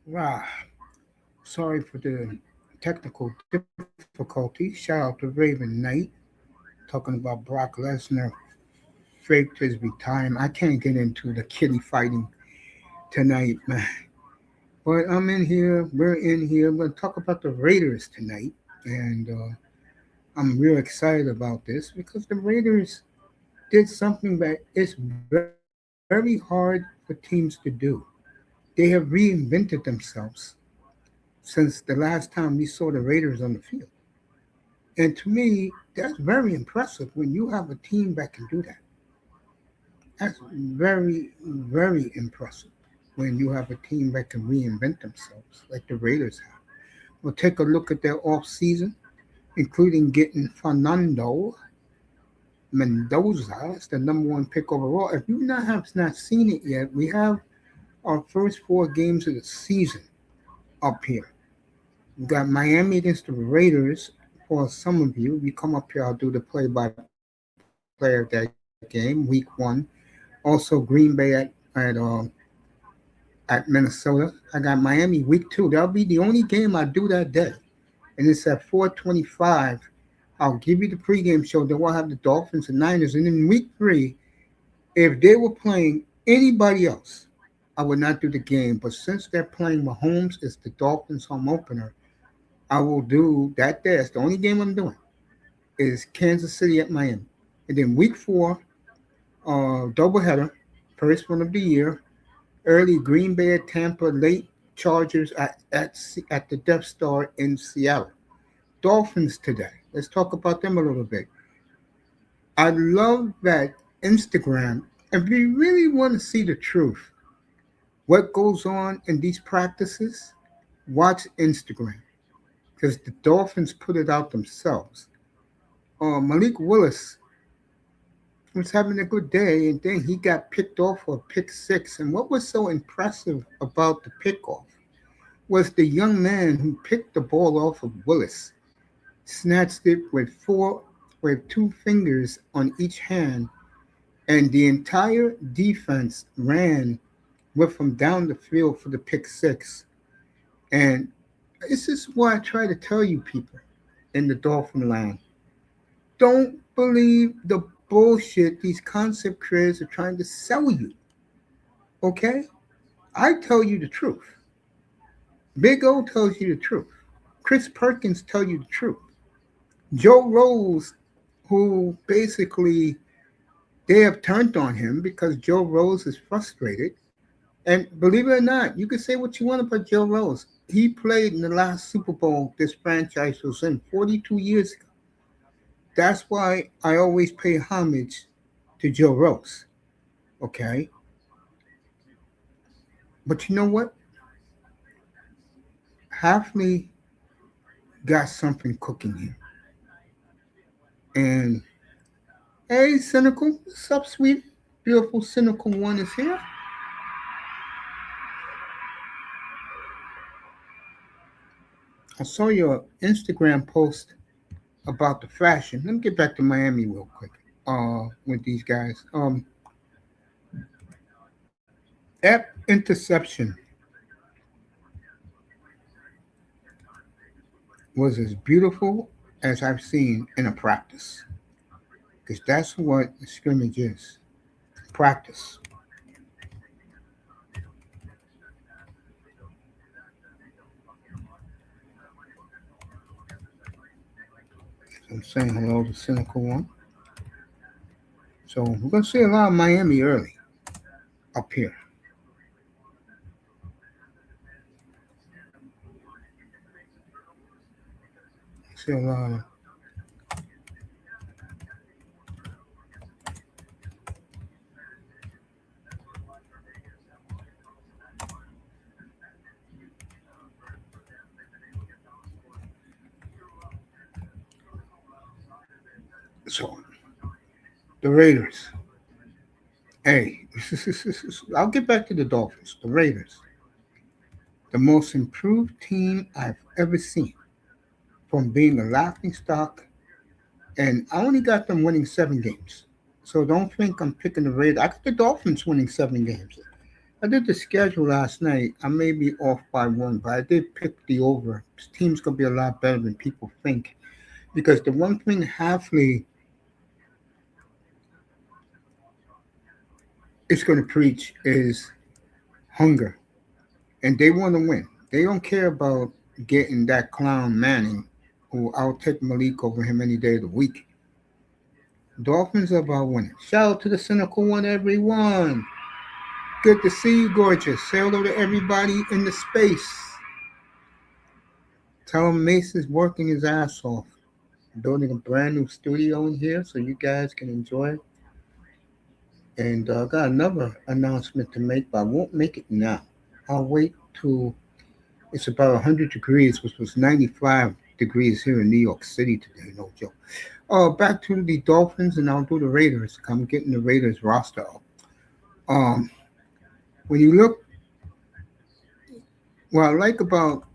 Wow. Sorry for the technical difficulty. Shout out to Raven Knight talking about Brock Lesnar faked his retirement. I can't get into the kitty fighting tonight, man. But I'm in here. We're in here. We're going to talk about the Raiders tonight. And I'm real excited about this because the Raiders did something that is very hard for teams to do. They have reinvented themselves since the last time we saw the Raiders on the field. And to me, that's very impressive when you have a team that can do that. That's very, very impressive when you have a team that can reinvent themselves like the Raiders have. We'll take a look at their off season, including getting Fernando Mendoza as the number one pick overall. If you have not seen it yet, we have our first four games of the season up here. We got Miami against the Raiders. For some of you, you come up here, I'll do the play-by-play of that game, week one. Also, Green Bay at Minnesota. I got Miami week two. That'll be the only game I do that day, and it's at 4:25. I'll give you the pregame show. Then we'll have the Dolphins and Niners, and in week three, if they were playing anybody else, I would not do the game. But since they're playing Mahomes, it's the Dolphins home opener. I will do that day. That's the only game I'm doing. Is Kansas City at Miami, and then week four, doubleheader, first one of the year. Early Green Bay at Tampa, late Chargers at the Death Star in Seattle. Dolphins today. Let's talk about them a little bit. I love that Instagram. If you really want to see the truth, what goes on in these practices, watch Instagram because the Dolphins put it out themselves. Malik Willis was having a good day, and then he got picked off for a pick six. And what was so impressive about the pickoff was the young man who picked the ball off of Willis, snatched it with two fingers on each hand, and the entire defense ran with him down the field for the pick six. And this is what I try to tell you people in the Dolphin land. Don't believe the bullshit these concept creators are trying to sell you. Okay? I tell you the truth. Big O tells you the truth. Chris Perkins tells you the truth. Joe Rose, who basically they have turned on him because Joe Rose is frustrated. And believe it or not, you can say what you want about Joe Rose. He played in the last Super Bowl this franchise was in 42 years ago. That's why I always pay homage to Joe Rose. Okay? But you know what? Hafley got something cooking here. And hey, Cynical, what's up, sweet? Beautiful Cynical one is here. I saw your Instagram post about the fashion. Let me get back to Miami real quick. With these guys. That interception was as beautiful as I've seen in a practice. Because that's what a scrimmage is. Practice. So I'm saying hello to Cynical One. So we're gonna see a lot of Miami early up here. See a lot of so the Raiders. Hey, I'll get back to the Dolphins. The Raiders, the most improved team I've ever seen, from being a laughing stock, and I only got them winning 7 games. So don't think I'm picking the Raiders. I got the Dolphins winning 7 games. I did the schedule last night. I may be off by one, but I did pick the over. This team's gonna be a lot better than people think. Because the one thing Halfley is gonna preach is hunger. And they want to win. They don't care about getting that clown Manning, who I'll take Malik over him any day of the week. Dolphins are about winning. Shout out to the cynical one, everyone. Good to see you, gorgeous. Say hello to everybody in the space. Tell him Mace is working his ass off. Building a brand new studio in here so you guys can enjoy it. And I got another announcement to make, but I won't make it now. I'll wait till it's about 100 degrees, which was 95 degrees here in New York City today. No joke. Back to the Dolphins, and I'll do the Raiders. I'm getting the Raiders roster up. Um, when you look, what I like about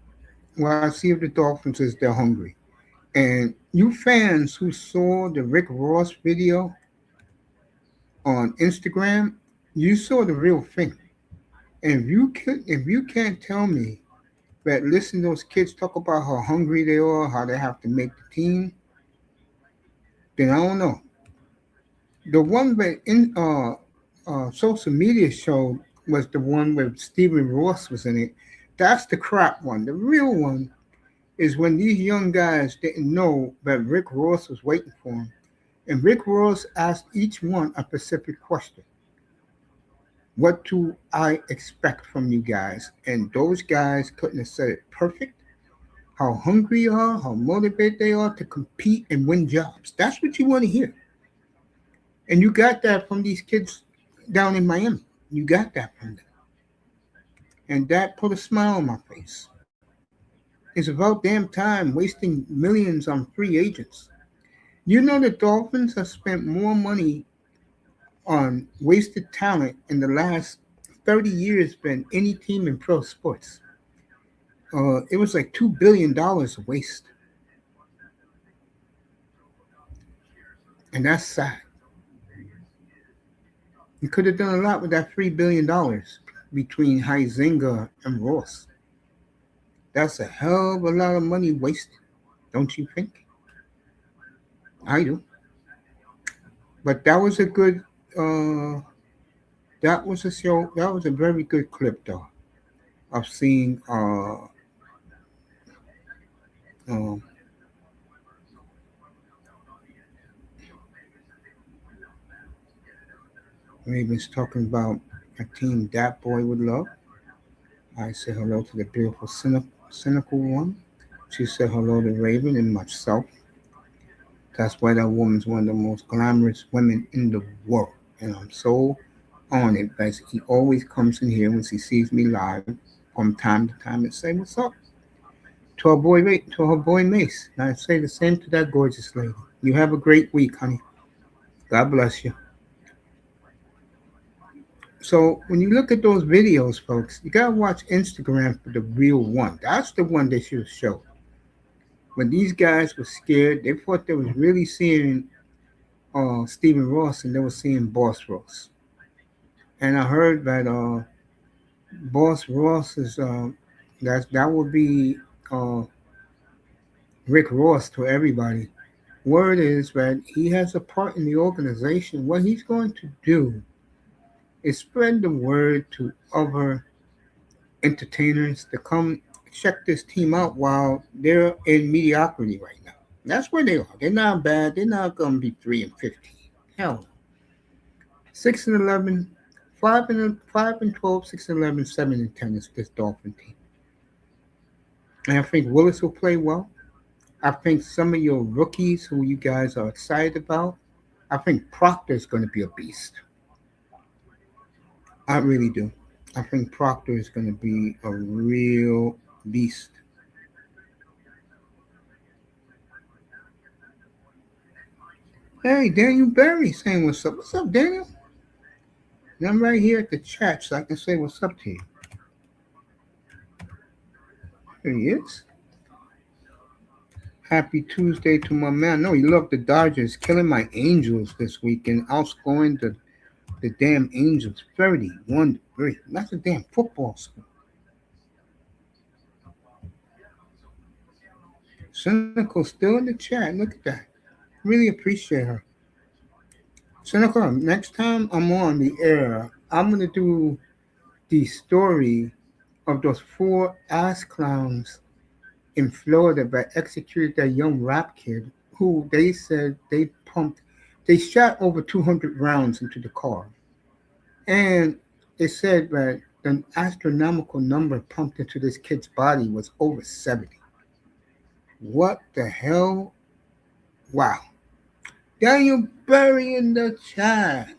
what I see of the Dolphins is they're hungry. And you fans who saw the Rick Ross video on Instagram, you saw the real thing. And if you can't tell me that listen to those kids talk about how hungry they are, how they have to make the team, then I don't know. The one that in social media showed was the one where Stephen Ross was in it. That's the crap one. The real one is when these young guys didn't know that Rick Ross was waiting for them. And Rick Ross asked each one a specific question. What do I expect from you guys? And those guys couldn't have said it perfect. How hungry you are, how motivated they are to compete and win jobs. That's what you want to hear. And you got that from these kids down in Miami. You got that from them. And that put a smile on my face. It's about damn time wasting millions on free agents. You know the Dolphins have spent more money on wasted talent in the last 30 years than any team in pro sports. It was like $2 billion of waste. And that's sad. You could have done a lot with that $3 billion between Heisinga and Ross. That's a hell of a lot of money wasted, don't you think? I do. But that was a good. That was a show. That was a very good clip, though, of seeing uh, Ravens talking about a team that boy would love. I said hello to the beautiful cynical one. She said hello to Raven and myself. That's why that woman's one of the most glamorous women in the world. And I'm so honored that he always comes in here when he sees me live from time to time and say, "What's up?" To her boy Mace. And I say the same to that gorgeous lady. You have a great week, honey. God bless you. So when you look at those videos, folks, you gotta watch Instagram for the real one. That's the one they should have showed. When these guys were scared, they thought they was really seeing Stephen Ross and they were seeing Boss Ross. And I heard that Boss Ross is that would be uh, Rick Ross to everybody. Word is that he has a part in the organization. What he's going to do is spread the word to other entertainers to come check this team out while they're in mediocrity right now. That's where they are. They're not bad. They're not going to be 3-15. Hell no. 6-11, 5-12, 6-11, 7-10 is this Dolphin team. And I think Willis will play well. I think some of your rookies who you guys are excited about, I think Proctor is going to be a beast. I really do. I think Proctor is going to be a real beast. Hey, Daniel Berry saying what's up. What's up, Daniel? And I'm right here at the chat so I can say what's up to you. Here he is. Happy Tuesday to my man. No, you love the Dodgers killing my Angels this weekend, outscoring the The damn Angels 31-3. That's a damn football score. Cynical still in the chat. Look at that. Really appreciate her. Cynical, next time I'm on the air, I'm going to do the story of those four ass clowns in Florida that executed that young rap kid who they said they shot over 200 rounds into the car. And they said that the astronomical number pumped into this kid's body was over 70. What the hell? Wow. Daniel burying the chat.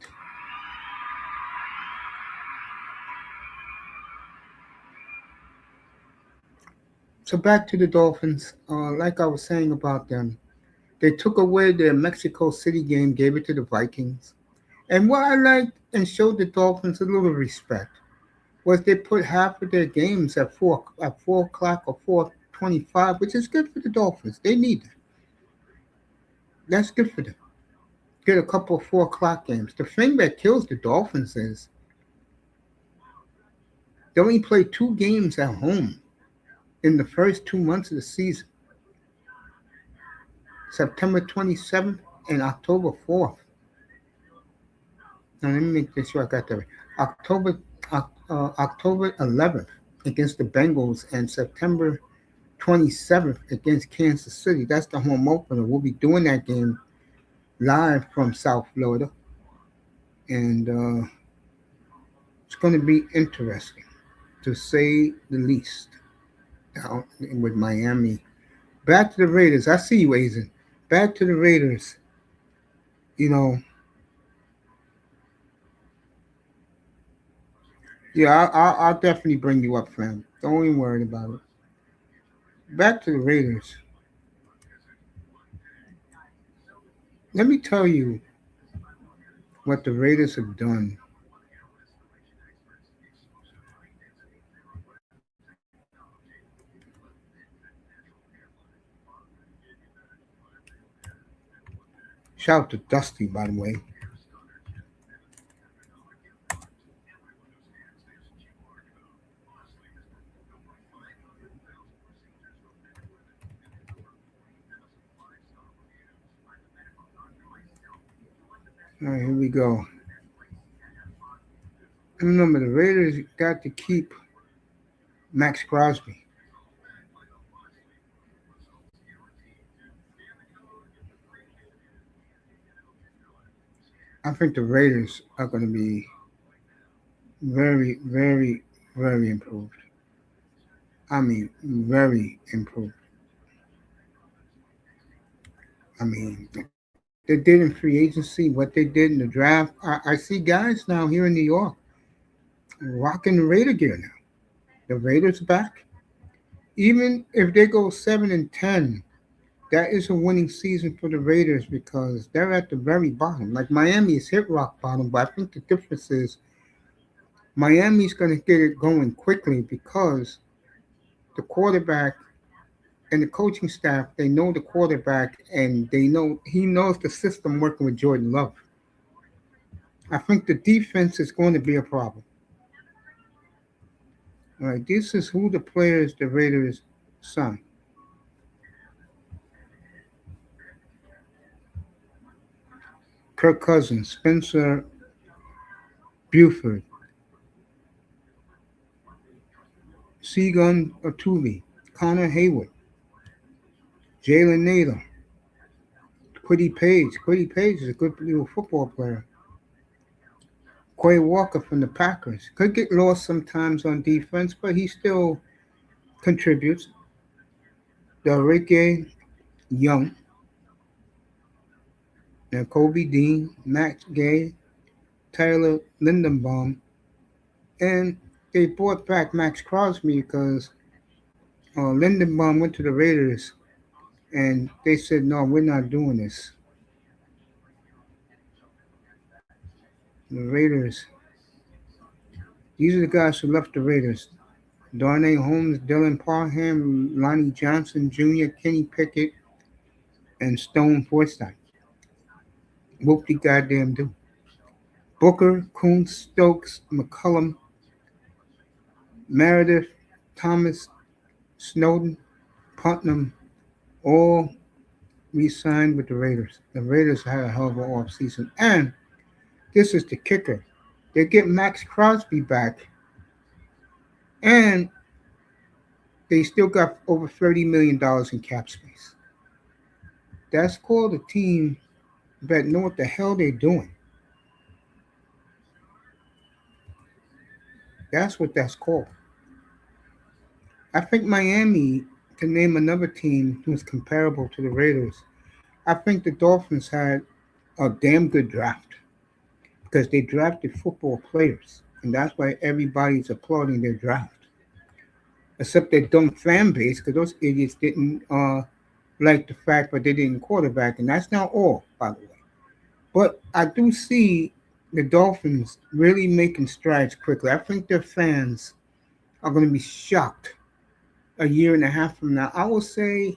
So back to the Dolphins. Like I was saying about them, they took away their Mexico City game, gave it to the Vikings. And what I liked and showed the Dolphins a little respect was they put half of their games at 4 o'clock or 4:25, which is good for the Dolphins. They need that. That's good for them. Get a couple of 4 o'clock games. The thing that kills the Dolphins is they only play two games at home in the first 2 months of the season. September 27th and October 4th. Now let me make this sure I got that right. October 11th against the Bengals and September 27th against Kansas City. That's the home opener. We'll be doing that game live from South Florida, and it's going to be interesting to say the least. Down with Miami. Back to the Raiders. I see you, Azen. Back to the Raiders. You know, yeah, I'll definitely bring you up, fam. Don't even worry about it. Back to the Raiders. Let me tell you what the Raiders have done. Shout out to Dusty, by the way. All right, here we go. Remember, the Raiders got to keep Max Crosby. I think the Raiders are going to be very, very, very improved. I mean, very improved. I mean, they did in free agency, what they did in the draft. I see guys now here in New York rocking the Raider gear now. The Raiders back. Even if they go 7-10, that is a winning season for the Raiders because they're at the very bottom. Like Miami has hit rock bottom, but I think the difference is Miami's going to get it going quickly because the quarterback and the coaching staff, they know the quarterback and they know he knows the system working with Jordan Love. I think the defense is going to be a problem. All right, this is who the players the Raiders signed. Kirk Cousins, Spencer Buford, Segun Otubi, Connor Hayward, Jalen Nader, Quiddy Page. Quiddy Page is a good little football player. Quay Walker from the Packers. Could get lost sometimes on defense, but he still contributes. Delrique Young, Kobe Dean, Max Gay, Tyler Lindenbaum, and they brought back Max Crosby because Lindenbaum went to the Raiders and they said, no, we're not doing this. The Raiders, these are the guys who left the Raiders. Darnay Holmes, Dylan Parham, Lonnie Johnson Jr., Kenny Pickett, and Stone Forsythe. Whoop de goddamn do. Booker, Kuntz, Stokes, McCullum, Meredith, Thomas, Snowden, Putnam, all re-signed with the Raiders. The Raiders had a hell of an offseason. And this is the kicker. They get Max Crosby back, and they still got over $30 million in cap space. That's called a team that know what the hell they're doing. That's what that's called. I think Miami, to name another team who's comparable to the Raiders, I think the Dolphins had a damn good draft because they drafted football players, and that's why everybody's applauding their draft, except their dumb fan base because those idiots didn't like the fact that they didn't quarterback, and that's not all, by the way. But I do see the Dolphins really making strides quickly. I think their fans are going to be shocked a year and a half from now. I will say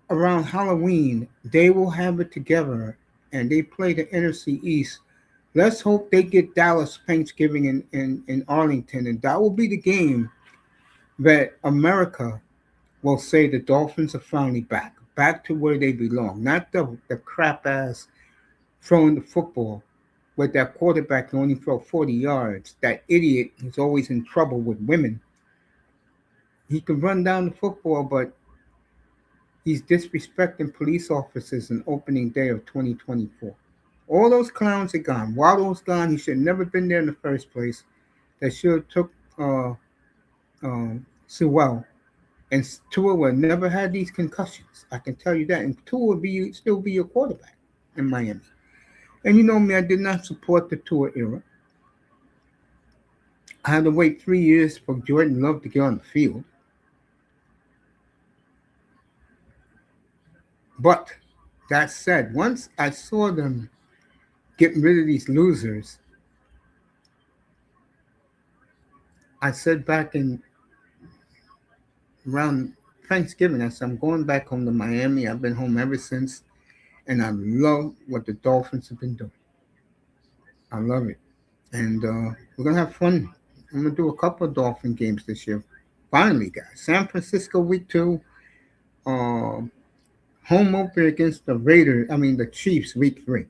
around Halloween, they will have it together and they play the NFC East. Let's hope they get Dallas Thanksgiving in Arlington, and that will be the game that America will say the Dolphins are finally back to where they belong, not the crap ass throwing the football with that quarterback can only throw 40 yards. That idiot who's always in trouble with women. He can run down the football, but he's disrespecting police officers in opening day of 2024. All those clowns are gone. Waddle's gone. He should have never been there in the first place. They should have took Sewell. And Tua would never had these concussions. I can tell you that. And Tua would still be your quarterback in Miami. And you know me, I did not support the Tua era. I had to wait 3 years for Jordan Love to get on the field. But that said, once I saw them getting rid of these losers, I said back in around Thanksgiving, I said, I'm going back home to Miami. I've been home ever since, and I love what the Dolphins have been doing. I love it. And we're going to have fun. I'm going to do a couple of Dolphin games this year. Finally, guys. San Francisco week 2. Home opener against the Chiefs week 3.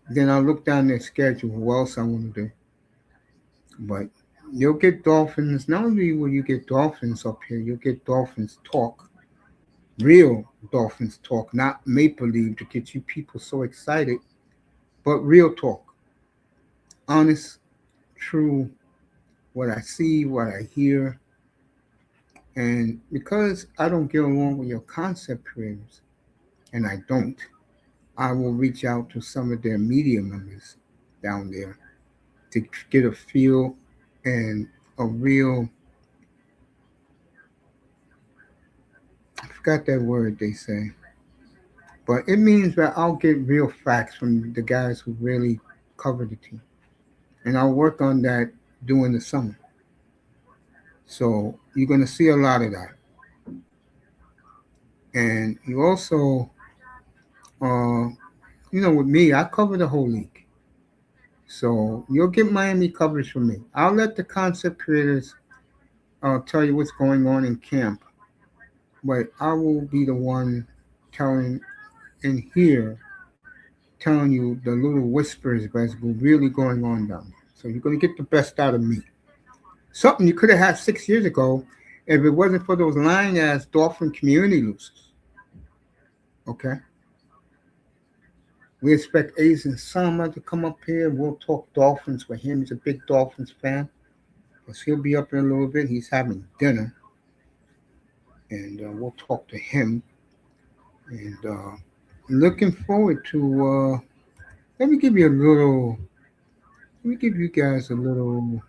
Then I'll look down their schedule, who else I want to do. But you'll get Dolphins. Not only will you get Dolphins up here, you'll get Dolphins talk. Real Dolphins talk, not maple leaf to get you people so excited, but real talk. Honest, true, what I see, what I hear. And because I don't get along with your concept creators, and I don't, I will reach out to some of their media members down there to get a feel and a real, I forgot that word they say, but it means that I'll get real facts from the guys who really cover the team. And I'll work on that during the summer. So you're going to see a lot of that. And you also, with me, I cover the whole league. So you'll get Miami coverage from me. I'll let the concept creators tell you what's going on in camp, but I will be the one telling in here, telling you the little whispers that's really going on down there. So you're going to get the best out of me. Something you could have had 6 years ago if it wasn't for those lying ass Dolphin community losers. Okay? We expect Aizen Sama to come up here. We'll talk Dolphins with him. He's a big Dolphins fan. Plus he'll be up in a little bit. He's having dinner. And we'll talk to him. And looking forward to, let me give you guys a little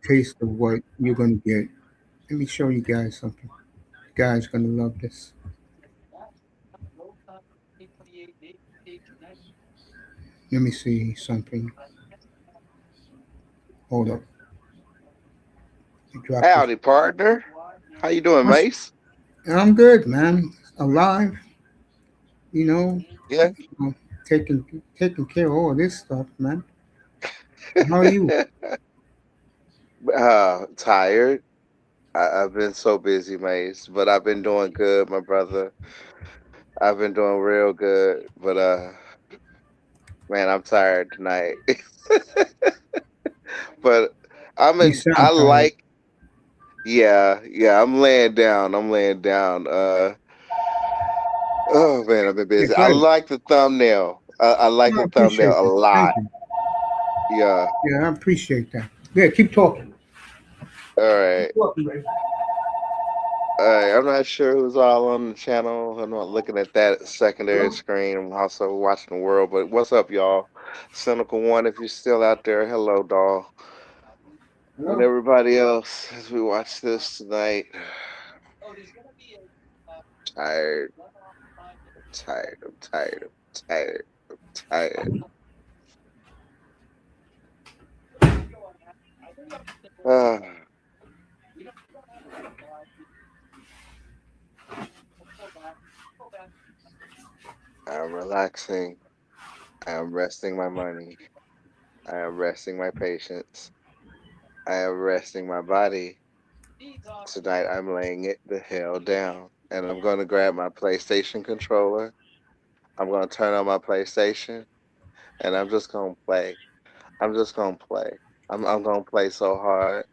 taste of what you're going to get. Let me show you guys something. You guys are going to love this. Let me see something. Hold up. Howdy, partner. How you doing, Mace? I'm good, man. Alive. you know, Yeah. you know, taking care of all this stuff, man. How are you? Tired. I've been so busy, Mace, but I've been doing good, my brother. I've been doing real good, but man, I'm tired tonight. But You I sound tired. like, yeah, yeah, I'm laying down. I'm laying down. Oh man, I've been Yeah, busy. I good. like the thumbnail. I like I the appreciate thumbnail a that. Thank lot. you. Yeah. Yeah, I appreciate that. Yeah, keep talking. All Keep right. talking, baby. All right. I'm not sure who's all on the channel. I'm not looking at that secondary Hello? screen. I'm also watching the world. But what's up, y'all? Cynical One, if you're still out there, hello, doll. And Hello? everybody else, as we watch this tonight. Tired, tired, I'm tired, I'm tired, I'm tired. Ah, I'm relaxing. I am resting my money. I am resting my patience. I am resting my body. Tonight I'm laying it the hell down. And I'm going to grab my PlayStation controller. I'm going to turn on my PlayStation and I'm just going to play. I'm just going to play. I'm going to play so hard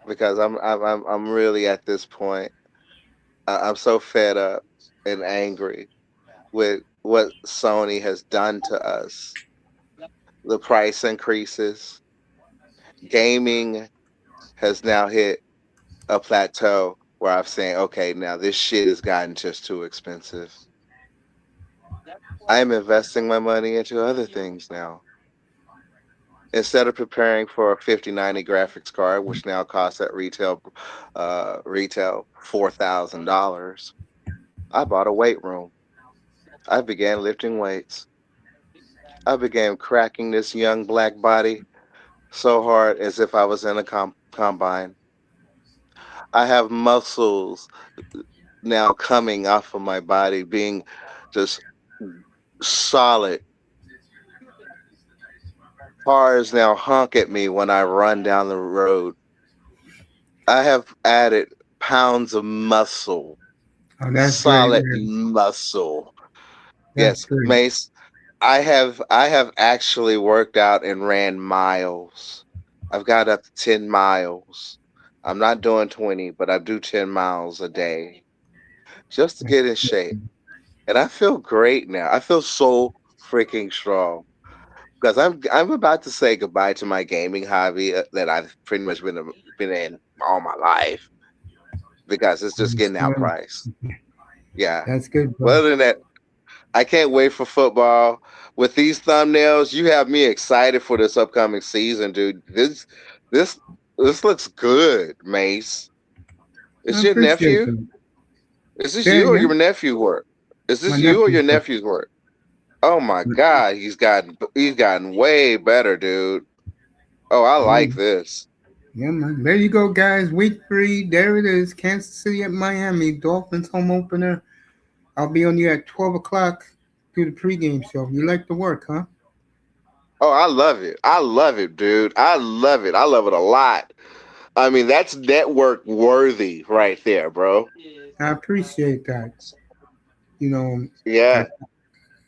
because I'm really at this point. I'm so fed up and angry with what Sony has done to us. The price increases. Gaming has now hit a plateau where I'm saying, okay, now this shit has gotten just too expensive. I am investing my money into other things now. Instead of preparing for a 5090 graphics card, which now costs at retail $4,000, I bought a weight room. I began lifting weights. I began cracking this young black body so hard as if I was in a combine. I have muscles now coming off of my body, being just solid. Cars now honk at me when I run down the road. I have added pounds of muscle, Oh, that's great, solid man. muscle. That's Yes, great. Mace. I have actually worked out and ran miles. I've got up to 10 miles. I'm not doing 20, but I do 10 miles a day just to That's get in shape. And I feel great now. I feel so freaking strong because I'm about to say goodbye to my gaming hobby that I've pretty much been in all my life because it's just getting good. outpriced. Yeah. That's good, But bro. other than that, I can't wait for football. With these thumbnails, you have me excited for this upcoming season, dude. This this looks good, Mace. I Is your appreciate nephew? that. Is this Say it you or your again. nephew work? Is My this you or nephew. your nephew's work? Oh my God, he's gotten way better, dude. Oh, I Yeah, like this. yeah, man. There you go, guys. Week 3. There it is. Kansas City at Miami. Dolphins home opener. I'll be on you at 12 o'clock. Do the pregame show. You like the work, huh? Oh, I love it. I love it, dude. I love it. I love it a lot. I mean, that's network worthy right there, bro. I appreciate that. You know, I, Yeah,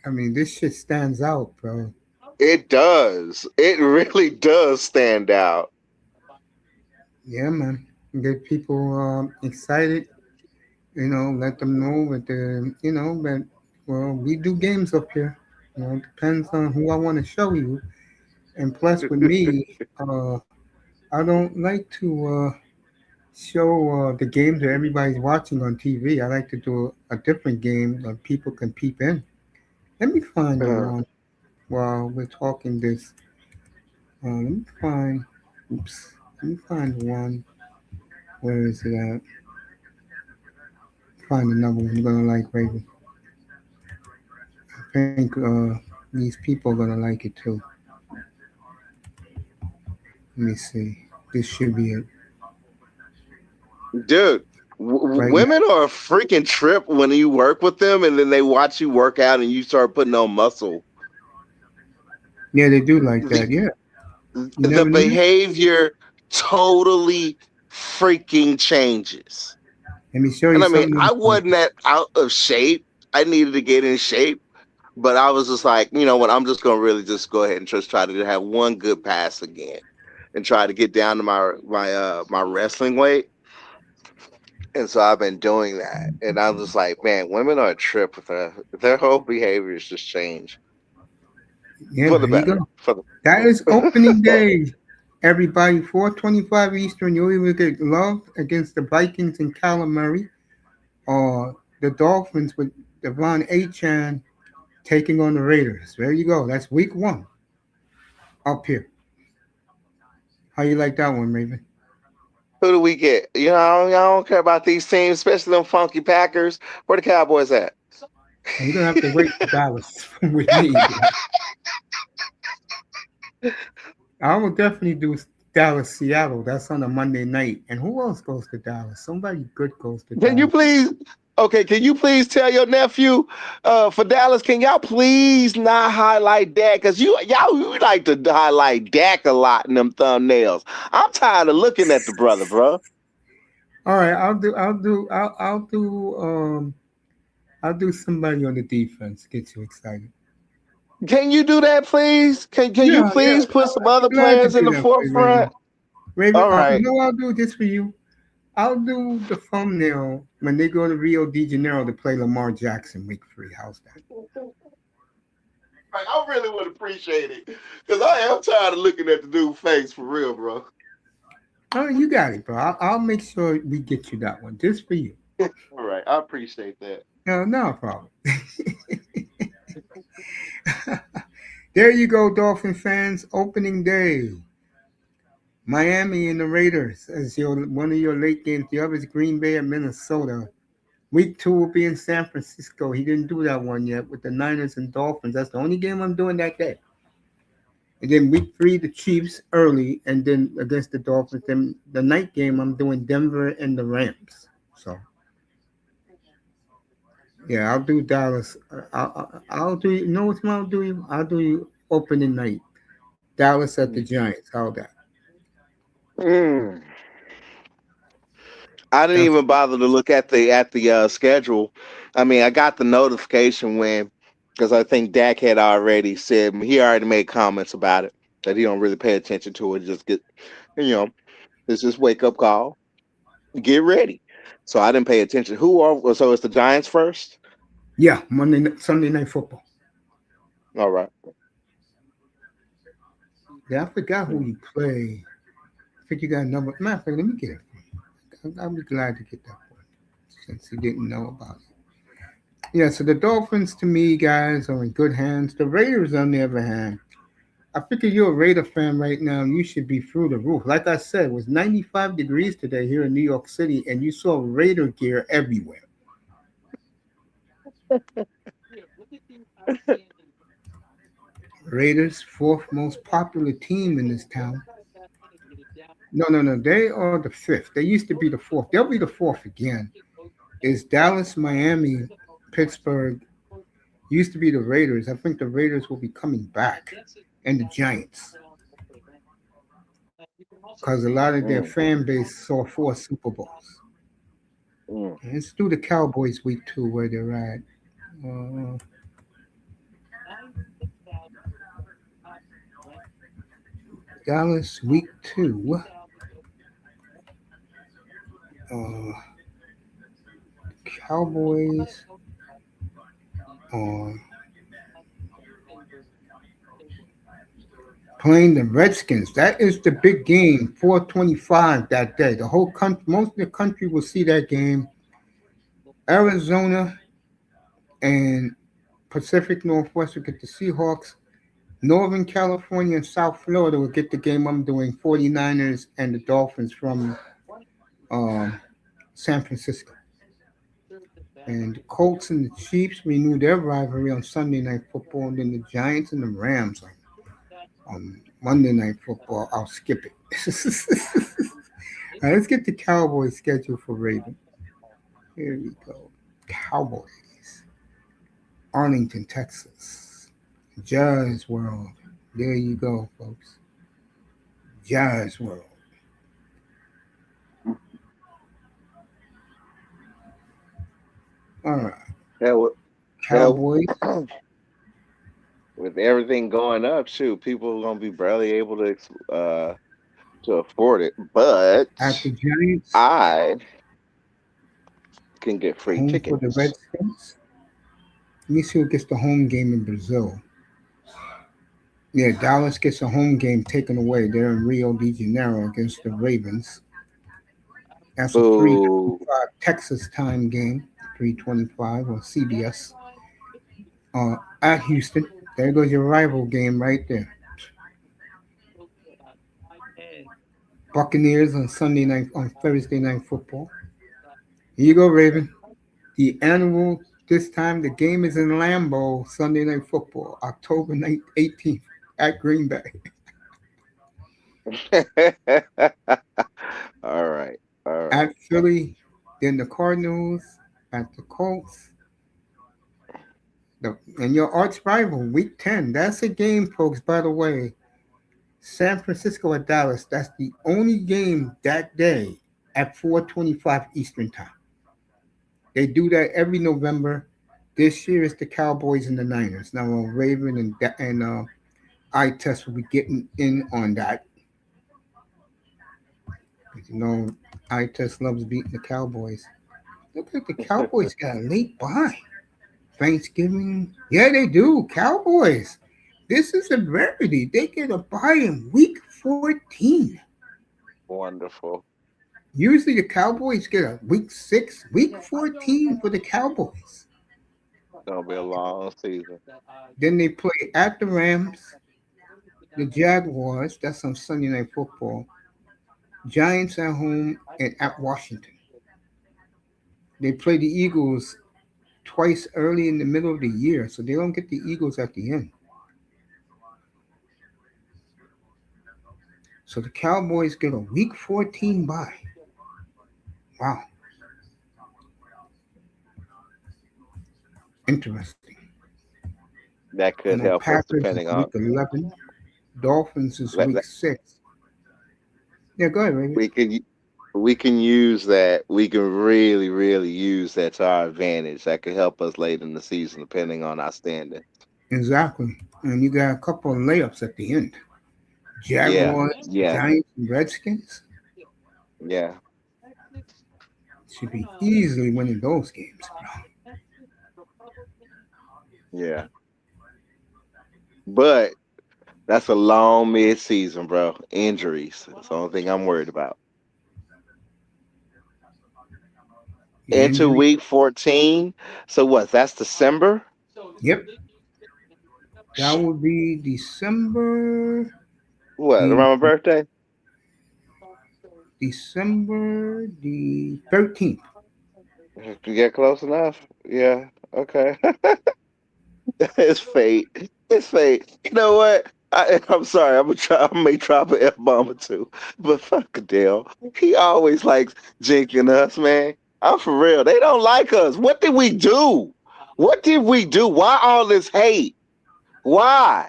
I mean, this shit stands out, bro. it does. It really does stand out. Yeah, man. Get people excited. Let them know that that well, we do games up here. It depends on who I want to show you. And plus, with me, I don't like to show the games that everybody's watching on TV. I like to do a different game that people can peep in. Let me find the Uh, one while we're talking this. Let me find. Oops. Let me find one. Where is it at? Find another one you're gonna like, baby. I think these people are gonna like it too. Let me see. This should be it. Dude. right now. Women are a freaking trip when you work with them, and then they watch you work out, and you start putting on muscle. Yeah, they do like The, that. Yeah, you the never knew that. behavior totally freaking changes. Let me show And you I mean, something. I wasn't that out of shape. I needed to get in shape, but I was just like, you know what? I'm just gonna really just go ahead and just try to have one good pass again, and try to get down to my wrestling weight. And so I've been doing that, and I'm just like, man, women are a trip with their whole behaviors just change Yeah, for the there you better. go. For the That is opening day. Everybody, 4:25 Eastern. You'll either get love against the Vikings and Calamari, or the Dolphins with Devon Achan taking on the Raiders. There you go. That's week one up here. How you like that one, Raven? Who do we get? You know, I don't care about these teams, especially them funky Packers. Where the Cowboys at? Well, you're gonna have to wait for Dallas with me. I will definitely do Dallas Seattle. That's on a Monday night. And who else goes to Dallas? Somebody good goes to Can you Dallas. please? Okay, can you please tell your nephew for Dallas? Can y'all please not highlight Dak? Cause you like to highlight Dak a lot in them thumbnails. I'm tired of looking at the brother, bro. All right, I'll do somebody on the defense. Get you excited. Can you do that, please? Can you Yeah, yeah. please put some I'll be other glad to players in do the that for you, forefront? Raven. Raven, All you right. know what I'll do this for you? I'll do the thumbnail when they go to Rio de Janeiro to play Lamar Jackson week 3. How's that? Like, I really would appreciate it because I am tired of looking at the dude's face for real, bro. Oh, you got it, bro. I'll make sure we get you that one just for you. All right, I appreciate that. No, no problem. There you go, Dolphin fans. Opening day. Miami and the Raiders as your one of your late games. The other is Green Bay and Minnesota. Week 2 will be in San Francisco. He didn't do that one yet with the Niners and Dolphins. That's the only game I'm doing that day. And then week 3, the Chiefs early, and then against the Dolphins. Then the night game, I'm doing Denver and the Rams. So yeah, I'll do Dallas. I'll do. You know what I'll do? You? I'll do you opening night. Dallas at the Giants. How that? Mm. I didn't That's even bother to look at the schedule. I mean, I got the notification when because I think Dak had already said he already made comments about it that he don't really pay attention to it. Just get you know, it's just wake up call, get ready. So I didn't pay attention. Who are so it's the Giants first? yeah. Sunday night football. All right. Yeah, I forgot who you play. I think you got a number. Matter of fact, let me get it. I'll be glad to get that one since you didn't know about it. Yeah, so the Dolphins to me, guys, are in good hands. The Raiders, on the other hand, I figure you're a Raider fan right now. You should be through the roof. Like I said, it was 95 degrees today here in New York City, and you saw Raider gear everywhere. Raiders, fourth most popular team in this town. No, no, no. They are the fifth. They used to be the fourth. They'll be the fourth again. It's Dallas, Miami, Pittsburgh. Used to be the Raiders. I think the Raiders will be coming back, and the Giants, because a lot of their Mm, fan base saw 4 Super Bowls. mm, And let's do the Cowboys week 2 where they're at. Uh, Dallas week 2. Uh, Cowboys are playing the Redskins. That is the big game, 4:25 that day. The whole country, most of the country will see that game. Arizona and Pacific Northwest will get the Seahawks. Northern California and South Florida will get the game I'm doing, 49ers and the Dolphins from um, San Francisco. And the Colts and the Chiefs renew their rivalry on Sunday Night Football. And then the Giants and the Rams on Monday Night Football. I'll skip it. All right, let's get the Cowboys schedule for Raven. Here we go. Cowboys. Arlington, Texas. Jazz World. There you go, folks. Jazz World. All right. Hell, hell, Cowboys with everything going up, shoot, people are gonna be barely able to afford it. But at the Giants. I can get free Home for the tickets. Redskins. Let me see who gets the home game in Brazil. Yeah, Dallas gets a home game taken away. They're in Rio de Janeiro against the Ravens. That's a Boo. 3:25 Texas time game. 3:25 on CBS. At Houston. There goes your rival game right there. Buccaneers on Sunday night on Thursday night football. Here you go, Raven. The annual this time the game is in Lambeau Sunday night football, October 18th at Green Bay. All right. All right. At Philly, then the Cardinals, at the Colts, and your arch rival, Week 10. That's a game, folks, by the way. San Francisco at Dallas. That's the only game that day at 4:25 Eastern Time. They do that every November. This year it's the Cowboys and the Niners. Now, Raven and I test will be getting in on that. You know, I test loves beating the Cowboys. Look at the Cowboys got a late bye. Thanksgiving. Yeah, they do. Cowboys. This is a rarity. They get a bye in week 14. Wonderful. Usually the Cowboys get a week 6, week 14 for the Cowboys. Gonna be a long season. Then they play at the Rams, the Jaguars. That's on Sunday Night Football. Giants at home and at Washington. They play the Eagles twice early in the middle of the year, so they don't get the Eagles at the end. So the Cowboys get a week 14 bye. Wow. Interesting. That And could the help us Packers is depending on week 11. Dolphins is let, week let- 6. Yeah, go ahead, Raven. we can we can use that. We can really use that to our advantage. That could help us late in the season, depending on our standing. Exactly. And you got a couple of layups at the end. Yeah, Jaguars, yeah, Giants, and Redskins yeah, should be easily winning those games, yeah. But that's a long mid-season, bro. Injuries. That's the only thing I'm worried about. The Into injury. week 14. So what? That's December? Yep. That would be December What? the Around my birthday? December the 13th. You get close enough? Yeah. Okay. It's fate. It's fate. You know what? I'm sorry. I'm gonna try. I may drop an F bomb or two, but fuck Adele. He always likes jinxing us, man. I'm for real. They don't like us. What did we do? What did we do? Why all this hate? Why?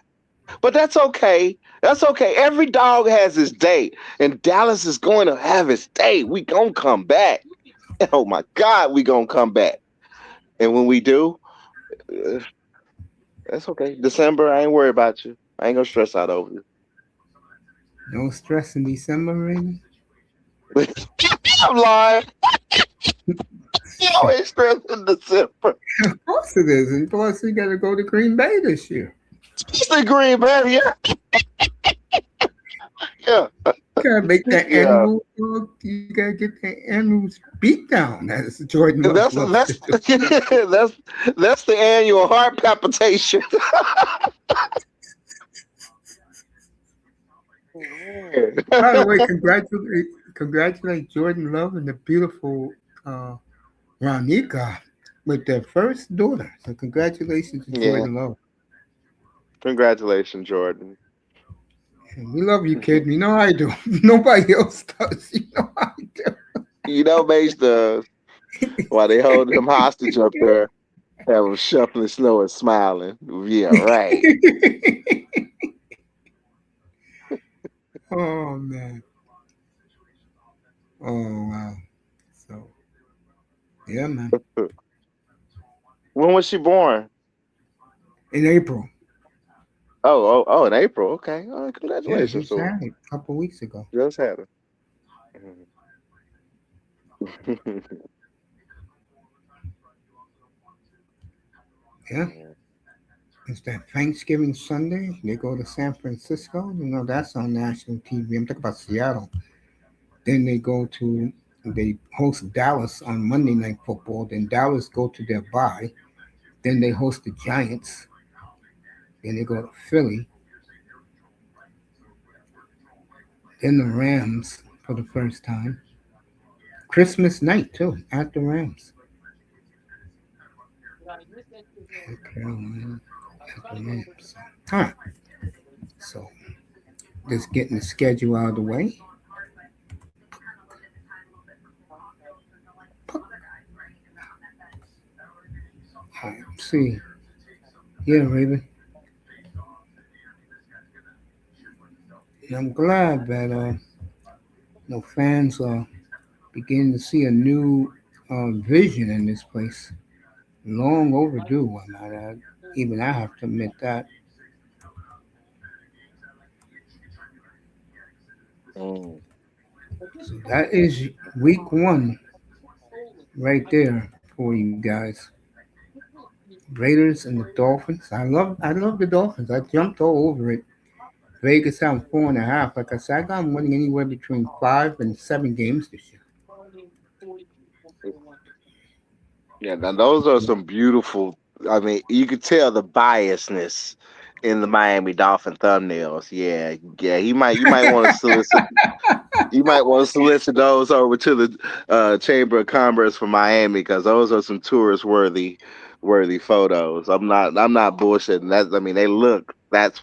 But that's okay. That's okay. Every dog has his day, and Dallas is going to have his day. We gonna come back. Oh my God, we gonna come back. And when we do, uh, that's okay. December, I ain't worried about you. I ain't gonna stress out over you. No stress in December, Raven. I'm lying. You always stress in December. Of course it is. And plus, we got to go to Green Bay this year. Especially Green Bay, yeah. Yeah. You got to make that Yeah. annual, you got to get that annual beat down, as Jordan That's loves to that's do. that's the annual heart palpitation. By the way, congratulate Jordan Love and the beautiful Ronika with their first daughter. So congratulations to Yeah. Jordan Love. Congratulations, Jordan. And we love you, kid. You know I do. Nobody else does. You know I do. You know Mace does. while they hold him hostage up there, have him shuffling snow and smiling. Yeah, right. Oh man. Oh wow. So yeah, man. When was she born? In April. Oh, in April. Okay. All right, Yeah, congratulations just to her. had it a couple weeks ago. Just had her. Yeah. It's that Thanksgiving Sunday. They go to San Francisco. You know, that's on national TV. I'm talking about Seattle. Then they host Dallas on Monday Night Football. Then Dallas go to their bye. Then they host the Giants. Then they go to Philly. Then the Rams for the first time. Christmas night too at the Rams. At Carolina at the Rams. All right. So just getting the schedule out of the way. All right. See. Yeah, Raven. And I'm glad that fans are beginning to see a new vision in this place. Long overdue, I might add. Even I have to admit that. Mm. So that is week one right there for you guys. Raiders and the Dolphins. I love the Dolphins. I jumped all over it. Vegas having 4.5. Like I said, I got them winning anywhere between 5 and 7 games this year. Yeah, now those are some beautiful. I mean, you could tell the biasness in the Miami Dolphin thumbnails. Yeah, yeah. You might want to solicit. You might want to solicit those over to the Chamber of Commerce for Miami because those are some tourist worthy photos. I'm not bullshitting. That I mean, they look. That's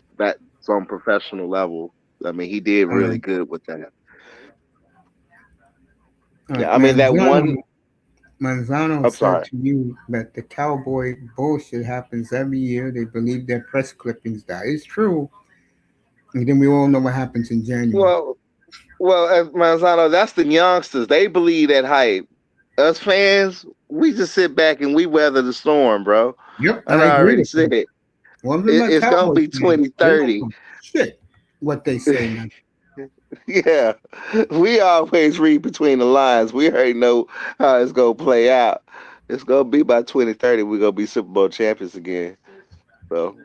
on professional level. I mean, he did All really right. good with that. All Yeah, right. I mean that one. Manzano I'm said sorry. to you that the cowboy bullshit happens every year. They believe their press clippings. That is true. And then we all know what happens in January. Well, Manzano, that's the youngsters. They believe that hype. Us fans, we just sit back and we weather the storm, bro. Yep, And I I agree already with said you. it. One of my It's gonna Cowboys be fans, they don't 2030. know shit what they say, man. Yeah, we always read between the lines. We already know how it's gonna play out. It's gonna be by 2030. We're gonna be Super Bowl champions again. So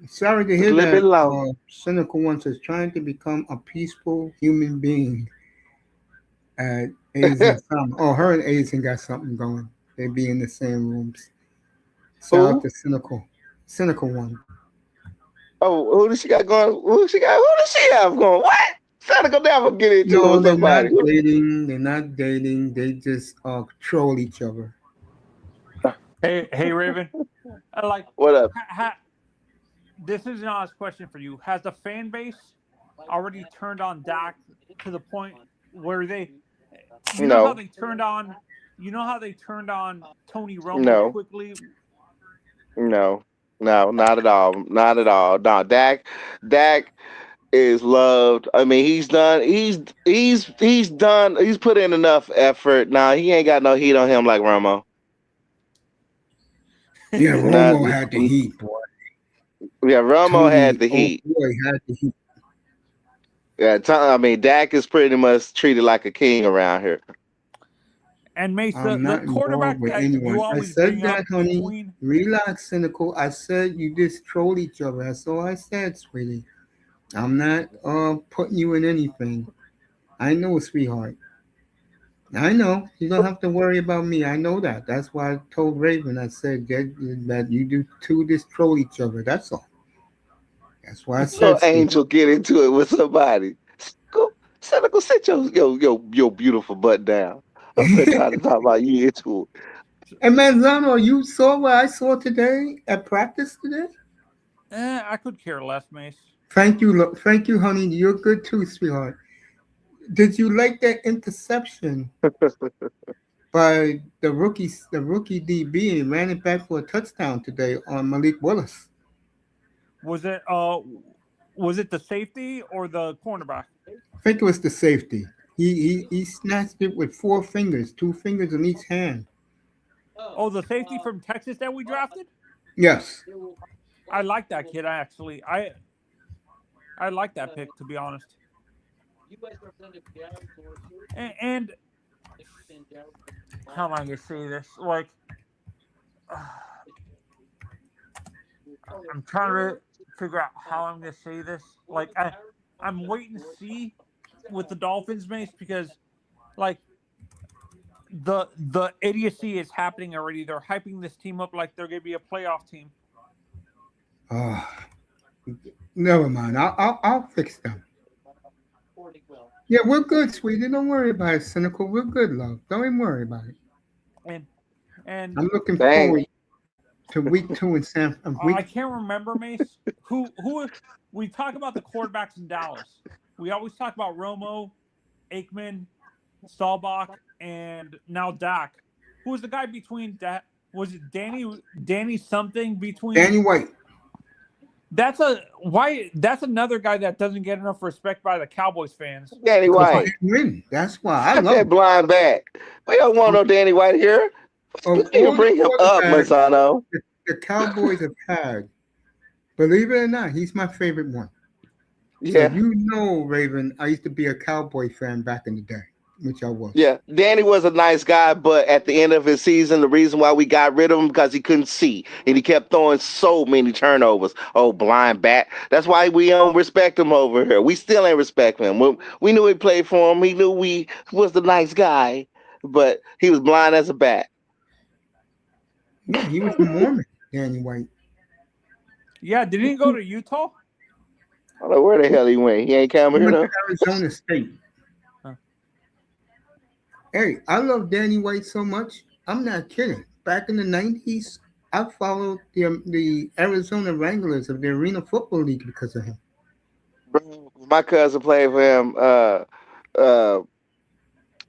Sorry to just hear a little bit that. low. Cynical one says trying to become a peaceful human being at AIDS and some. Oh, her and AIDS and got something going. They be in the same rooms. Shout out Who? to cynical one. Oh, who does she got going? Who she got? Who does she have going? What? Santa go never get into it No, with they're somebody. not dating. They're not dating. They just troll each other. Hey, Raven. Like, What up? this is an honest question for you. Has the fan base already turned on Dak to the point where you know how No, they turned on, Tony Romo no, quickly? no, no, not at all. Not at all. No, Dak is loved. I mean, he's done. He's put in enough effort. Now he ain't got no heat on him like Romo. Yeah, Not, Romo had the heat, boy. yeah, Romo had Tony, the oh heat. boy, had the heat. Yeah, I mean, Dak is pretty much treated like a king around here. And Mace, I'm the not involved quarterback with that you anyone. I always said bring that, up honey. between. Relax, cynical. I said you just troll each other. That's all I said, sweetie. I'm not putting you in anything. I know, sweetheart. I know. You don't have to worry about me. I know that. That's why I told Raven. I said that you do two just troll each other. That's all. That's why I So said, Angel sweetheart. get into it with somebody. Go, Santa, go sit your beautiful butt down. I'm trying to talk about you into it. And Manzano, you saw what I saw today at practice today? I could care less, Mace. Thank you, honey. You're good too, sweetheart. Did you like that interception by the rookie DB, and ran it back for a touchdown today on Malik Willis. Was it the safety or the cornerback? I think it was the safety. He snatched it with 4 fingers, 2 fingers in each hand. Oh, the safety from Texas that we drafted? Yes. I like that kid. I like that pick, to be honest. And how am I gonna say this? Like, I'm trying to figure out how I'm gonna say this. Like, I'm waiting to see with the Dolphins, Mace, because like the idiocy is happening already. They're hyping this team up like they're gonna be a playoff team. Never mind. I'll fix them. Yeah, we're good, sweetie. Don't worry about it, cynical. We're good, love. Don't even worry about it. And I'm looking Dang. forward to week 2 in San. I can't remember, Mace. Who we talk about the quarterbacks in Dallas. We always talk about Romo, Aikman, Staubach, and now Dak. Who was the guy between that? Was it Danny something between? Danny White. That's another guy that doesn't get enough respect by the Cowboys fans. Danny White. That's why I Got love that blind back. We don't want no Danny White here. You can bring him up, Mazzano. The Cowboys have had. Believe it or not, he's my favorite one. Yeah. So Raven, I used to be a Cowboy fan back in the day, which I was. Yeah, Danny was a nice guy, but at the end of his season, the reason why we got rid of him because he couldn't see, and he kept throwing so many turnovers. Oh, blind bat! That's why we don't respect him over here. We still ain't respect him. We knew he played for him. He knew we was the nice guy, but he was blind as a bat. Yeah, he was a Mormon, Danny White. Yeah, didn't he go to Utah? I don't know where the hell he went. He ain't coming He here went though. to Arizona State. Huh. Hey, I love Danny White so much. I'm not kidding. Back in the 90s, I followed the Arizona Wranglers of the Arena Football League because of him. Bro, my cousin played for him.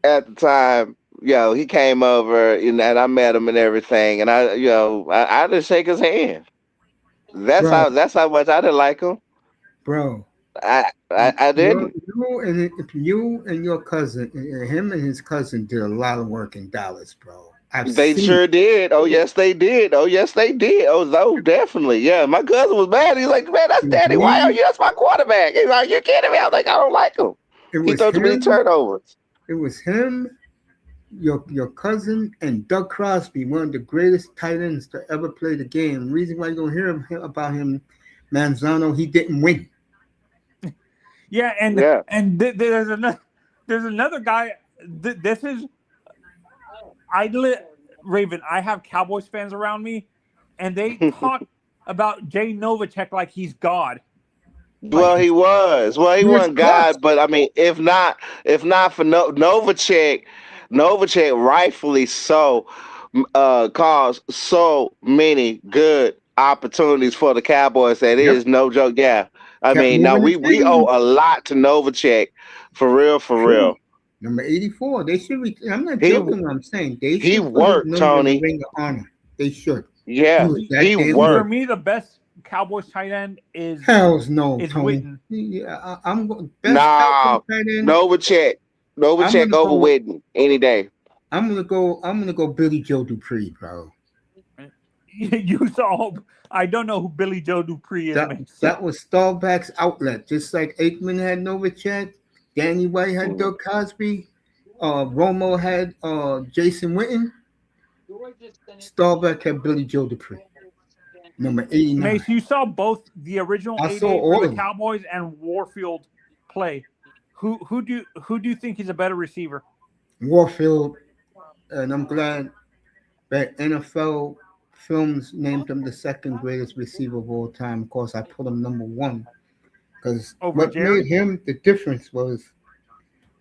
At the time, he came over and I met him and everything, and I didn't shake his hand. That's Bro, how much I didn't like him. bro. I didn't. You and your cousin, him and his cousin did a lot of work in Dallas, bro. They sure did. Oh yes, they did. Oh yes, they did. Oh definitely. Yeah, my cousin was mad. He's like, man, that's Daddy. Why are you? That's my quarterback. He's like, you kidding me? I was like, I don't like him. He threw too many turnovers. It was him, your cousin, and Doug Crosby, one of the greatest tight ends to ever play the game. The reason why you don't hear about him, Manzano, he didn't win. Yeah, and there's another guy. This is Raven. I have Cowboys fans around me, and they talk about Jay Novacek like he's God. Well, he was. Well, he wasn't God, but I mean, if not for Novacek, rightfully so, caused so many good opportunities for the Cowboys. That is no joke. Yeah, I mean, now we owe a lot to Novacek, for real. Number 84. They should. I'm not joking. What I'm saying they should. He worked, Tony. Ring of honor. They should. Yeah, he worked. For me, the best Cowboys tight end is Hell's no, is Tony. Witten. Yeah, I'm best tight end. Novacek over Witten any day. I'm gonna go Billy Joe Dupree, bro. You saw. I don't know who Billy Joe Dupree is. That was Staubach's outlet, just like Aikman had Novacek, Danny White had Doug Crosby, Romo had Jason Witten. Staubach had Billy Joe Dupree. Number 89. Mace, you saw both the original 88 for the Cowboys and Warfield play. Who do you think is a better receiver? Warfield, and I'm glad that N.F.L. Films named him the second greatest receiver of all time. Of course, I put him number 1 because what made him the difference was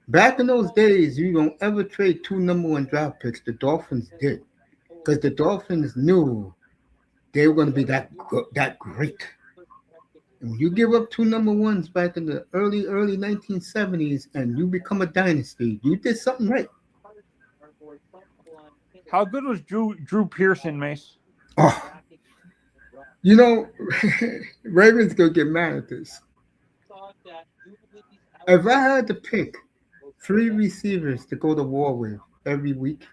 back in those days, you don't ever trade 2 number 1 draft picks. The Dolphins did because the Dolphins knew they were going to be that great. And when you give up 2 number 1s back in the early 1970s and you become a dynasty, you did something right. How good was Drew Pearson, Mace? Oh, you know, Ravens gonna get mad at this. If I had to pick 3 receivers to go to war with every week,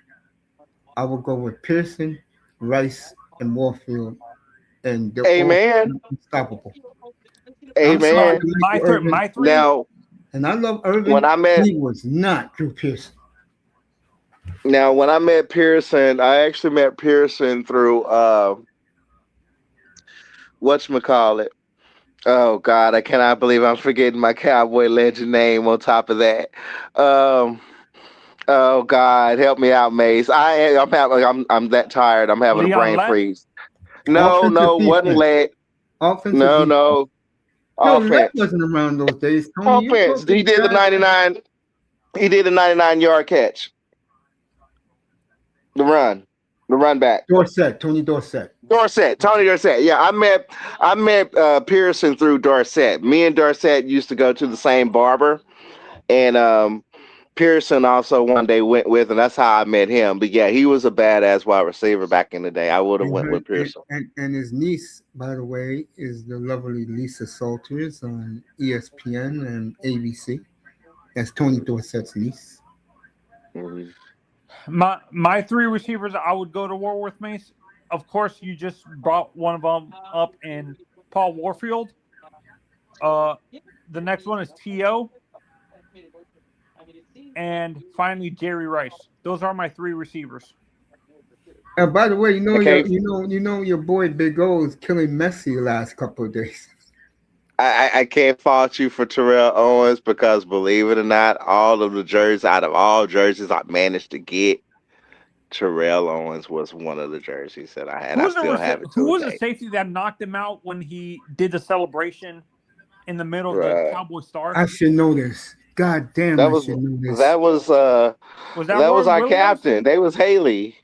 I would go with Pearson, Rice, and Warfield, and they're all Amen. unstoppable. I'm sorry, Amen. to Michael Irvin, My three. Now, and I love when Irvin. I met He was not Drew Pearson. when I met Pearson, I actually met Pearson through whatchamacallit. Oh God, I cannot believe I'm forgetting my cowboy legend name on top of that. Um oh God, help me out, Mace. I'm that tired. I'm having a Leon brain Lett. freeze. No, Offensive no, wasn't defense. leg. Offensive No, defense. no. No, Lett Offense. wasn't around those days, Tony. You're Offense. talking guys. He did the 99-yard catch. The run. The run back. Dorsett, Tony Dorsett. Tony Dorsett. Yeah, I met Pearson through Dorsett. Me and Dorsett used to go to the same barber, and Pearson also one day went with, and that's how I met him. But yeah, he was a badass wide receiver back in the day. I would have went with Pearson. And his niece, by the way, is the lovely Lisa Salters on ESPN and ABC. That's Tony Dorsett's niece. Mhm. My 3 receivers I would go to war with, Mace. Of course, you just brought one of them up in Paul Warfield. The next one is T.O. And finally Jerry Rice. Those are my 3 receivers. And by the way, Okay, your boy Big O is killing Messi the last couple of days. I can't fault you for Terrell Owens because believe it or not, all of the jerseys out of all jerseys I managed to get, Terrell Owens was one of the jerseys that I had. I still have it Who to a was the day. safety that knocked him out when he did the celebration in the middle of the Right. Cowboy Star? I should know this. God damn, That I was should know this. that was Was that that Roy was our Williams? captain. They was Haley.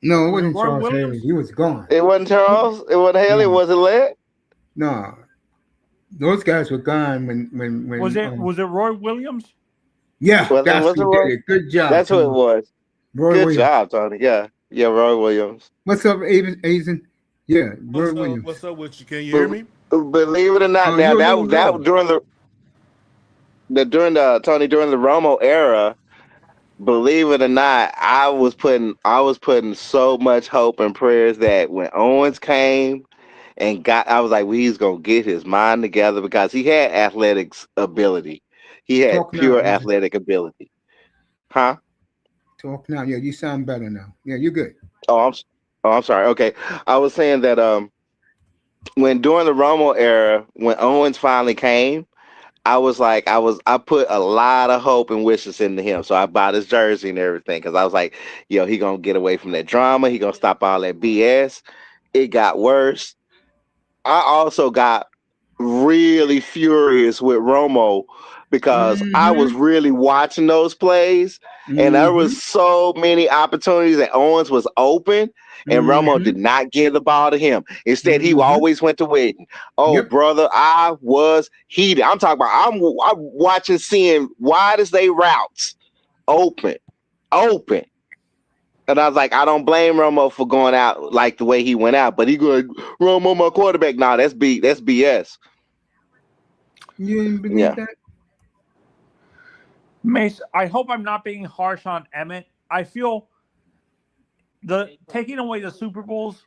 No, it Was it wasn't Roy Charles Haley. Williams? He was gone. It wasn't Charles. It wasn't Haley. No, Was it Lit? no. Those guys were gone Was when it Roy Williams? yeah, Was it? that's Was it who Roy? did it. Good job, That's who it Tony. was. Roy Good Williams. job, Tony. Yeah, yeah, Roy Williams. What's up, Aizen? Yeah, Roy Williams. What's up with you? Can you hear me? Believe it or not, Oh, now you're a little that low. during the Tony during the Romo era. Believe it or not, I was putting so much hope and prayers that when Owens came and I was like, well, he's gonna get his mind together because he had athletics ability. He had Talk now, pure Aizen. athletic ability. Huh? Talk now. Yeah, you sound better now. Yeah, you're good. Oh, I'm sorry. Okay. I was saying that when during the Romo era, when Owens finally came, I put a lot of hope and wishes into him. So I bought his jersey and everything because I was like, yo, he gonna get away from that drama. He gonna stop all that BS. It got worse. I also got really furious with Romo because I Mm-hmm. was really watching those plays, and there Mm-hmm. was so many opportunities that Owens was open, and Romo Mm-hmm. did not give the ball to him. Instead, he Mm-hmm. always went to Witten. Oh, Yep. brother, I was heated. I'm talking about I'm watching, seeing wide as they routes open, open. And I was like, I don't blame Romo for going out like the way he went out, but he going Romo my quarterback. Nah, that's BS. You didn't believe Yeah. that? Mace, I hope I'm not being harsh on Emmett. I feel the taking away the Super Bowls.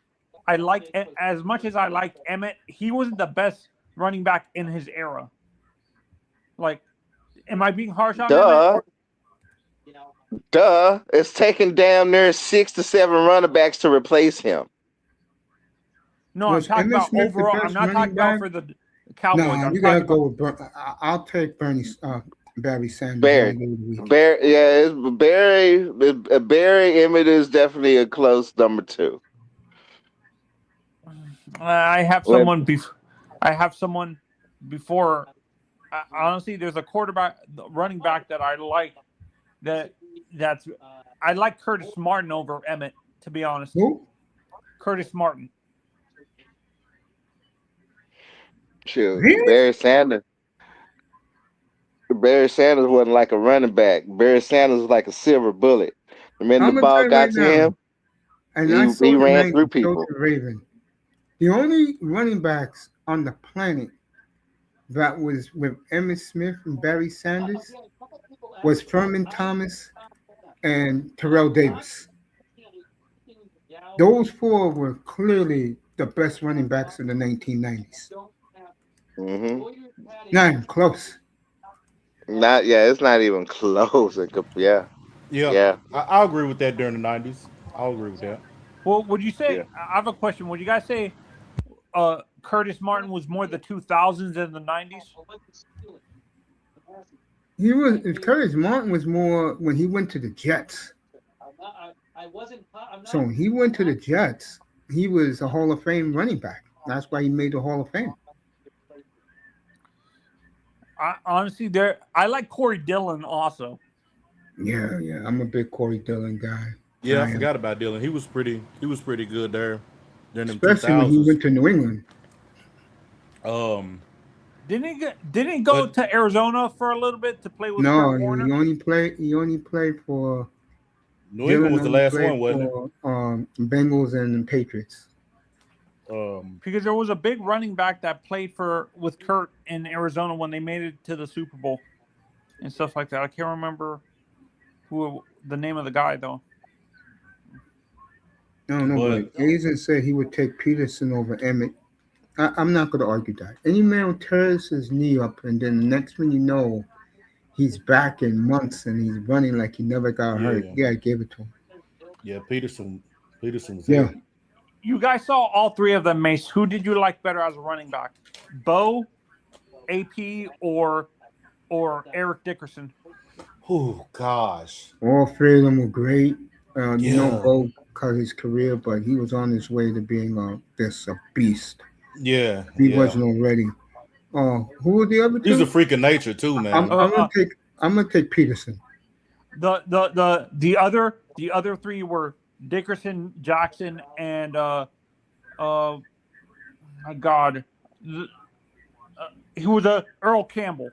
I like as much as I like Emmett. He wasn't the best running back in his era. Like, am I being harsh on Emmett? Duh. Duh. It's taking damn near 6 to 7 running backs to replace him. No, I'm Was talking Emmitt about Smith the overall. I'm best not talking running about back? for the Cowboys. No, I'm you gotta talking go about. with I'll take Barry Sanders Barry. any day of the week. Barry Emmett is definitely a close number 2. I have When someone. I have someone before. Honestly, there's a running back that I like. That's I like Curtis Martin over Emmett. To be honest, Who? Curtis Martin. shoot, Really? Barry Sanders wasn't like a running back. Barry Sanders was like a silver bullet. The minute I'm the gonna tell ball you right got to now. him, And I He saw the ran 90s, through so people. did Raven. The only running backs on the planet that was with Emmitt Smith and Barry Sanders was Furman Thomas and Terrell Davis. Those four were clearly the best running backs in the 1990s. Hmm. Not even close. Not yeah, it's not even close. Yeah, Yeah, yeah, I'll agree with that during the '90s. I'll agree with that. Well, would you say? yeah. I have a question. Would you guys say Curtis Martin was more the 2000s than the 90s? He was Curtis Martin was more when he went to the Jets. So when he went to the Jets, he was a Hall of Fame running back. That's why he made the Hall of Fame. Honestly, there I like Corey Dillon also. Yeah, yeah. I'm a big Corey Dillon guy. Yeah, I I am. forgot about Dylan. He was pretty good there during them two Especially when he thousands. went to New England. Um, Didn't he go but to Arizona for a little bit to play with No, Kurt Warner? he only played for New England Dillon was the only last played one, wasn't it? for Bengals and Patriots. Because there was a big running back that played for with Kurt in Arizona when they made it to the Super Bowl and stuff like that. I can't remember who the name of the guy though. No, But but Azen said he would take Peterson over Emmett. I'm not going to argue that. Any man tears his knee up, and then the next thing you know, he's back in months and he's running like he never got hurt. yeah, Yeah, I gave it to him. yeah, Peterson was Yeah, heavy. You guys saw all three of them, Mace. Who did you like better as a running back? Bo, AP, or Eric Dickerson? Oh gosh, all three of them were great. yeah, Bo cut his career, but he was on his way to being a beast. yeah, He yeah. wasn't already. Who were the other He's a two? freak of nature too, I'm, man. I'm gonna take I'm gonna take Peterson. The other three were Dickerson, Jackson, and my God, who was Earl Campbell.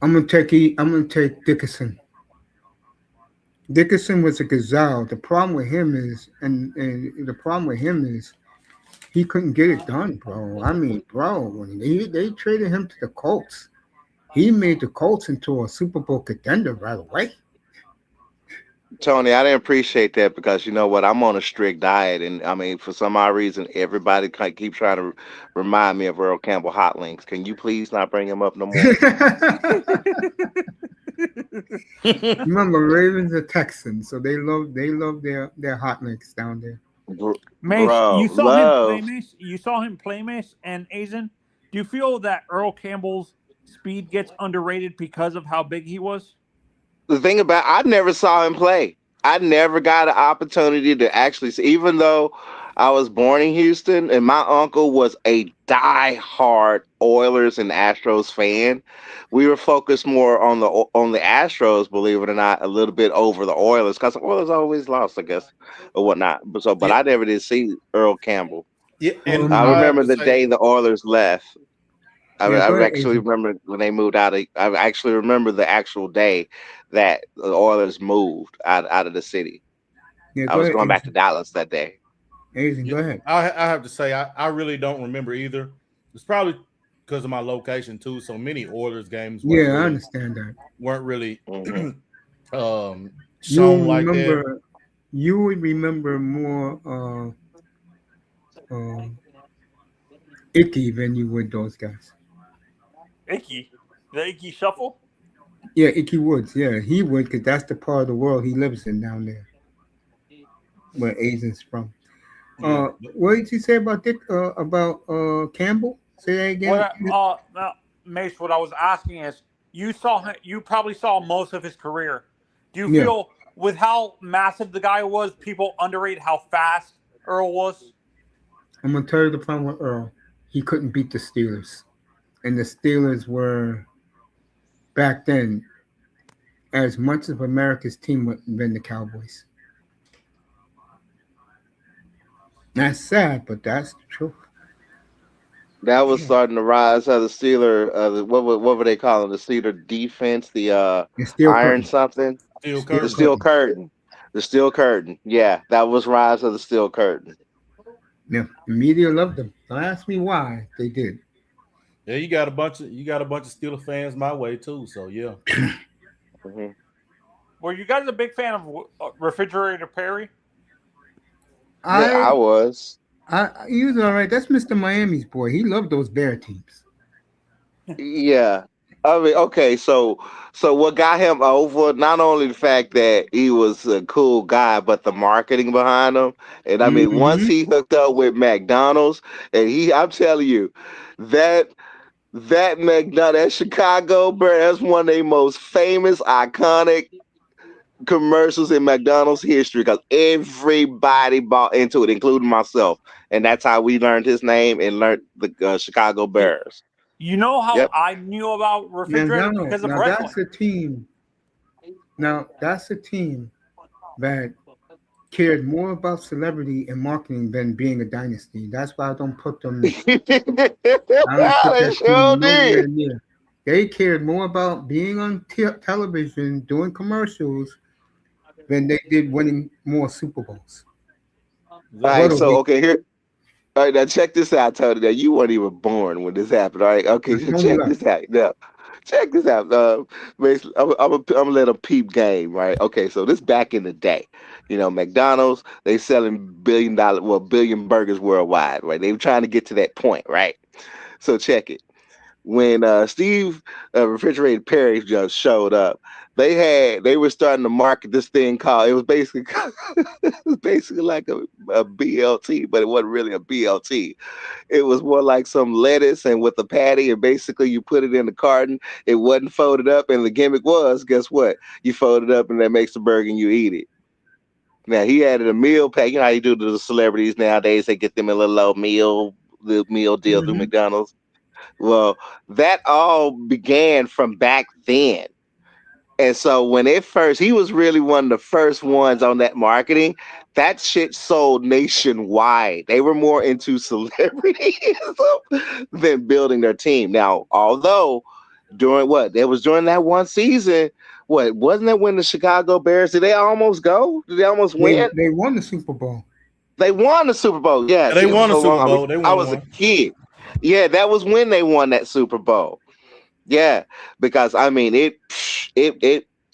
I'm gonna take Dickerson. Dickerson was a gazelle. The problem with him is, and the problem with him is, he couldn't get it done, bro. I mean, bro, when they traded him to the Colts, he made the Colts into a Super Bowl contender right away. Tony, I didn't appreciate that because you know what? I'm on a strict diet, and I mean, for some odd reason, everybody keep trying to remind me of Earl Campbell hot links. Can you please not bring him up no more? Remember, Ravens are Texans, so they love their hot links down there. Mace, Bro, you saw him play love. Mace. You saw him play Mace and Azen. Do you feel that Earl Campbell's speed gets underrated because of how big he was? The thing about I never saw him play. I never got an opportunity to actually see, even though I was born in Houston and my uncle was a die-hard Oilers and Astros fan. We were focused more on the Astros, believe it or not, a little bit over the Oilers because the Oilers always lost, I guess, or whatnot. But Yeah, I never did see Earl Campbell. yeah, and I I Um, have remember to the say, day the Oilers left. yeah, go I ahead, actually Adrian. remember when they moved out. I actually remember the actual day that the Oilers moved out of the city. Yeah, I go was ahead, going back to Adrian. Dallas that day. Adrian, yeah, go ahead. I have to say, I really don't remember either. It's probably because of my location too. So many Oilers games Yeah, I understand that. weren't really Hmm. You'll shown like that. remember. You would remember more Icky than you would those guys. Icky, the Icky Shuffle. Yeah, Icky Woods. Yeah, he would because that's the part of the world he lives in down there, where Asians from. Yeah, but What did you say about Dick? About Campbell? Say that again. Mace, what I was asking is, you saw him. You probably saw most of his career. Do you Yeah, feel with how massive the guy was, people underrate how fast Earl was? I'm gonna tell you the problem with Earl. He couldn't beat the Steelers, and the Steelers were back then as much of America's team would have been the Cowboys. That's sad, but that's the truth. That was starting to rise of the Steeler. What were they calling the Steeler defense? The The steel Iron curtain. something, Steel Steel the Curtain. Steel curtain. Curtain. The Steel Curtain. Yeah, that was Rise of the Steel Curtain. Yeah, the media loved them. Don't ask me why. They did. Yeah, you got a bunch of Steelers fans my way too. So yeah. Hmm. Were you guys a big fan of Refrigerator Perry? Yeah, I I, was. he was all right. That's Mr. Miami's boy. He loved those Bear teams. Yeah. I mean, okay, so what got him over, not only the fact that he was a cool guy, but the marketing behind him. And I mean, once Mm-hmm. he hooked up with McDonald's, and I'm telling you, that that Chicago Bear, that's one of the most famous, iconic commercials in McDonald's history because everybody bought into it, including myself. And that's how we learned his name and learned the Chicago You, Bears. you know how Yep. I knew about Refrigerator? Now, Because of now wrestling. that's a team. Now that's a team that cared more about celebrity and marketing than being a dynasty. That's why I don't put them. I don't put They that sure team nowhere did. near. They cared more about being on television, doing commercials, than they did winning more Super Bowls. All What right, a so week! okay, here. All right, now check this out, Tony. Now you weren't even born when this happened. All right, okay, so Tony check left. this out. Now, check this out. Basically, I'm gonna let a peep game, right? Okay, so this back in the day, McDonald's they selling billion burgers worldwide, right? They were trying to get to that point, right? So check it. When Steve Refrigerated Perry just showed up, they were starting to market this thing called, it was basically it was basically like a BLT, but it wasn't really a BLT. It was more like some lettuce and with a patty, and basically you put it in the carton. It wasn't folded up, and the gimmick was, guess what? You fold it up, and that makes the burger, and you eat it. Now he added a meal pack. You know how you do to the celebrities nowadays? They get them a little old the meal deal through Hmm. McDonald's. Well, that all began from back then. And so when it first, he was really one of the first ones on that marketing. That shit sold nationwide. They were more into celebrityism than building their team. Now, although during that one season, what wasn't it when the Chicago Bears did they almost go? Did they almost win? They won the Super Bowl. They won the Super Bowl. Yeah, Yeah, they see, it was won a so Super long. Bowl. They I won was a one. kid. Yeah, that was when they won that Super Bowl. Yeah, because I mean it.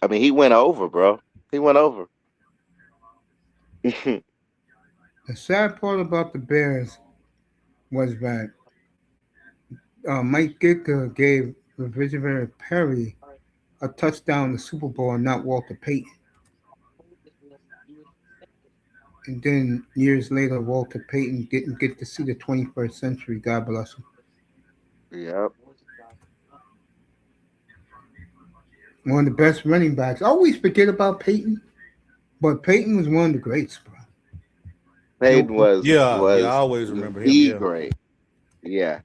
I mean he went over, bro. He went over. The sad part about the Bears was that Mike Ditka gave Visionary Perry a touchdown in the Super Bowl and not Walter Payton. And then years later, Walter Payton didn't get to see the 21st century. God bless him. Yep. One of the best running backs. I always forget about Peyton, but Peyton was one of the greats, bro. No Payton question. Yeah, I was always remember him. the Yeah. great. Yeah.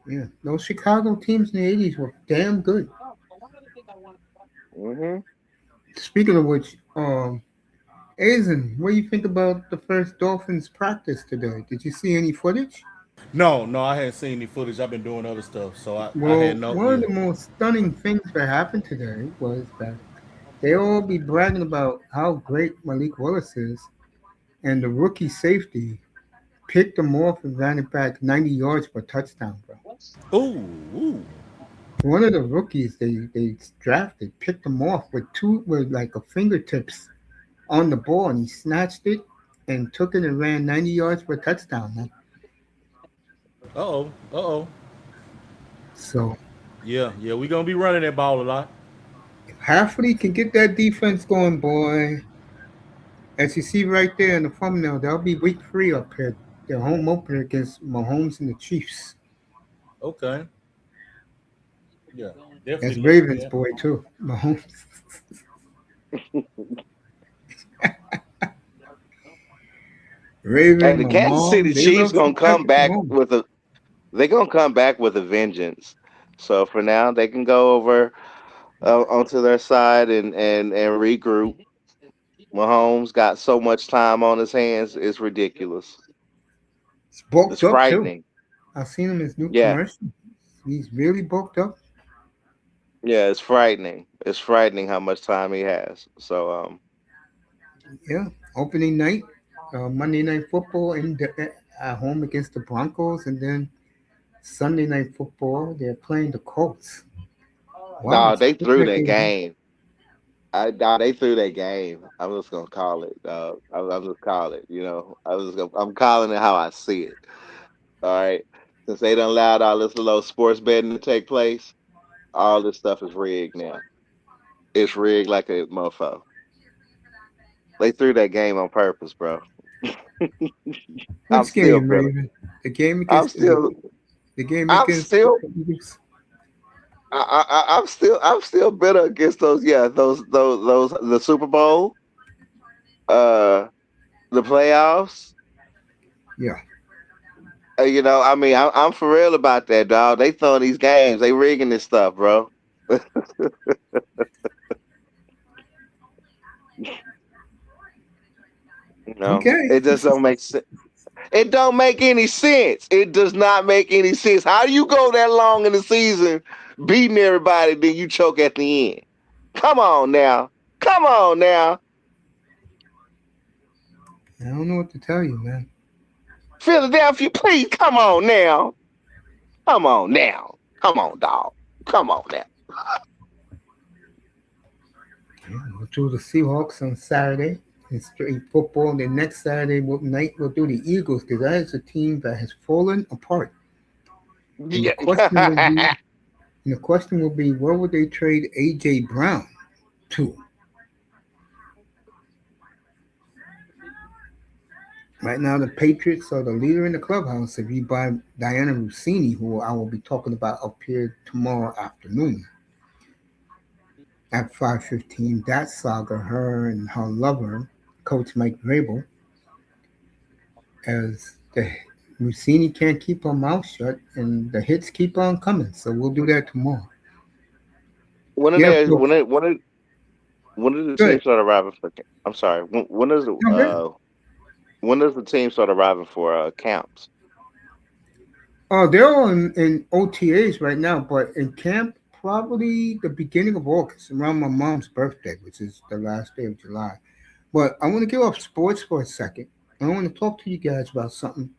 Yeah, those Chicago teams in the '80s were damn good. Hmm. Speaking of which, Aizen, what do you think about the first Dolphins practice today? Did you see any footage? No, I hadn't seen any footage. I've been doing other stuff, so I Well, had no. one of Yeah. the most stunning things that happened today was that they all be bragging about how great Malik Willis is, and the rookie safety picked him off and ran it back 90 yards for a touchdown, bro. Ooh, ooh. One of the rookies they drafted picked him off with like a fingertips on the ball, and he snatched it and took it and ran 90 yards for a touchdown, man. Uh oh. So Yeah. We gonna be running that ball a lot. if Halfley can get that defense going, boy, as you see right there in the thumbnail, they'll be week 3 up here. Their home opener against Mahomes and the Chiefs. Okay. Yeah, That's definitely look for Ravens that. boy too. Mahomes. And Raven, the my Kansas mom, City they Chiefs love some gonna come Patrick back Mahomes. with a they're gonna come back with a vengeance. So for now, they can go over onto their side and regroup. Mahomes got so much time on his hands, it's ridiculous. He's It's bulked up too. frightening. I've seen him in his new Yeah, commercial. He's really bulked up. yeah, it's frightening. It's frightening how much time he has. So Yeah, opening night, Monday night football at home against the Broncos, and then Sunday night football they're playing the Colts. Wow, Dog, it's they looks threw like that a game. Dog, they threw that game. I'm just gonna call it. I'm just call it. I'm calling it how I see it. All right. Since they done allowed all this little sports betting to take place, all this stuff is rigged now. It's rigged like a mofo. They threw that game on purpose, bro. I'm which still game, bitter. Raven? The game I'm against still. the game I'm against still. the Eagles. I'm still bitter against those. Yeah, those the Super Bowl, uh, the playoffs. Yeah. I mean, I'm for real about that, dog. They throwing these games. They rigging this stuff, bro. Okay. It just don't make sense. It don't make any sense. It does not make any sense. How do you go that long in the season beating everybody, then you choke at the end? Come on now. Come on now. I don't know what to tell you, man. Philadelphia, please come on now. Come on now. Come on, dog. Come on now. Yeah, we'll do the Seahawks on Saturday. It's straight football. And then next Saturday night we'll do the Eagles because that is a team that has fallen apart. And the Yeah. question will be, where would they trade AJ Brown to? Right now, the Patriots are the leader in the clubhouse. If you buy Diana Rossini, who I will be talking about up here tomorrow afternoon at 5:15, that saga, her and her lover, Coach Mike Vrabel, as the Rossini can't keep her mouth shut and the hits keep on coming. So we'll do that tomorrow. when are Yeah, they bro. when did the team Good. start arriving for I'm sorry. No, good. When does the team start arriving for camps? Oh, they're all in OTAs right now, but in camp, probably the beginning of August, around my mom's birthday, which is the last day of July. But I want to get off sports for a second. I want to talk to you guys about something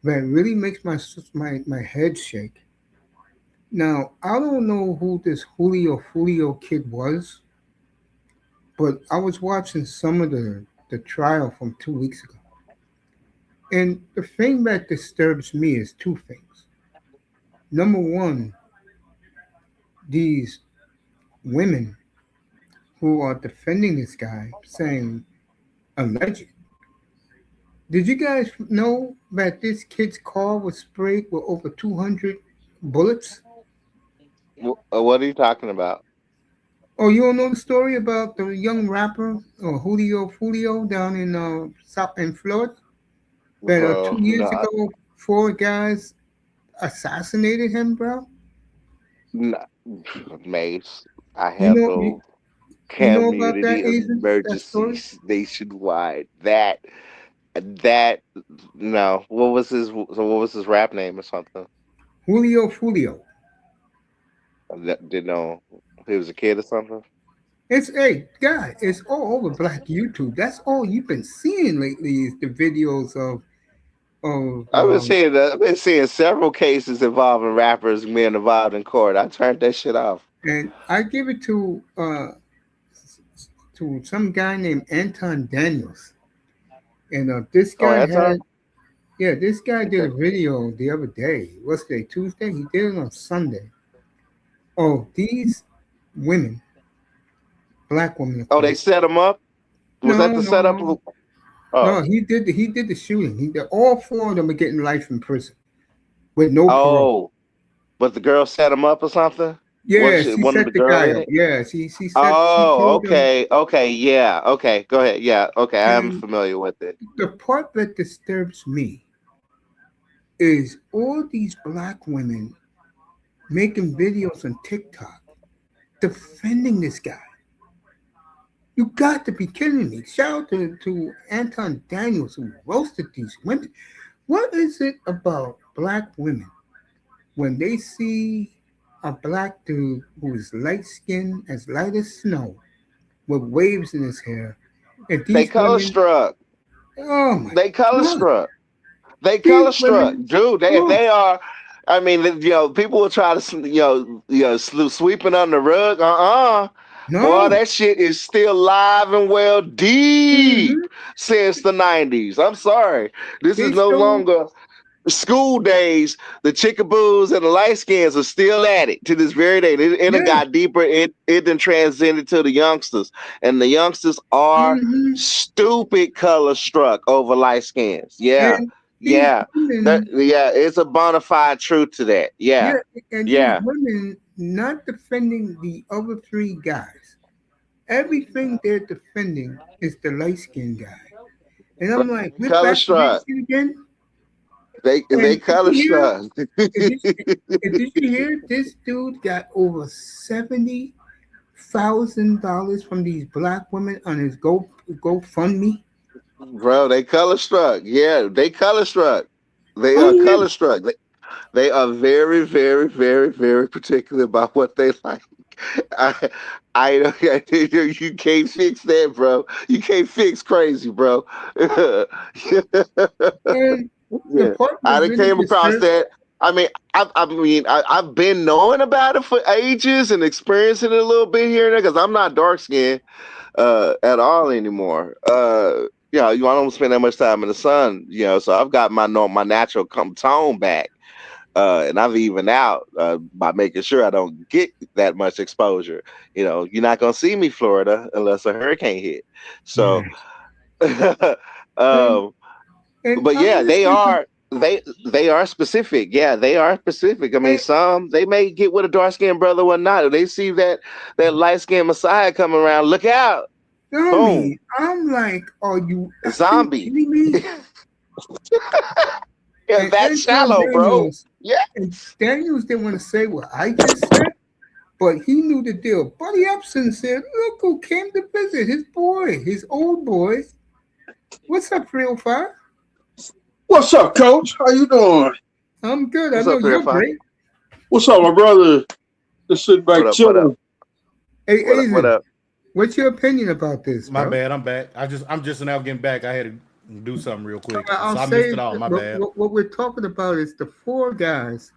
that really makes my head shake. Now, I don't know who this Julio kid was, but I was watching some of the trial from 2 weeks ago. And the thing that disturbs me is two things. Number one, these women who are defending this guy saying alleged. Did you guys know that this kid's car was sprayed with over 200 bullets? What are you talking about, Oh, you don't know the story about the young rapper Julio down in South in Florida? That bro? 2 years No, ago, four guys assassinated him, bro. no, Mace. I You have know, you, no you know about community that, Asian? That story? emergencies nationwide. That no. What was his rap name or something? Julio. That didn't know he was a kid or something. It's hey, guy. It's all over Black YouTube. That's all you've been seeing lately is the videos of I've been seeing several cases involving rappers being involved in court. I turned that shit off. and I give it to some guy named Anton Daniels, and this Oh, guy Anton? had yeah, this guy did Okay. a video the other day. What's today? Tuesday. He did it on Sunday. Oh, these women, black women, of Oh, they course. set him up? Was that No, the no, setup? no, Oh. no. He did the shooting. All four of them are getting life in prison with no parole. Oh, but the girl set him up or something? Yeah, she One of the set the girl guy in up. it? Yeah, she Oh, told him. okay. Okay, yeah. Okay, go ahead. Yeah, okay. I'm And familiar with it. the part that disturbs me is all these black women making videos on TikTok defending this guy. You got to be kidding me. Shout out to Anton Daniels who roasted these women. What is it about black women when they see a black dude who is light skinned, as light as snow, with waves in his hair, If They these color women, struck. oh my They color God, struck. They these color struck, women, dude. oh They are. I mean, people will try to sweeping under the rug. Boy, no. that shit is still live and well Mm-hmm. deep since the 90s. I'm sorry. This is They no still, longer school days. The chickaboos and the light skins are still at it to this very day. It done yeah. got deeper. It then transcended to the youngsters. And the youngsters are Mm-hmm. stupid color struck over light skins. Yeah. And these Yeah. women, Yeah, it's a bona fide truth to that. yeah, Yeah. and these Yeah. women not defending the other three guys. Everything they're defending is the light skinned guy. And I'm like, we're Color back to this struck. shit again. They And did color you hear? struck. And did you hear? This dude got over $70,000 from these black women on his GoFundMe. Bro, they color struck. Yeah, they color struck. They Oh are yeah, color struck. They are very, very, very, very particular about what they like. I, you can't fix that, bro. You can't fix crazy, bro. and the Yeah, part I that done really came across disturbed. that. I've been knowing about it for ages and experiencing it a little bit here and there because I'm not dark skinned at all anymore. I don't spend that much time in the sun, so I've got my natural tone back. And I've even out by making sure I don't get that much exposure. You're not gonna see me Florida unless a hurricane hit. So, Yes. And, um, and but I'm yeah, listening to. they are specific. Yeah, they are specific. I mean, And, some they may get with a dark skinned brother or not. If they see that light skinned Messiah coming around, look out! tell Boom, me, I'm like, are you effing zombie. kidding me? Yeah, And that's Anton shallow, bro. Daniels, Yeah. and Daniels didn't want to say what I just said, but he knew the deal. Buddy Epson said, look who came to visit, his boy, his old boy. What's up, 305? What's up, Coach? How you doing? I'm good. I What's know up, you're 305? great. What's up, my brother? Just sitting What back up? What up? chilling. Hey, What up? What Azen, up? what's your opinion about this, My bro? bad. I'm back. I'm just now getting back. I had to do something real quick, I'll so I missed say it all. My what, bad. what we're talking about is the four guys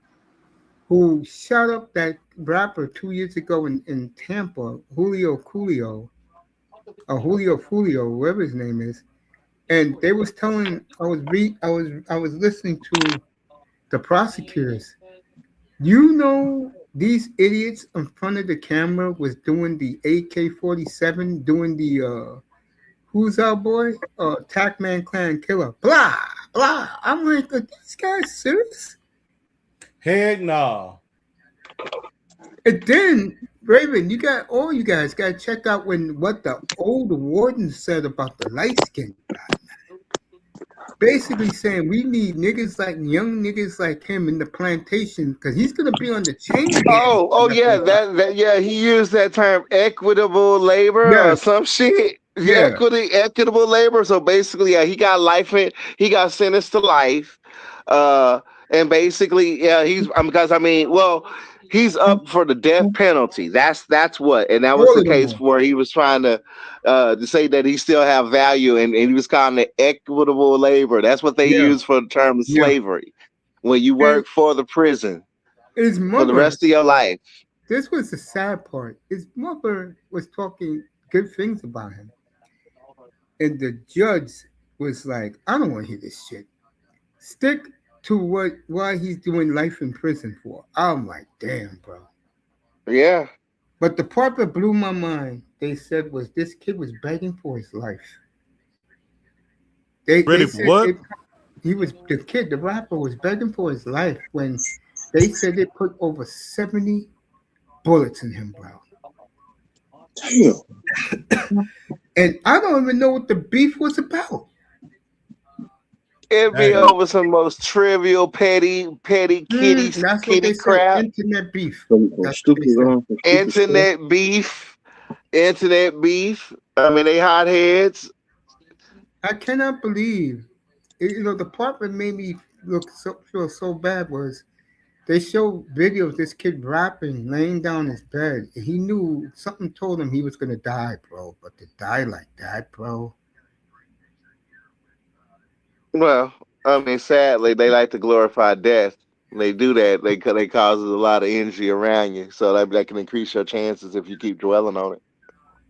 who shot up that rapper 2 years ago in Tampa, Julio Fulio, whatever his name is. And they was telling, I was listening to the prosecutors. You know, these idiots in front of the camera was doing the AK-47, doing the who's our boy? Tackman Clan Killer. Blah blah. I'm like, are these guys serious? Heck no. And then Raven, you guys got to check out what the old warden said about the light skin guy. Basically saying we need young niggas like him in the plantation because he's gonna be on the chain gang. Oh yeah, yeah. He used that term equitable labor or Yes, some shit. yeah, Equitable labor. So basically, yeah, he got he got sentenced to life. Uh, and basically, yeah, because I mean, well, he's up for the death penalty. That's what, and that was all the of them case are. where he was trying to say that he still have value, and he was calling it equitable labor. That's what they Yeah, use for the term of yeah. slavery when you And work for the prison his for the mother, rest of your life. this was the sad part. His mother was talking good things about him, and the judge was like, "I don't want to hear this shit. Stick to why he's doing life in prison for." I'm like, "Damn, bro." Yeah. But the part that blew my mind, they said, was this kid was begging for his life. They Ready for said what? the kid, the rapper, was begging for his life when they said they put over 70 bullets in him, bro. Damn. And I don't even know what the beef was about. It'd be Hey, over some most trivial, That's what kitty they said. crap, Internet beef. Some That's what they stupid, said. some stupid stuff. internet beef, internet beef. I mean, they hotheads. I cannot believe. The part that made me feel so bad was they showed video of this kid rapping, laying down his bed. He knew something told him he was gonna die, bro. But to die like that, bro. Well, I mean, sadly, they like to glorify death. They do that. They causes a lot of energy around you, so that can increase your chances if you keep dwelling on it.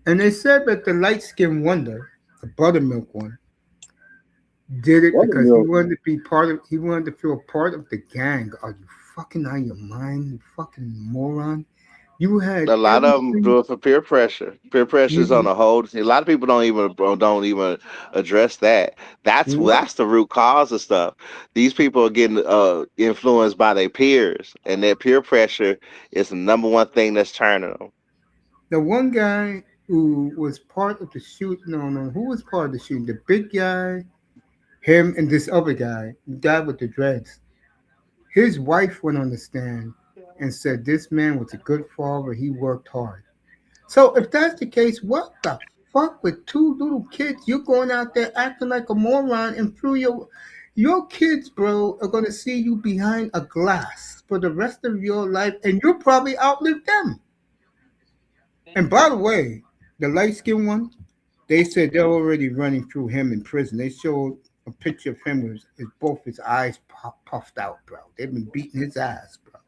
And they said that the light skinned wonder, the buttermilk one, did it because he Buttermilk. wanted to be part of. He wanted to feel part of the gang. Are you fucking out of your mind, you fucking moron? You had A lot of them everything. do it for peer pressure. Peer pressure is on You, a whole. A lot of people don't even address that. you, That's the root cause of stuff. These people are getting influenced by their peers, and their peer pressure is the number one thing that's turning them. the one guy who was part of the shoot. No, no, who was part of the shooting? The big guy, him, and this other guy, the guy with the dreads. His wife went on the stand and said this man was a good father. He worked hard. So if that's the case, what the fuck with two little kids? You're going out there acting like a moron, and through your kids, bro, are gonna see you behind a glass for the rest of your life, and you'll probably outlive them. And by the way, the light skinned one, they said they're already running through him in prison. They showed a picture of him with both his eyes puffed out, bro. They've been beating his ass, bro.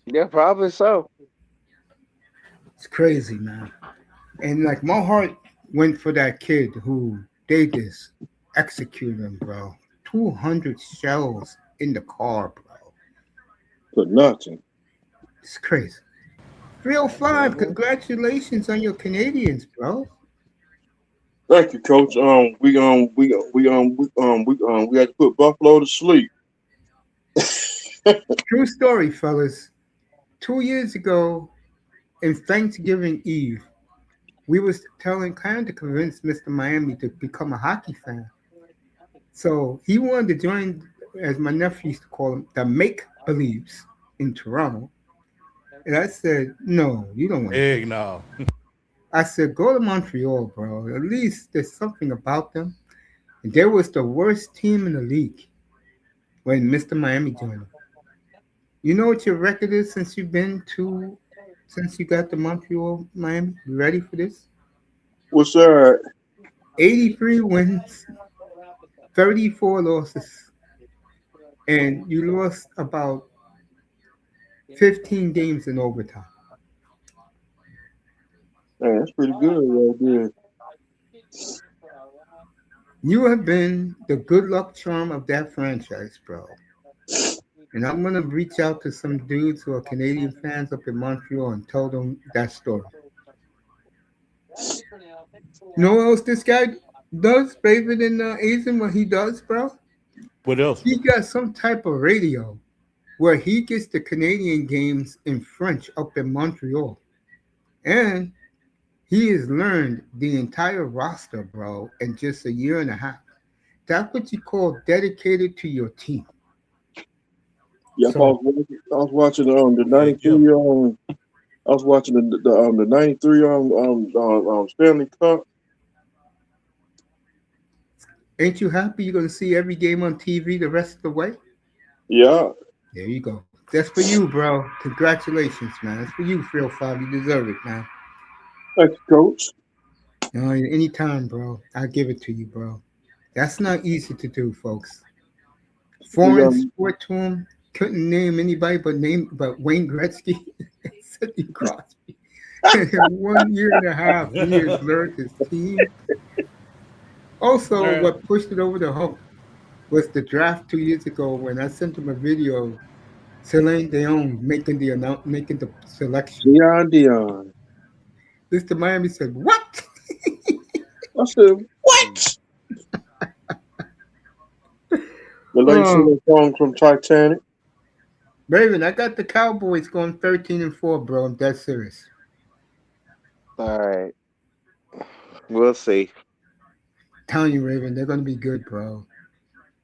Yeah, probably so. It's crazy, man. And like my heart went for that kid who they just executed him, bro. 200 shells in the car, bro. For nothing. It's crazy. 305, Hmm. congratulations on your Canadians, bro. Thank you, Coach. We had to put Buffalo to sleep. True story, fellas. 2 years ago, in Thanksgiving Eve, we was trying to convince Mr. Miami to become a hockey fan. So he wanted to join, as my nephew used to call them, the make believes in Toronto. And I said, no, you don't want to do Egg that. no. I said, go to Montreal, bro. At least there's something about them. And they was the worst team in the league when Mr. Miami joined them. You know what your record is since you got to Montreal, Miami? You ready for this? What's that? 83 wins, 34 losses, and you lost about 15 games in overtime. Man, that's pretty good right there. You have been the good luck charm of that franchise, bro. And I'm gonna reach out to some dudes who are Canadian fans up in Montreal and tell them that story. You know what else this guy does, braver than Asian? What he does, bro? What else? He got some type of radio where he gets the Canadian games in French up in Montreal, and he has learned the entire roster, bro, in just a year and a half. That's what you call dedicated to your team. Yep, So I was watching the Heck yeah. '93 I was watching the '93 Stanley Cup. ain't you happy you're gonna see every game on TV the rest of the way? Yeah, There you go. That's for you, bro. Congratulations, man. That's for you, Phil Five. You deserve it, man. thank you, Coach. Anytime, bro. I'll give it to you, bro. That's not easy to do, folks. We Foreign sport to him. Couldn't name anybody but Wayne Gretzky and Sidney Crosby. In 1 year and a half, he has learned his team. Also, Man, what pushed it over the hump was the draft 2 years ago when I sent him a video of Celine Dion making the selection. Dion. Mr. Miami said, "What?" I said, Hmm. what? The lady Oh, singing a song from Titanic. Raven, I got the Cowboys going 13-4, bro. I'm dead serious. All right, we'll see. Telling you, Raven, they're going to be good, bro.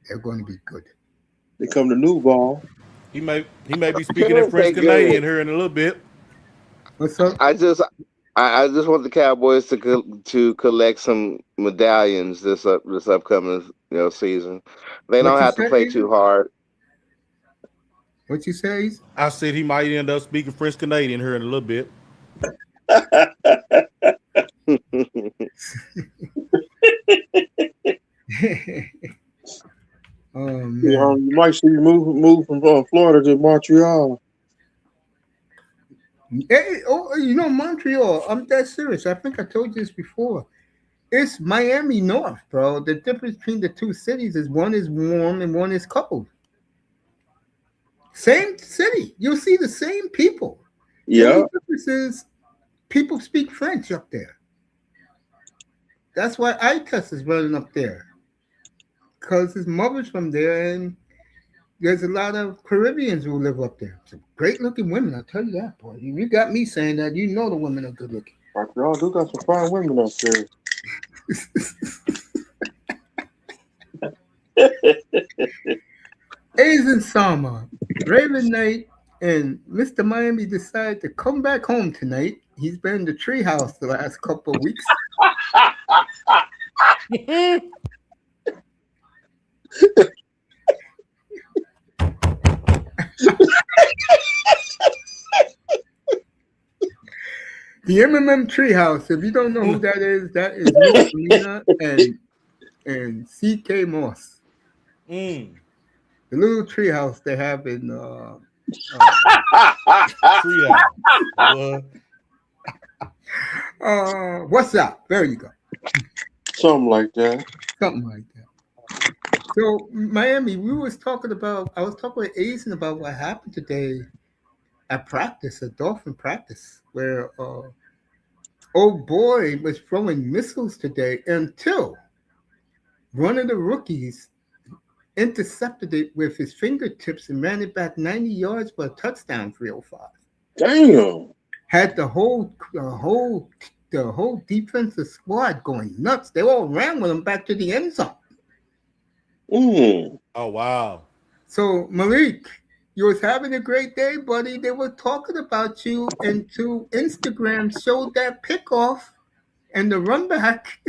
They're going to be good. They come to New Ball. he may be speaking in Can't French say good. Canadian here in a little bit. What's up? I just I just want the Cowboys to collect some medallions this upcoming season. They What don't you have to say, play Easy? too hard. What you say, Easy? I said he might end up speaking French Canadian here in a little bit. man. You might see me move from Florida to Montreal. Hey, Montreal. I'm that serious. I think I told you this before. It's Miami North, bro. The difference between the two cities is one is warm and one is cold. Same city. You'll see the same people. The Yeah. only difference is people speak French up there. That's why ITES is running up there. Because his mother's from there, and there's a lot of Caribbeans who live up there. Some great looking women, I'll tell you that, boy. You got me saying that, you know the women are good looking. Montreal do got some fine women up there. Asian Sama, Raven Knight, and Mr. Miami decided to come back home tonight. He's been in the treehouse the last couple of weeks. The MMM Treehouse, if you don't know who that is Miss Selena and CK Moss. Mm. The little treehouse they have in Treehouse. what's up? There you go. Something like that. Something like that. So Miami, I was talking with Aizen about what happened today at practice, at Dolphin practice, where old boy was throwing missiles today until one of the rookies intercepted it with his fingertips and ran it back 90 yards for a touchdown, 305. Damn. Had the whole defensive squad going nuts. They all ran with him back to the end zone. Mm. Oh, wow. So, Malik, you was having a great day, buddy. They were talking about you, and to Instagram showed that pickoff and the run back.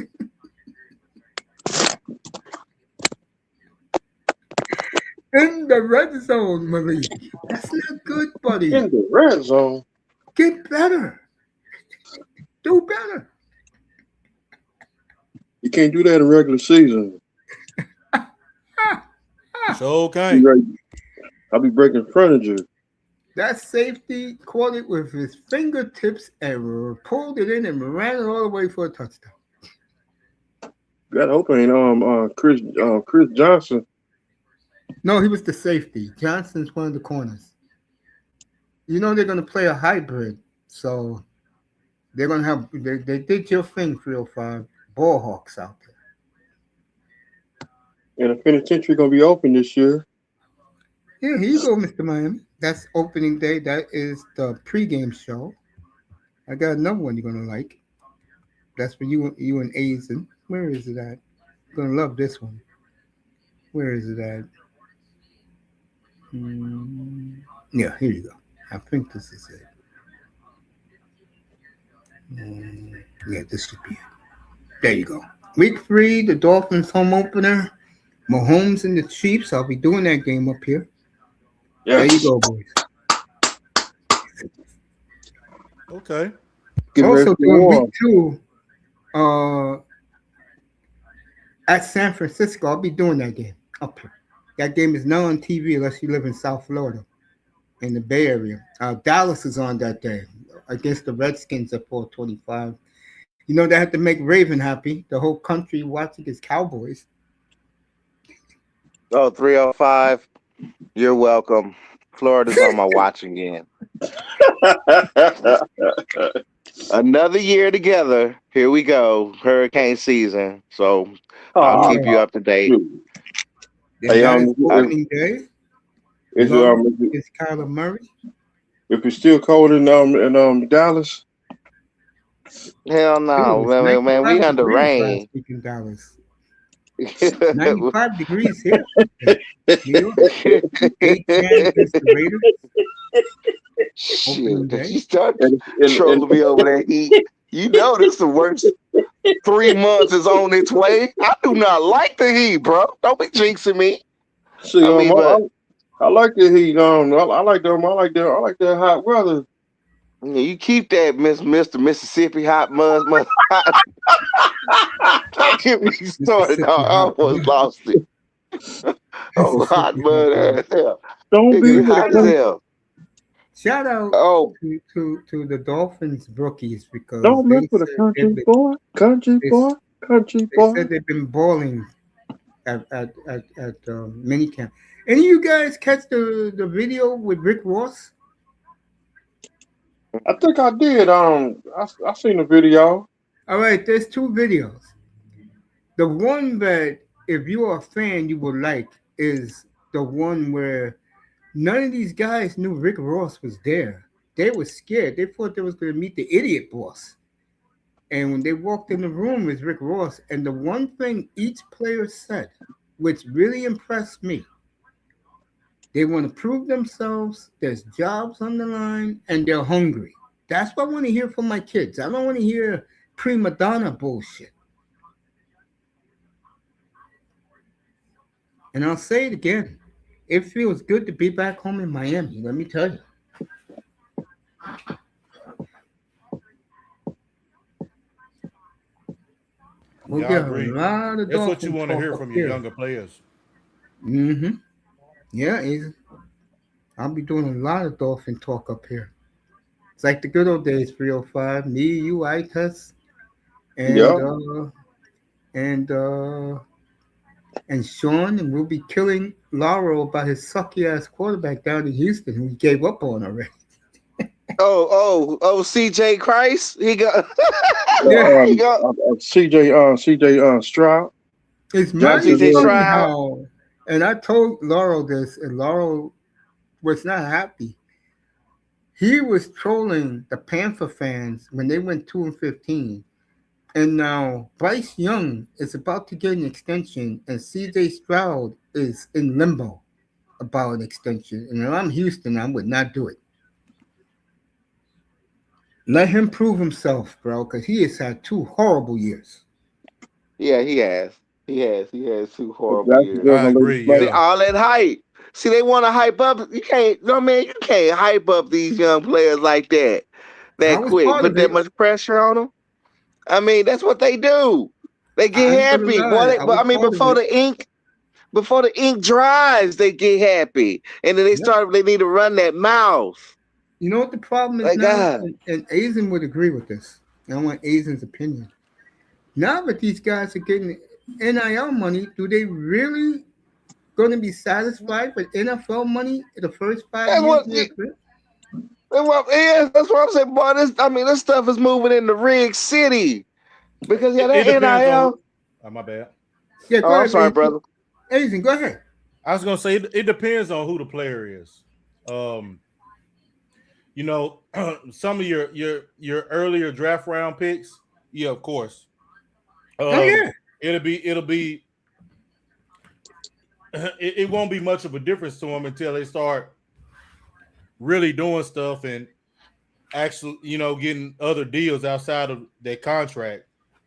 In the red zone, Malik. That's not good, buddy. In the red zone. Get better. Do better. You can't do that in regular season. So okay. I'll be breaking furniture. That safety caught it with his fingertips and pulled it in and ran it all the way for a touchdown. Got hope ain't Chris Johnson. No, he was the safety. Johnson's one of the corners. You know they're gonna play a hybrid, so they're gonna have they did your thing, 305 ball hawks out there. And the penitentiary gonna be open this year. Yeah, here you go, Mr. Miami. That's opening day. That is the pregame show. I got another one you're gonna like. That's for you and Aizen. Where is it at? You're gonna love this one. Where is it at? Yeah, here you go. I think this is it. Yeah, this should be it. There you go. Week 3, the Dolphins home opener. Mahomes and the Chiefs. I'll be doing that game up here. Yeah. There you go, boys. Okay. Also doing week 2 at San Francisco. I'll be doing that game up here. That game is not on TV unless you live in South Florida, in the Bay Area. Dallas is on that day against the Redskins at 4:25. You know, they have to make Raven happy. The whole country watching his Cowboys. Oh, 305. You're welcome. Florida's on my watch again. Another year together. Here we go. Hurricane season. So I'll keep you up to date. Hey, opening day. Is Kyler Murray. If it's still cold in Dallas? Hell no, man. We under rain. In Dallas. 95 degrees here. New York. 8-10 against the Raiders. Shit, you start trolling me over that heat. You know this the worst 3 months is on its way. I do not like the heat, bro. Don't be jinxing me. See, I like the heat. I like that hot weather. Yeah, you keep that, Mr. Mississippi hot mud. Don't get me started. I almost lost it. Oh, hot mud as hell. Don't be Nigga, with a hot as country. hell. Shout out Oh, to the Dolphins rookies because Don't mess they with a said country boy. Country they, boy. Country they boy. said they've been balling at minicamp. Any of you guys catch the video with Rick Ross? I think I did. I seen the video. All right, there's two videos. The one that if you're a fan you will like is the one where none of these guys knew Rick Ross was there. They were scared. They thought they was going to meet the idiot boss. And when they walked in the room with Rick Ross, and the one thing each player said, which really impressed me, they want to prove themselves, there's jobs on the line, and they're hungry. That's what I want to hear from my kids. I don't want to hear prima donna bullshit. And I'll say it again. It feels good to be back home in Miami, let me tell you. We'll Yeah, I get a agree. lot of That's what Dolphin you want to talk hear up from your here. younger players. Mm-hmm. Yeah, I'll be doing a lot of Dolphin talk up here. It's like the good old days, 305. Me, you, Itus, Yeah. and and Sean, and we'll be killing Lauro about his sucky ass quarterback down in Houston who he gave up on already. CJ Christ. He got Yeah. he got CJ Stroud. It's Jackson mighty CJ Williams. funny Stroud. how, and I told Lauro this, and Lauro was not happy. He was trolling the Panther fans when they went 2-15. And now Bryce Young is about to get an extension, and CJ Stroud is in limbo about an extension. And if I'm Houston, I would not do it. Let him prove himself, bro, because he has had 2 horrible years. Yeah, he has. He has 2 horrible years. Jacksonville I gonna let him agree. play. See, Yeah. all that hype. See, they want to hype up. You can't, no man, you can't hype up these young players like that I was quick. part Put of that it. much pressure on them. I mean, that's what they do. They I get ain't gonna happy. Boy, lie. I but was I mean, part of it. before the ink dries, they get happy, and then Yep. they need to run that mouth. You know what the problem is Like now? God, And Azen would agree with this. I want Azen's opinion. Now that these guys are getting NIL money, do they really going to be satisfied with NFL money in the first 5 that's years what. of their career? That's what I'm saying, boy. This stuff is moving into Rig City because It that depends on NIL. who. Oh, my bad. Yeah, Oh, go I'm ahead, sorry, Azen. brother. Azen, go ahead. I was gonna say it depends on who the player is. Um, some of your earlier draft round picks, yeah, of course. Oh yeah. It'll be it won't be much of a difference to them until they start really doing stuff and actually, getting other deals outside of their contract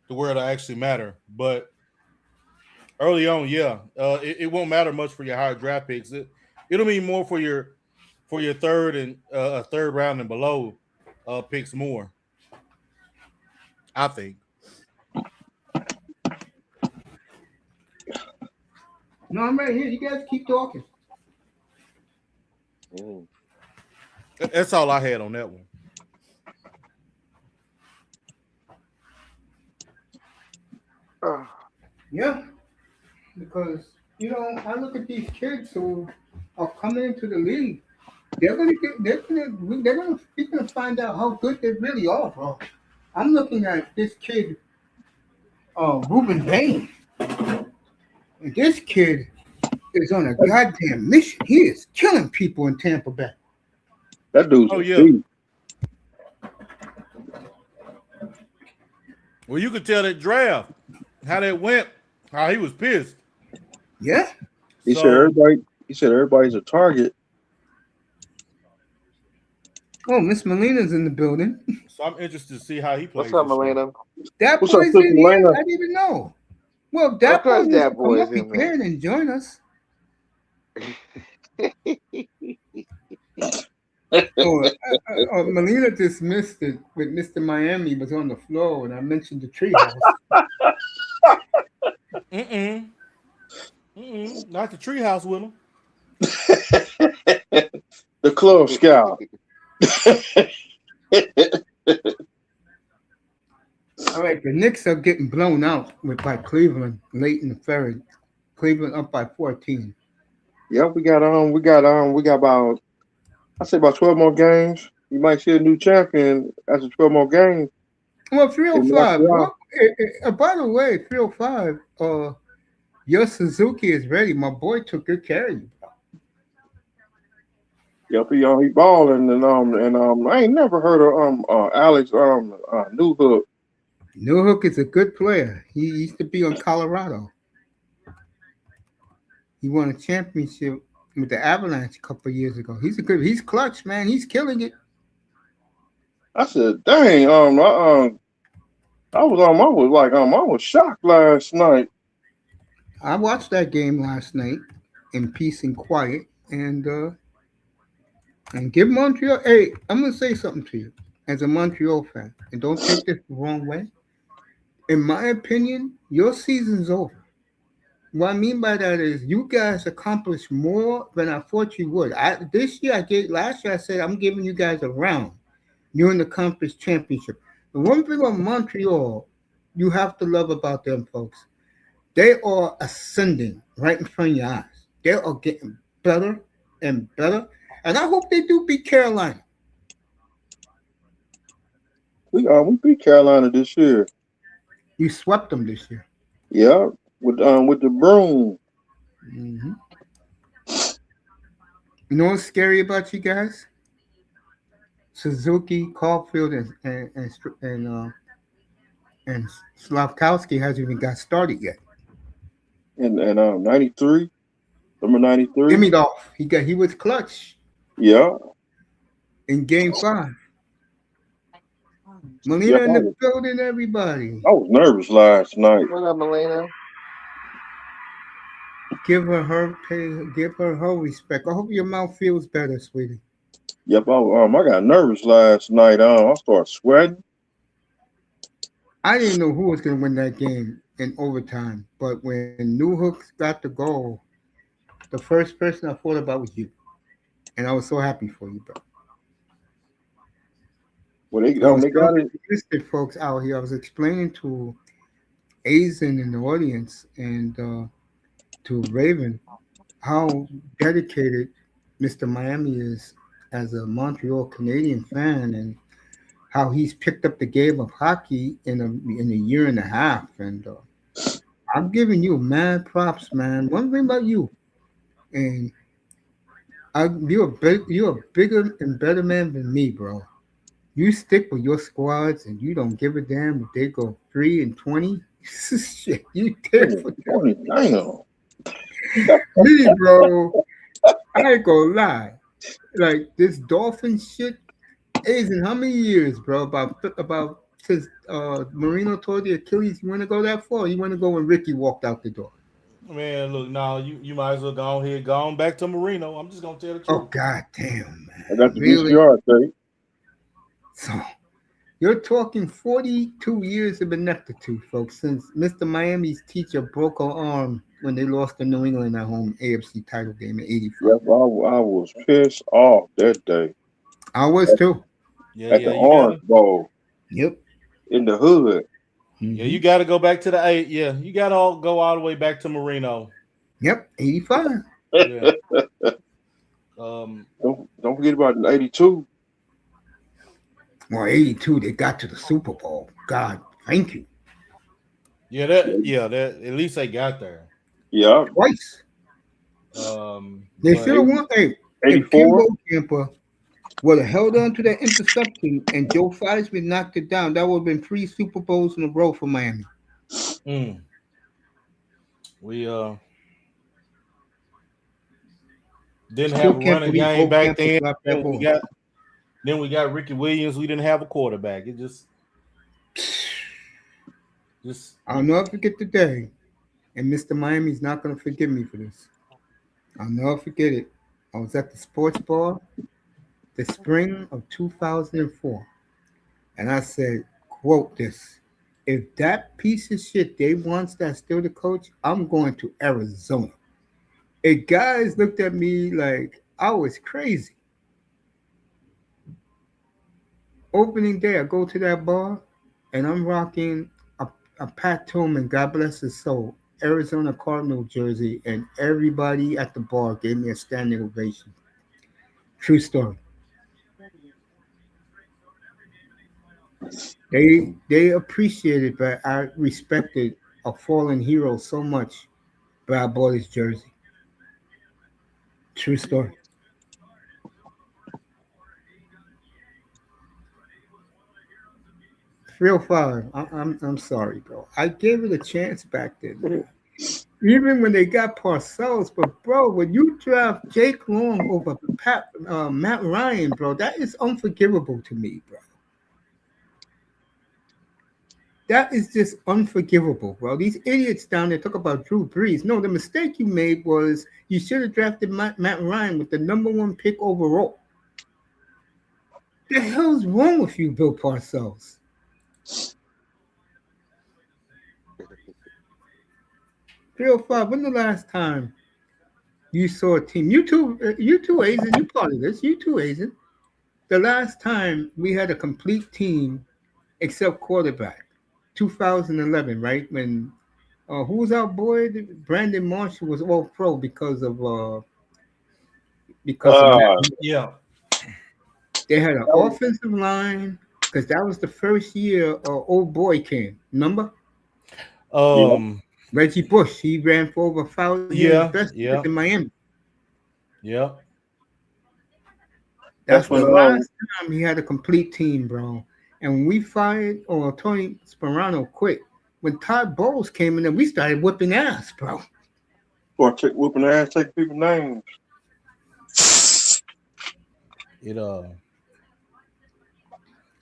to where it'll actually matter. But early on, yeah, it won't matter much for your higher draft picks. It'll mean more for your third and third round and below picks more. I think. No, I'm right here. You guys keep talking. That's all I had on that one. Yeah, because I look at these kids who are coming into the league. We're gonna find out how good they really are, bro. I'm looking at this kid, Ruben Bain. And this kid is on a goddamn mission. He is killing people in Tampa Bay. That dude's Oh a yeah. beast. Well, you could tell that draft how that went. How he was pissed. Yeah. He said everybody's a target. Oh, Miss Molina's in the building. So I'm interested to see how he plays. What's up, this year. Melena? That What's up, boy's Sister in here. Melina? I didn't even know. Well, that Of course boy needs that to boy come is up in here there. and join us. Melina dismissed it with Mr. Miami was on the floor, and I mentioned the treehouse. Not the treehouse with them. The Club Scout. All right, the Knicks are getting blown out by Cleveland late in the third. Cleveland up by 14. Yep, we got about I say about 12 more games. You might see a new champion after 12 more games. Well, in 305. Montreal. By the way, 305. Your Suzuki is ready. My boy took good care of you. Yep, he balling and I ain't never heard of Alex Newhook. Newhook is a good player. He used to be on Colorado. He won a championship with the Avalanche a couple of years ago. He's clutch, man. He's killing it. I said, dang, I was shocked last night. I watched that game last night in peace and quiet, and give Montreal. Hey, I'm gonna say something to you as a Montreal fan, and don't take this the wrong way. In my opinion, your season's over. What I mean by that is you guys accomplished more than I thought you would. Last year I said I'm giving you guys a round. You're in the conference championship. The one thing about Montreal you have to love about them folks, they are ascending right in front of your eyes. They are getting better and better. And I hope they do beat Carolina. We beat Carolina this year. You swept them this year. Yeah, with the broom. Mm-hmm. You know what's scary about you guys? Suzuki, Caulfield, and Slavkowski hasn't even got started yet. And 93, number 93. Give me off. He was clutch. Yeah. In Game 5. Melina in the building, everybody. I was nervous last night. What up, Melina? Give her her respect. I hope your mouth feels better, sweetie. Yep, I got nervous last night. I started sweating. I didn't know who was going to win that game in overtime, but when Newhook got the goal, the first person I thought about was you, and I was so happy for you, bro. Well, they got it. Folks out here. I was explaining to Azen in the audience and to Raven how dedicated Mr. Miami is as a Montreal Canadian fan, and how he's picked up the game of hockey in a year and a half. And I'm giving you mad props, man. One thing about you, and you're a bigger and better man than me, bro. You stick with your squads, and you don't give a damn if they go 3-20. Shit, you there for 20. Damn. me, bro. I ain't gonna lie. Like this Dolphin shit. Azen, how many years, bro? About since Marino tore the Achilles. You want to go that far? You want to go when Ricky walked out the door? Man, look, now you might as well go on back to Marino. I'm just gonna tell the truth. Oh god damn, man! I got the VCR tape. So you're talking 42 years of ineptitude, folks, since Mr. Miami's teacher broke her arm when they lost to New England at home AFC title game in '85. Yep, I was pissed off that day. I was too. Yeah, at the Orange Bowl. Yep. In the hood. Mm-hmm. Yeah, you got to go back to the 8. Yeah, you got to go all the way back to Marino. Yep, 85. Yeah. Don't forget about 82. Well, 82, they got to the Super Bowl. God, thank you. Yeah, that at least they got there. Yeah, twice. They should have won. Hey, 84. Camper would have held on to that interception and Joe Theismann knocked it down. That would have been 3 Super Bowls in a row for Miami. We didn't have a running game back then. Then we got Ricky Williams. We didn't have a quarterback. It just I'll never forget the day, and Mr. Miami's not going to forgive me for this. I'll never forget it. I was at the sports bar the spring of 2004, and I said, quote this, if that piece of shit Dave wants that's still the coach, I'm going to Arizona. And guys looked at me like I was crazy. Opening day, I go to that bar and I'm rocking a Pat Tillman, God bless his soul, Arizona Cardinal jersey, and everybody at the bar gave me a standing ovation. True story. They appreciated, but I respected a fallen hero so much, but I bought his jersey. True story. 305. I'm sorry, bro. I gave it a chance back then, man. Even when they got Parcells, but bro, when you draft Jake Long over Matt Ryan, bro, that is unforgivable to me, bro. That is just unforgivable, bro. These idiots down there talk about Drew Brees. No, the mistake you made was you should have drafted Matt Ryan with the number one pick overall. The hell's wrong with you, Bill Parcells? 305. When the last time you saw a team? You too, Asian. You part of this. You too, Asian. The last time we had a complete team except quarterback, 2011, right? When who was our boy? Brandon Marshall was all pro because of Uh, Matt. Yeah. They had an offensive line because that was the first year old boy came. Remember yeah, Reggie Bush? He ran for over 1,000 yards, Yeah. best years Yeah. in Miami. Yeah. That's that's the when last time he had a complete team, bro. And when we fired or Tony Sperano quit, when Todd Bowles came in, and we started whipping ass, bro. or whooping the ass, taking people's names. It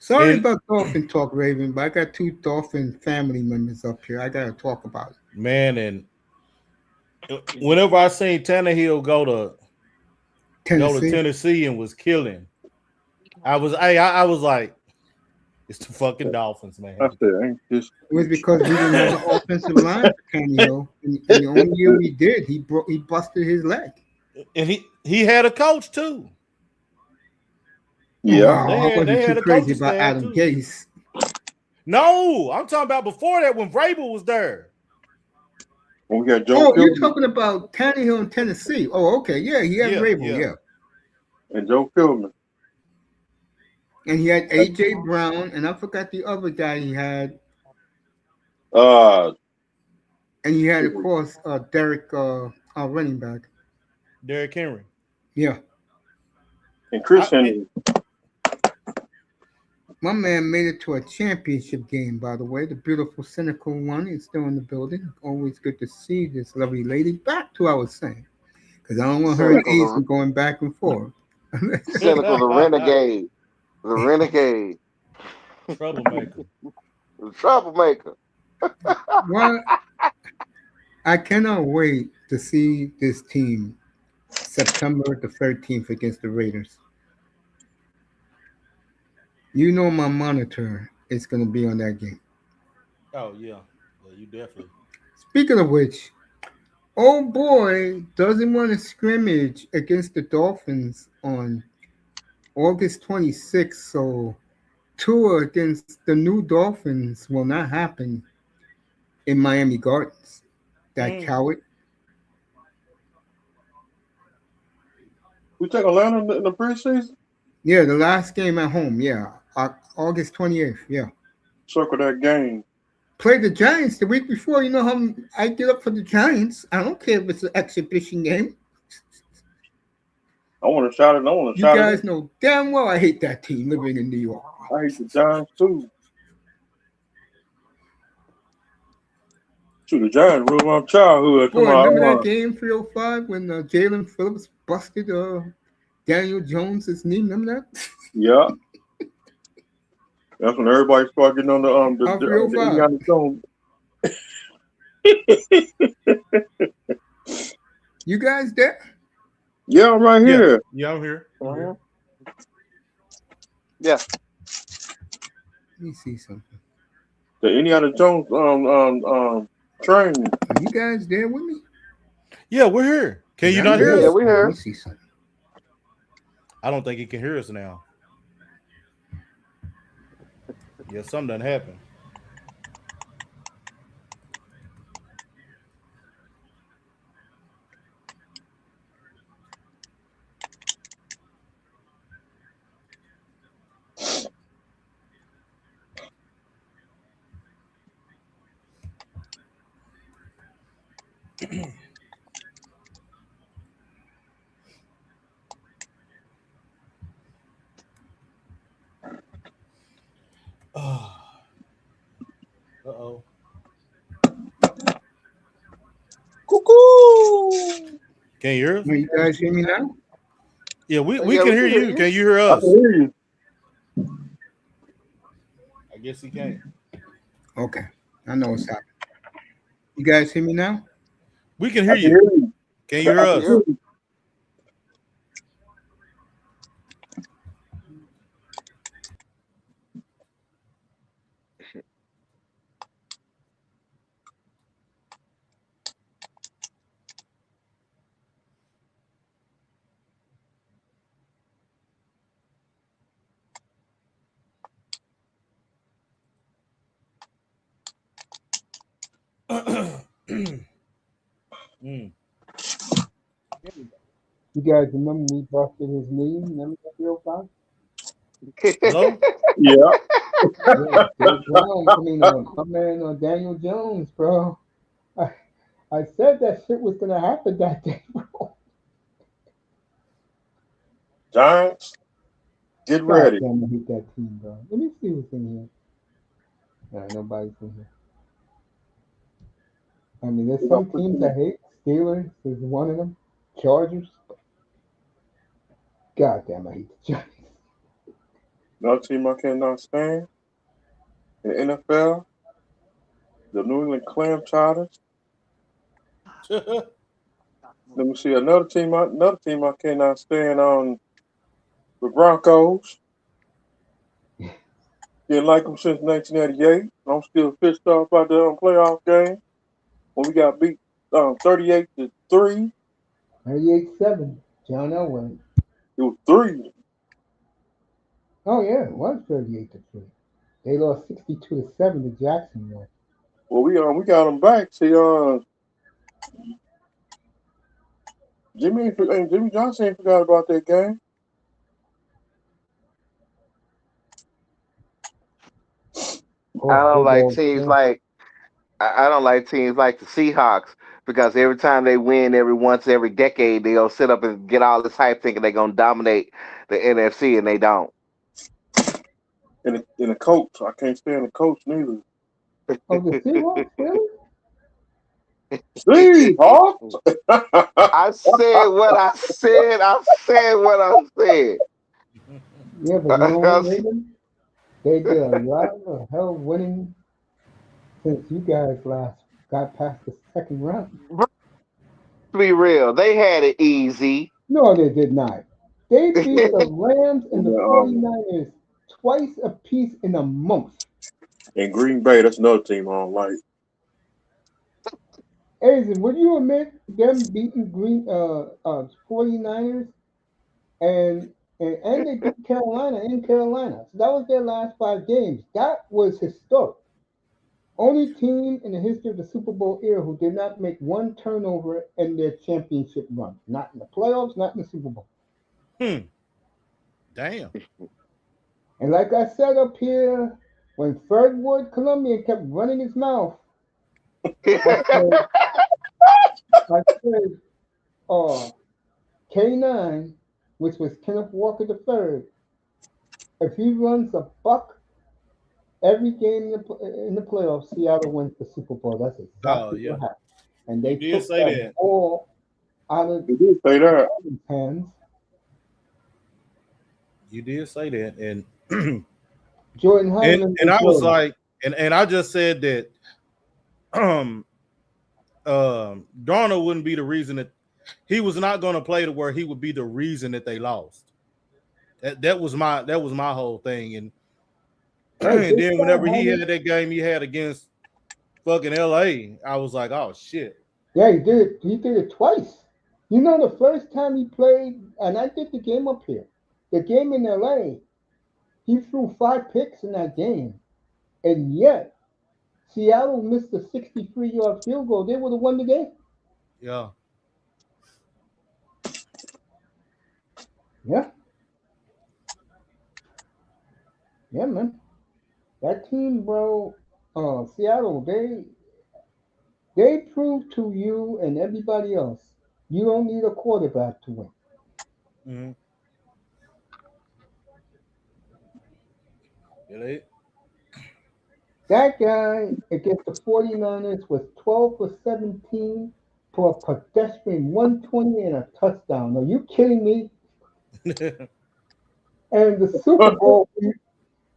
Sorry and about Dolphin talk, Raven, but I got two Dolphin family members up here. I gotta talk about it. man, and whenever I seen Tannehill go to Tennessee. Tennessee and was killing, I was like, it's the fucking Dolphins, I man. said, ain't this It was because we didn't have an offensive line for Cameo, and the only year we did, he busted his leg. And he had a coach too. yeah. Oh, They I had wasn't they too had a crazy coaching about staff Adam too. Gase. No, I'm talking about before that when Vrabel was there. When we got Joe Oh, you're Philbin talking about Tannehill in Tennessee. Oh, okay, yeah, he had Yeah, Rabel, yeah, yeah, and Joe Philbin. and he had AJ Brown, and I forgot the other guy he had, Uh, and he had of course Derek, our running back. Derrick Henry. Yeah, and Chris I, Henry. my man made it to a championship game. By the way, the beautiful cynical one is still in the building. Always good to see this lovely lady. Back to what I was saying, because I don't want her and Cynical, Asian going back and forth. cynical, the renegade, the renegade, troublemaker. the troublemaker. Well, I cannot wait to see this team September the 13th against the Raiders. You know my monitor is going to be on that game. Oh yeah, yeah, you definitely. Speaking of which, oh boy doesn't want to scrimmage against the Dolphins on August 26th, so tour against the new Dolphins will not happen in Miami Gardens. That Mm. coward. We take Atlanta in the preseason. Yeah, the last game at home. Yeah, August 28th. Yeah. Circle that game. Play the Giants the week before. You know how I get up for the Giants. I don't care if it's an exhibition game. I want to shout it. I want to You shout guys it. know damn well I hate that team living in New York. I hate the Giants too. Shoot, the Giants ruined my childhood. Come Boy, remember that on, game 305 when Jalen Phillips busted Daniel Jones's knee? Remember that? yeah. That's when everybody started getting on the 305. Indiana Jones. You guys there? Yeah, I'm right Yeah, here. yeah, I'm here. I'm here. Yeah, Let me see something. The Indiana Jones train. Are you guys there with me? Yeah, we're here. Can you not hear Yeah, us? we Let heard. me see something. I don't think he can hear us now. Yeah, something done happened. Uh-oh. Cuckoo. Can you hear us? Can you guys hear me now? Yeah, we Yeah, can we hear can hear you. you. Can you hear I us? can hear you. I guess he can't. Okay. I know what's happening. You guys hear me now? We can I hear can you. hear you. Can you hear I can us? hear you. Mm. You guys remember me busted his knee? Remember that real fast? Hello? Yeah. Yeah, Dave Brown. My man Daniel Jones, bro. I, I said that shit was gonna happen that day, bro. Giants, get God ready. damn, I hate that team, bro. Let me see what's in here. Nobody's in here. I mean, there's We're gonna some put teams I you. hate. Steelers is one of them. Chargers. God damn, I hate the Giants. Another team I cannot stand. In the NFL, the New England Clam Chowders. Let me see another team. Another team I cannot stand on the Broncos. Didn't like them since 1988. I'm still pissed off about the playoff game when we got beat 38-3. 38-7. John Elway. It was 3. Oh yeah, it was 38-3. They lost 62-7 to Jacksonville. Well, we got them back. See, Jimmy Johnson ain't forgot about that game. I Oh, don't big like old teams thing. like I don't like teams like the Seahawks because every time they win, every decade, they gonna sit up and get all this hype thinking they're gonna dominate the NFC, and they don't. And the coach, I can't stand the coach neither. Oh, the Seahawks, really? Seahawks. I said what I said. I said what I said. Yeah, but you know what, Raven? They did a lot of hell winning since you guys last got past the second round. Be real, they had it easy. No, they did not. They beat the Rams and the and, 49ers twice apiece in a month. and Green Bay, that's another team I don't like. Azen, would you admit them beating 49ers and they beat Carolina in Carolina? So that was their last 5 games. That was historic. Only team in the history of the Super Bowl era who did not make one turnover in their championship run. Not in the playoffs, not in the Super Bowl. Damn. And like I said up here, when Ferdwood Columbia kept running his mouth, I said, K9, which was Kenneth Walker III, if he runs a buck every game in the playoffs, Seattle wins the Super Bowl. That's Oh exactly yeah. what happened. And You they did took say that that. ball out of They did say that. his hands. You did say that. And Jordan Howland and was I was Jordan. like, and I just said that Darnold wouldn't be the reason that he was not going to play to where he would be the reason that they lost. That was my whole thing. And, Hey, and this then guy whenever he had had it. that game he had against fucking LA, I was like, oh shit. Yeah, he did it. He did it twice. You know, the first time he played, and I did the game up here, the game in LA, he threw 5 picks in that game, and yet Seattle missed a 63-yard field goal. They would have won the game. Yeah. Yeah, yeah, man. That team, bro, Seattle, they proved to you and everybody else you don't need a quarterback to win. Mm-hmm. Yeah, they, That guy against the 49ers was 12 for 17 for a pedestrian 120 and a touchdown. Are you kidding me? And the Super Bowl,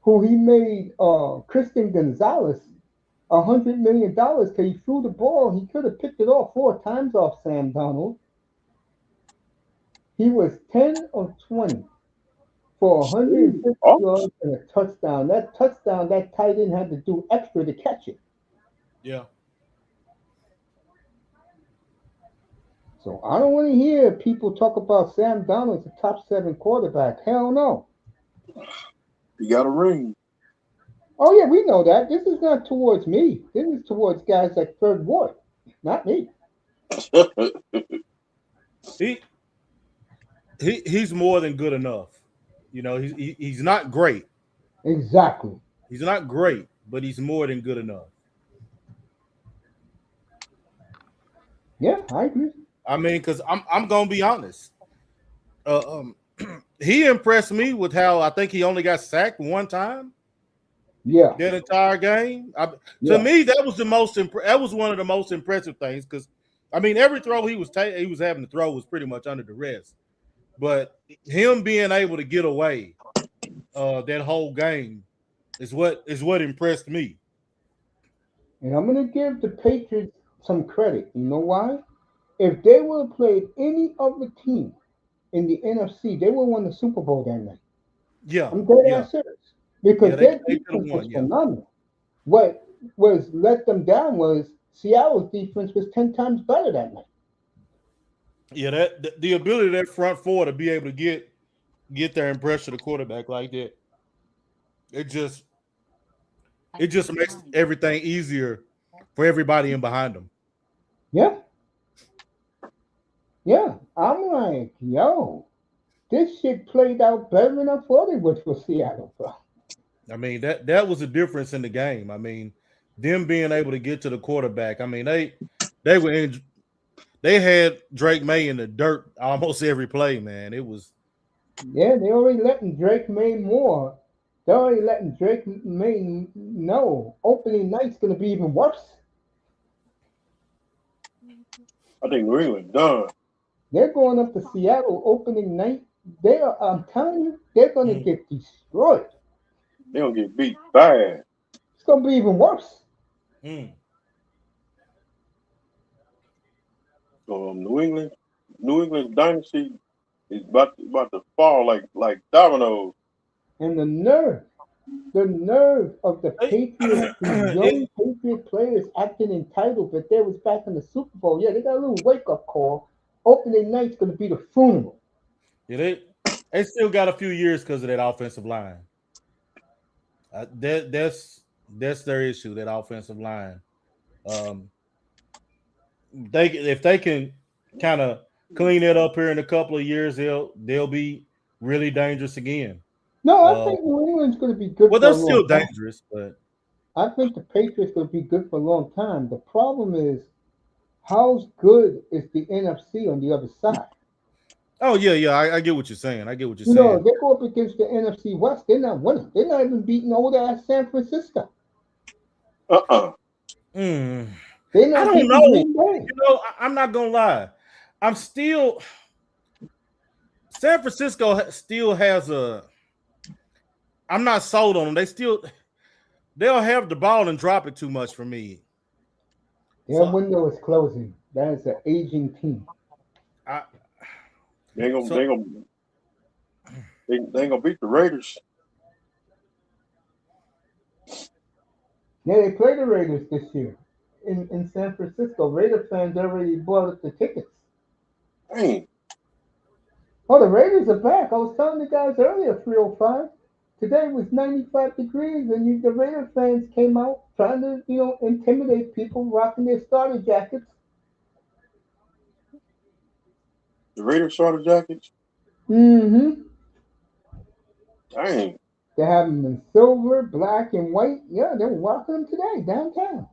who he made Christian Gonzalez $100 million because he threw the ball. He could have picked it off 4 times off Sam Donald. He was 10 of 20 for Ooh, 150 oh, yards and a touchdown. That touchdown, that tight end had to do extra to catch it. yeah. So I don't want to hear people talk about Sam Donald as a top 7 quarterback. Hell no. he got a ring. Oh yeah, we know that. This is not towards me. This is towards guys like Third Ward, not me. He he's more than good enough. You know, he's not great. Exactly. He's not great, but he's more than good enough. Yeah, I agree. I mean, because I'm gonna be honest. Uh, um, he impressed me with how I think he only got sacked one time Yeah, that entire game. To yeah. me, that was the most that was one of the most impressive things because I mean every throw he was having to throw was pretty much under duress, but him being able to get away that whole game is what impressed me. And I'm gonna give the Patriots some credit. You know why? If they would have played any other team in the NFC, they would have won the Super Bowl that night. Yeah, I'm dead yeah, ass serious. yeah. Because They their they could have defense was won. Yeah, phenomenal. What was let them down was Seattle's defense was 10 times better that night. yeah. That the ability of that front four to be able to get there and pressure the quarterback like that, it just it just makes everything easier for everybody in behind them. Yeah, yeah. I'm like, yo, this shit played out better than I thought it would for Seattle, bro. I mean that was a difference in the game. I mean, them being able to get to the quarterback. I mean they were in they had Drake May in the dirt almost every play. Man, it was Yeah, they already letting Drake May more. They're already letting Drake May know opening night's gonna be even worse. I think New England done. They're going up to Seattle opening night. They are, I'm telling you, they're gonna mm, get destroyed. They gonna get beat bad. It's gonna be even worse. mm. So New England dynasty is about to fall like dominoes. And the nerve of the They, Patriots, these it, young Patriot players acting entitled, but they was back in the Super Bowl. Yeah, they got a little wake up call. Opening night's gonna be the funeral. yeah, they still got a few years because of that offensive line. That's their issue. That offensive line. Um, they if they can kind of clean it up here in a couple of years, they'll be really dangerous again. No, I Uh, think New England's gonna be good well, for they're a long still time. dangerous, but I think the Patriots gonna be good for a long time. The problem is how good is the NFC on the other side? oh yeah, yeah, I get what you're saying. I get what you're You know, saying. they go up against the NFC West, they're not winning. They're not even beating old ass San Francisco. Uh-uh. Mm, They're I not don't beating know. Green Bay. You know, I'm not gonna lie. I'm still San Francisco still has a. I'm not sold on them. They'll have the ball and drop it too much for me. Their So window is closing. That is an aging team. I They ain't gonna so they ain't gonna they ain't gonna beat the Raiders. Yeah, they play the Raiders this year in San Francisco. Raider fans already bought up the tickets. Dang. Oh, the Raiders are back. I was telling the guys earlier, 305. Today was 95 degrees, and the Raider fans came out trying to, intimidate people, rocking their starter jackets. The Raiders starter jackets. Mm-hmm. Dang. They have them in silver, black, and white. Yeah, they're rocking them today downtown.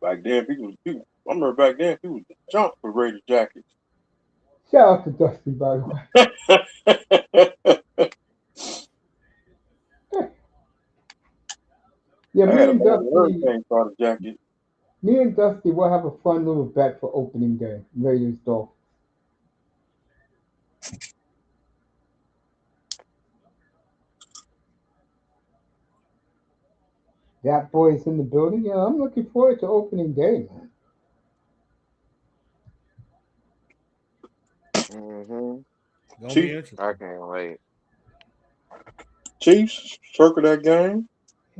Back then, people. I remember back then, people jump for Raider jackets. Shout out to Dusty, by the way. Yeah, I had a Miami Hurricane starter jacket. me and Dusty will have a fun little bet for opening day. Raiders Dolphins. That boy's in the building. Yeah, I'm looking forward to opening day, man. Mm-hmm. Gonna be Chiefs, I interesting. can't wait. Chiefs circle that game.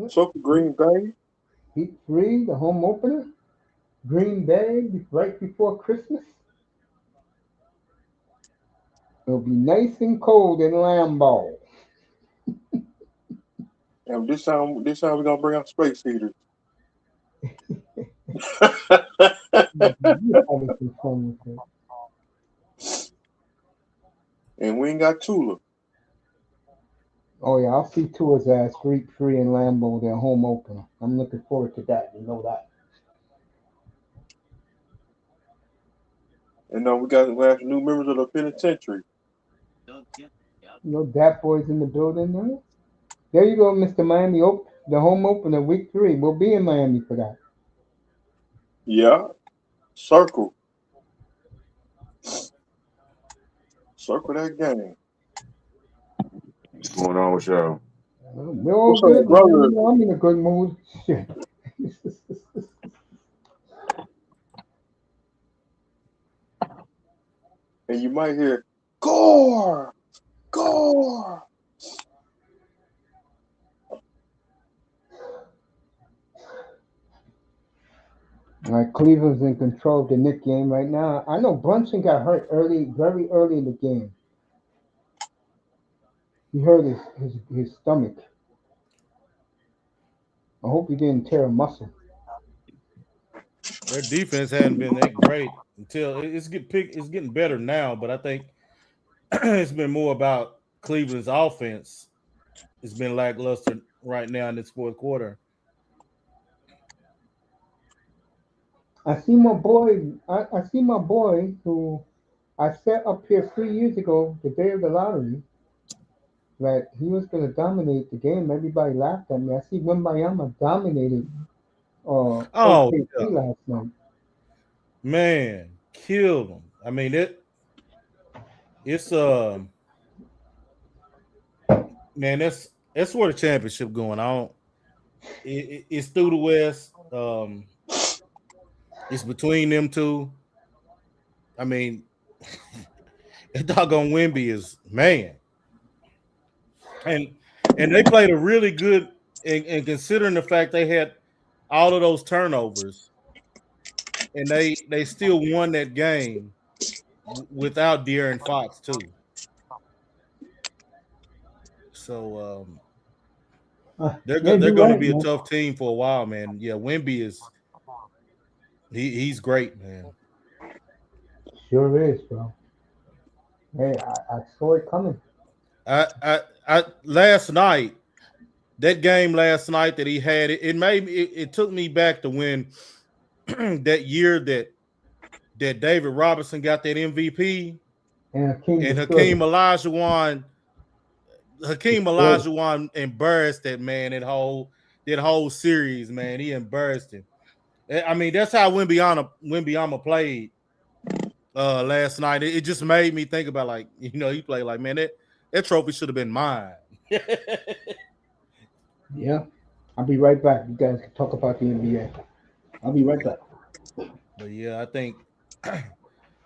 Circle Green Bay. Week 3, the home opener. Green Bay, right before Christmas. It'll be nice and cold in Lambeau. And this time we're gonna bring out space heaters. You're having some fun with it. And we ain't got Tula. Oh yeah, I'll see Tua's ass week 3 in Lambeau, their home opener. I'm looking forward to that. You know that. And we have new members of the penitentiary. You know that boy's in the building now. There you go, Mr. Miami. The home opener, week 3. We'll be in Miami for that. Yeah. Circle. Circle that game. What's going on with y'all? We're all What's up, good, man. brother? You know, I'm in a good mood. Shit. And you might hear Gore! Gore! All right, Cleveland's in control of the Knicks game right now. I know Brunson got hurt very early in the game. He hurt his stomach. I hope he didn't tear a muscle. Their defense hadn't been that great until it's getting better now, but I think it's been more about Cleveland's offense. It's been lackluster right now in this fourth quarter. I see my boy. I see my boy who I set up here 3 years ago, the day of the lottery, that he was going to dominate the game. Everybody laughed at me. I see Wimbayama dominated Oh OKC yeah, last night. man, killed them. I mean it's man, that's where the championship going on. It's through the West. It's between them two. I mean, that doggone Wimby is man, and they played a really good. And considering the fact they had all of those turnovers, and they still won that game without De'Aaron Fox too. So Yeah, they're you're going to right, be a man. tough team for a while, man. Yeah, Wimby is he's great, man. Sure is, bro. Hey, I saw it coming. I last night that game last night that he had it made me it took me back to when that year that David Robinson got that MVP And Hakeem and destroyed Hakeem it. Destroyed it. Olajuwon embarrassed that man that whole series, man. He embarrassed him. I mean, that's how Wimbyama played last night. It just made me think about like, he played like, man, that trophy should have been mine. Yeah. I'll be right back. You guys can talk about the NBA. I'll be right back. But yeah, I think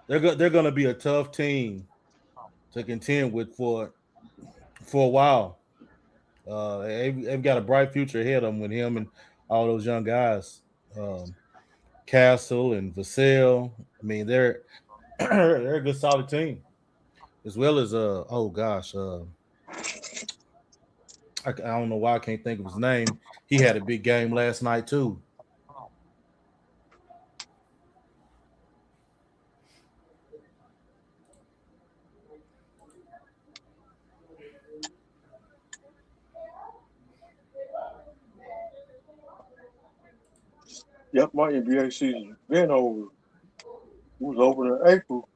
they're gonna be a tough team to contend with for a while. They've got a bright future ahead of them with him and all those young guys, Castle and Vassell. I mean, They're a good solid team. As well as oh gosh, I don't know why I can't think of his name. He had a big game last night too. Yep, my NBA season been over. It was over in April.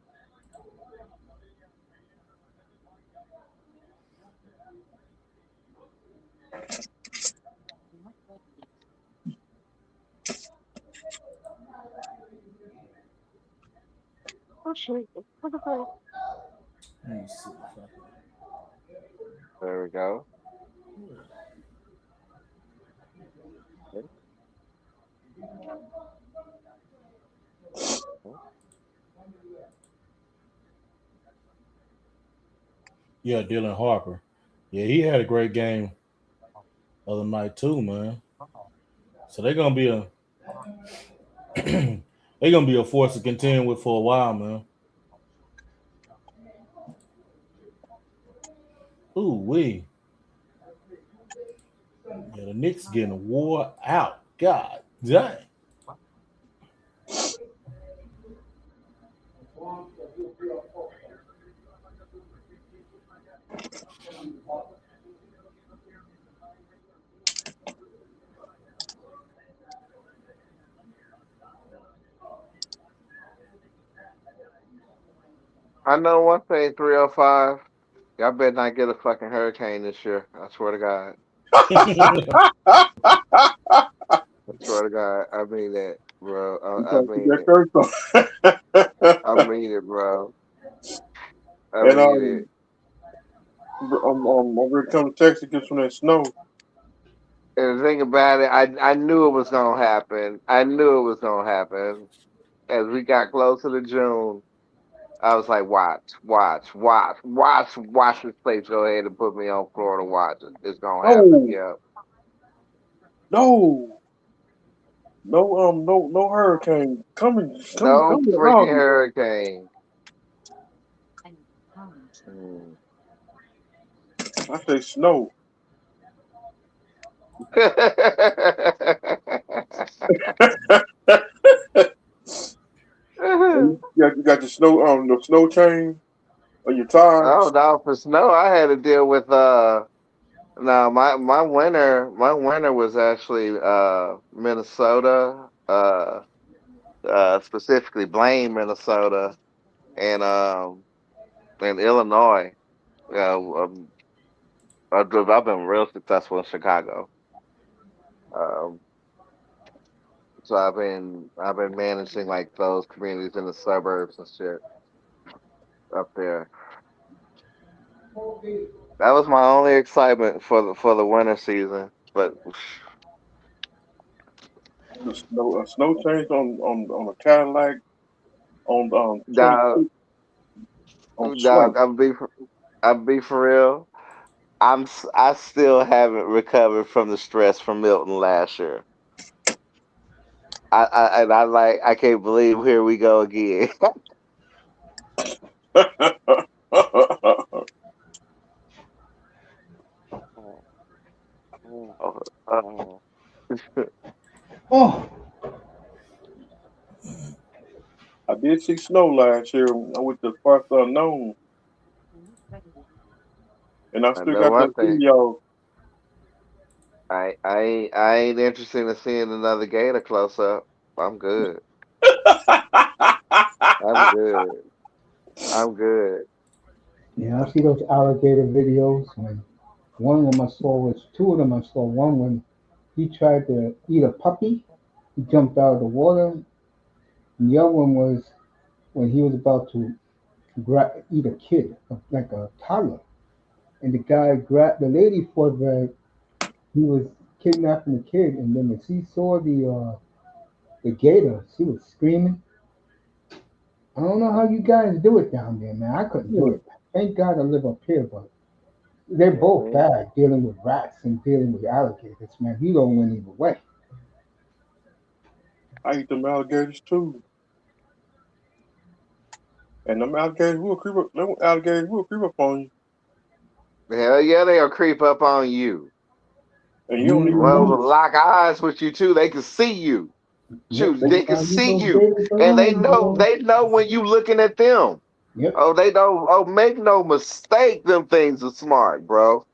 Let me see if I There we go. Yeah, Dylan Harper. Yeah, he had a great game other night too, man. So they're gonna be a they're gonna be a force to contend with for a while, man. Ooh wee. Yeah, the Knicks getting wore out. God dang. I know one thing, 305. Y'all better not get a fucking hurricane this year. I swear to God. I swear to God. I mean that, bro. You I gotta keep mean that it. curse on. I mean it, bro. I And mean it. I'm ready to come to Texas get some of that snow. And the thing about it, I knew it was gonna happen. I knew it was gonna happen. As we got closer to June, I was like, watch this place go ahead and put me on Florida watch. It's gonna happen. No, Yeah. no, no hurricane No coming in freaking August. hurricane. Mm. I say snow. You got the snow chain on your Oh tires. no, for snow I had to deal with no, my winter was actually Minnesota, specifically Blaine, Minnesota, and Illinois. I've been real successful in Chicago. Um, so I've been managing like those communities in the suburbs and shit up there. That was my only excitement for the winter season. But A snow chain on a Cadillac on dog, 26 on dog, Swank. I'll be for real. I still haven't recovered from the stress from Milton last year. I can't believe here we go again. Oh, Oh, I did see snow last year. I went to Park Unknown, and I I still know got one that thing. video. I ain't interested in seeing another gator close up. I'm good. I'm good. I'm good. yeah, I see those alligator videos. When one of them I saw was two of them I saw. One when he tried to eat a puppy, he jumped out of the water. And the other one was when he was about to eat a kid, like a toddler. And the guy grabbed the lady for he was kidnapping the kid. And then when she saw the gator, she was screaming. I don't know how you guys do it down there, man. I couldn't do Hmm. it. Thank God I live up here, but they're both Hmm. bad dealing with rats and dealing with alligators, man. You don't win either way. I eat them alligators too. And them alligators will creep up. Them alligators will creep up on you, Hell yeah, they'll creep up on you. and you don't even Well, know it. lock eyes with you too. They can see you. Yep, Shoot, they they can find you see those you, gators and around, boy. they know when you looking at them. Yep. Oh, they know. Oh, make no mistake, them things are smart, bro.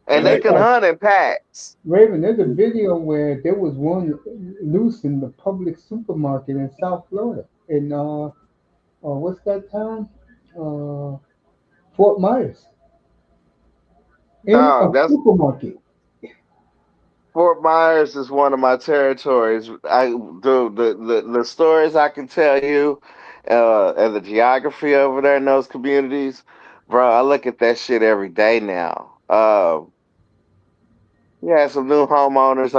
And And they they, can hunt in packs. Raven, there's a video where there was one loose in the public supermarket in South Florida. In what's that town? Uh, Fort Myers. In a Dog, that's supermarket. Fort Myers is one of my territories. The stories I can tell you, and the geography over there in those communities, bro. I look at that shit every day now. Yeah, some new homeowners.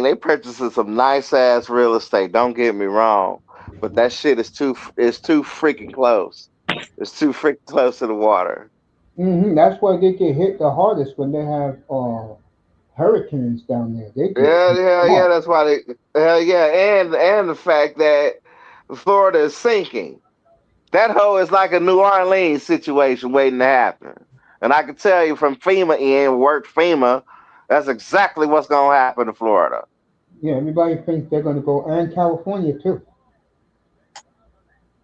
They purchasing some nice ass real estate. Don't get me wrong, but that shit is too freaking close. It's too freaking close to the water. That's why they get hit the hardest when they have hurricanes down there. They get Yeah, hit hell yeah. hard. That's why they. Hell yeah, and the fact that Florida is sinking. That hoe is like a New Orleans situation waiting to happen. And I can tell you from FEMA work FEMA, that's exactly what's gonna happen to Florida. Yeah, everybody thinks they're going to go, and California too.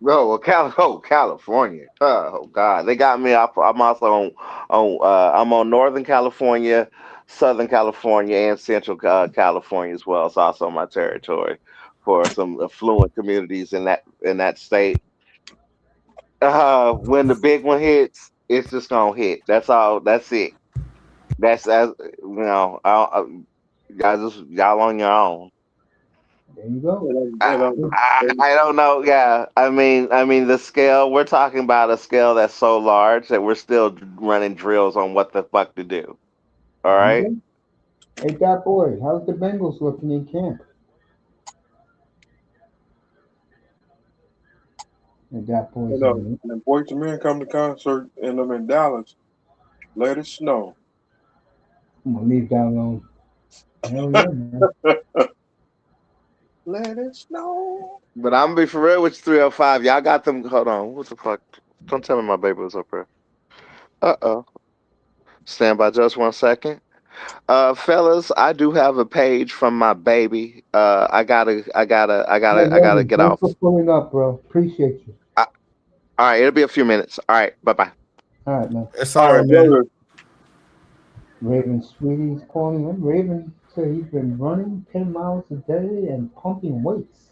Oh, well, California. Oh God, they got me. I'm also I'm on Northern California, Southern California, and Central California as well. It's also my territory for some affluent communities in that state. When the big one hits, it's just gonna hit. That's all. That's it. That's you know. Y'all on your own. There you go. I don't know. Yeah, the scale. We're talking about a scale that's so large that we're still running drills on what the fuck to do. All There you right. go. Hey, that boy, how's the Bengals looking in camp? And that boy's and, uh, on and Boys to Men come to concert and I'm in Dallas. Let it snow. I'm gonna leave that alone. Hell yeah, man. Let it snow. But I'm gonna be for real with you, 305. Y'all got them. Hold on. What the fuck? Don't tell me my baby was up here. Uh-oh. Stand by just 1 second. Fellas, I do have a page from my baby. Hey, I gotta Reverend, get thanks off. for pulling up, bro. Appreciate you. I, all right, it'll be a few minutes. All right, bye bye. All right, man. That's All all right, right, man. brother. Raven Sweetie's calling him. Raven said he's been running 10 miles a day and pumping weights.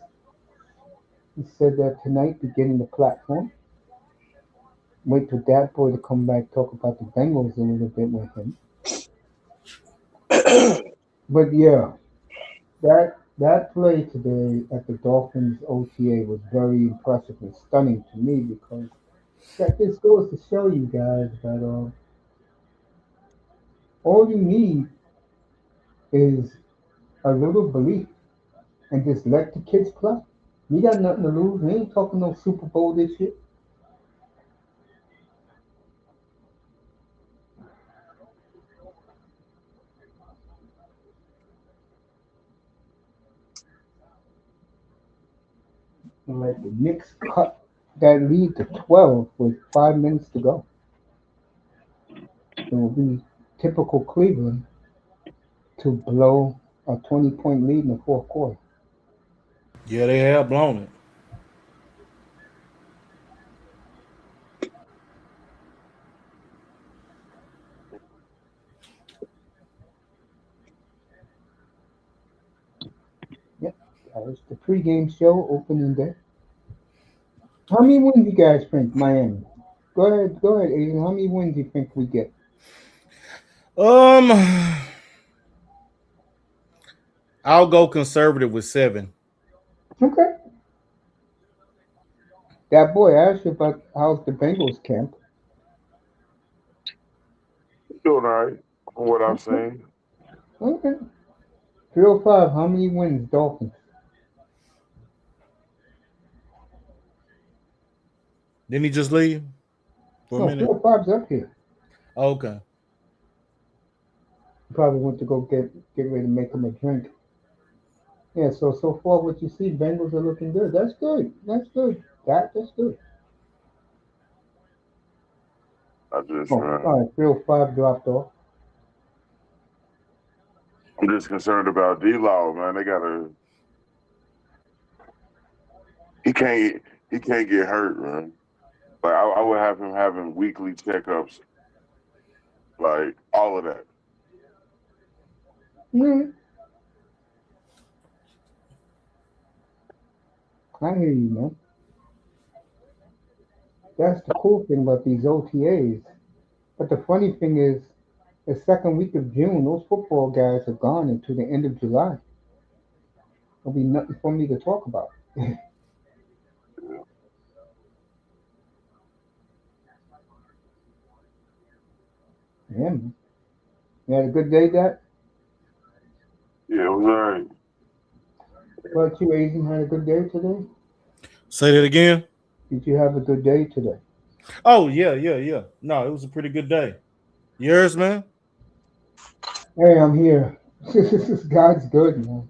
He said that tonight, beginning the platform. Wait for that boy to come back, talk about the Bengals a little bit with him. But yeah, that play today at the Dolphins OTA was very impressive and stunning to me because that just goes to show you guys that all you need is a little belief and just let the kids play. You got nothing to lose. We ain't talking no Super Bowl this year. Like the Knicks cut that lead to 12 with 5 minutes to go. It will be typical Cleveland to blow a 20-point lead in the fourth quarter. Yeah, they have blown it. Yep, that was the pregame show opening day. How many wins you guys think Miami? Go ahead, Aiden. How many wins do you think we get? Um, I'll go conservative with 7. Okay. That boy asked you about how's the Bengals camp. Doing all right from what I've Okay. seen. Okay. 305, how many wins, Dolphins? Didn't he just leave for a No, minute? 305's up here. Okay. Probably went to go get ready to make him a drink. Yeah, so far what you see, Bengals are looking good. That's good. That's good. That's good. I just, Oh, all right. 305 dropped off. I'm just concerned about D-Law, man. They gotta. He can't. He can't get hurt, man. Like I would have him having weekly checkups, like all of that. Mm, I hear you, man. That's the cool thing about these OTAs. But the funny thing is, the second week of June, those football guys are gone until the end of July. There'll be nothing for me to talk about. Yeah, man. You had a good day, Dad? Yeah, it was all right. What about you, Asian? Had a good day today? Say that again. Did you have a good day today? Oh yeah. No, it was a pretty good day. Yours, man. Hey, I'm here. God's good, man.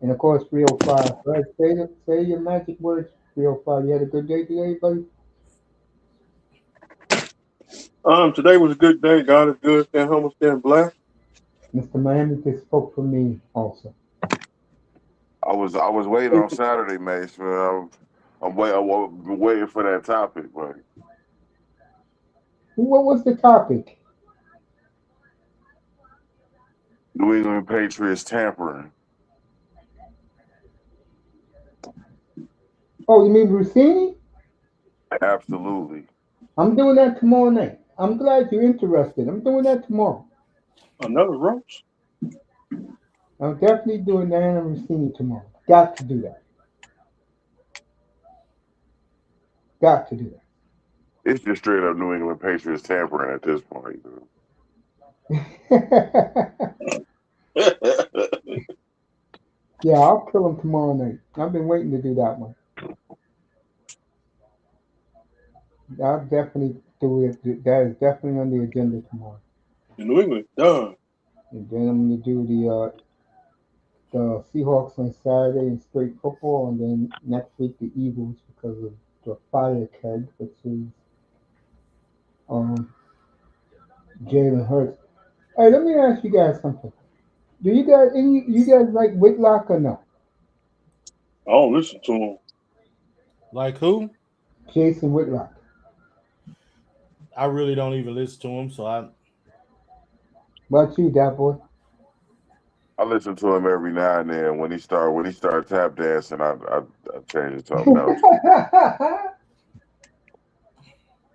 And of course, 305. Right, say your magic words, 305. You had a good day today, buddy? Today was a good day. God is good. Stand humble, stand blessed. Mr. Miami just spoke for me also. I was waiting on Saturday, Mace, man. I'm waiting for that topic, but What was the topic? New England Patriots tampering. Oh, you mean Rossini? Absolutely. I'm doing that tomorrow night. I'm glad you're interested. I'm doing that tomorrow. Another roast. I'm definitely doing Diana Rossini tomorrow. Got to do that. Got to do It's just straight up New England Patriots tampering at this point. that. Yeah, I'll kill him tomorrow night. I've been waiting to do that one. I'll definitely do it. That is definitely on the agenda tomorrow. New England done. And then I'm gonna do the Seahawks on Saturday in straight football, and then next week the Eagles because of the fire keg, which is um Jalen Hurts. Hey, let me ask you guys something. Do you guys any you guys like Whitlock or no? I don't listen to him. Like who? Jason Whitlock. I really don't even listen to him, so I What about you, that boy? I listen to him every now and then. When he start tap dancing, I change it to something else.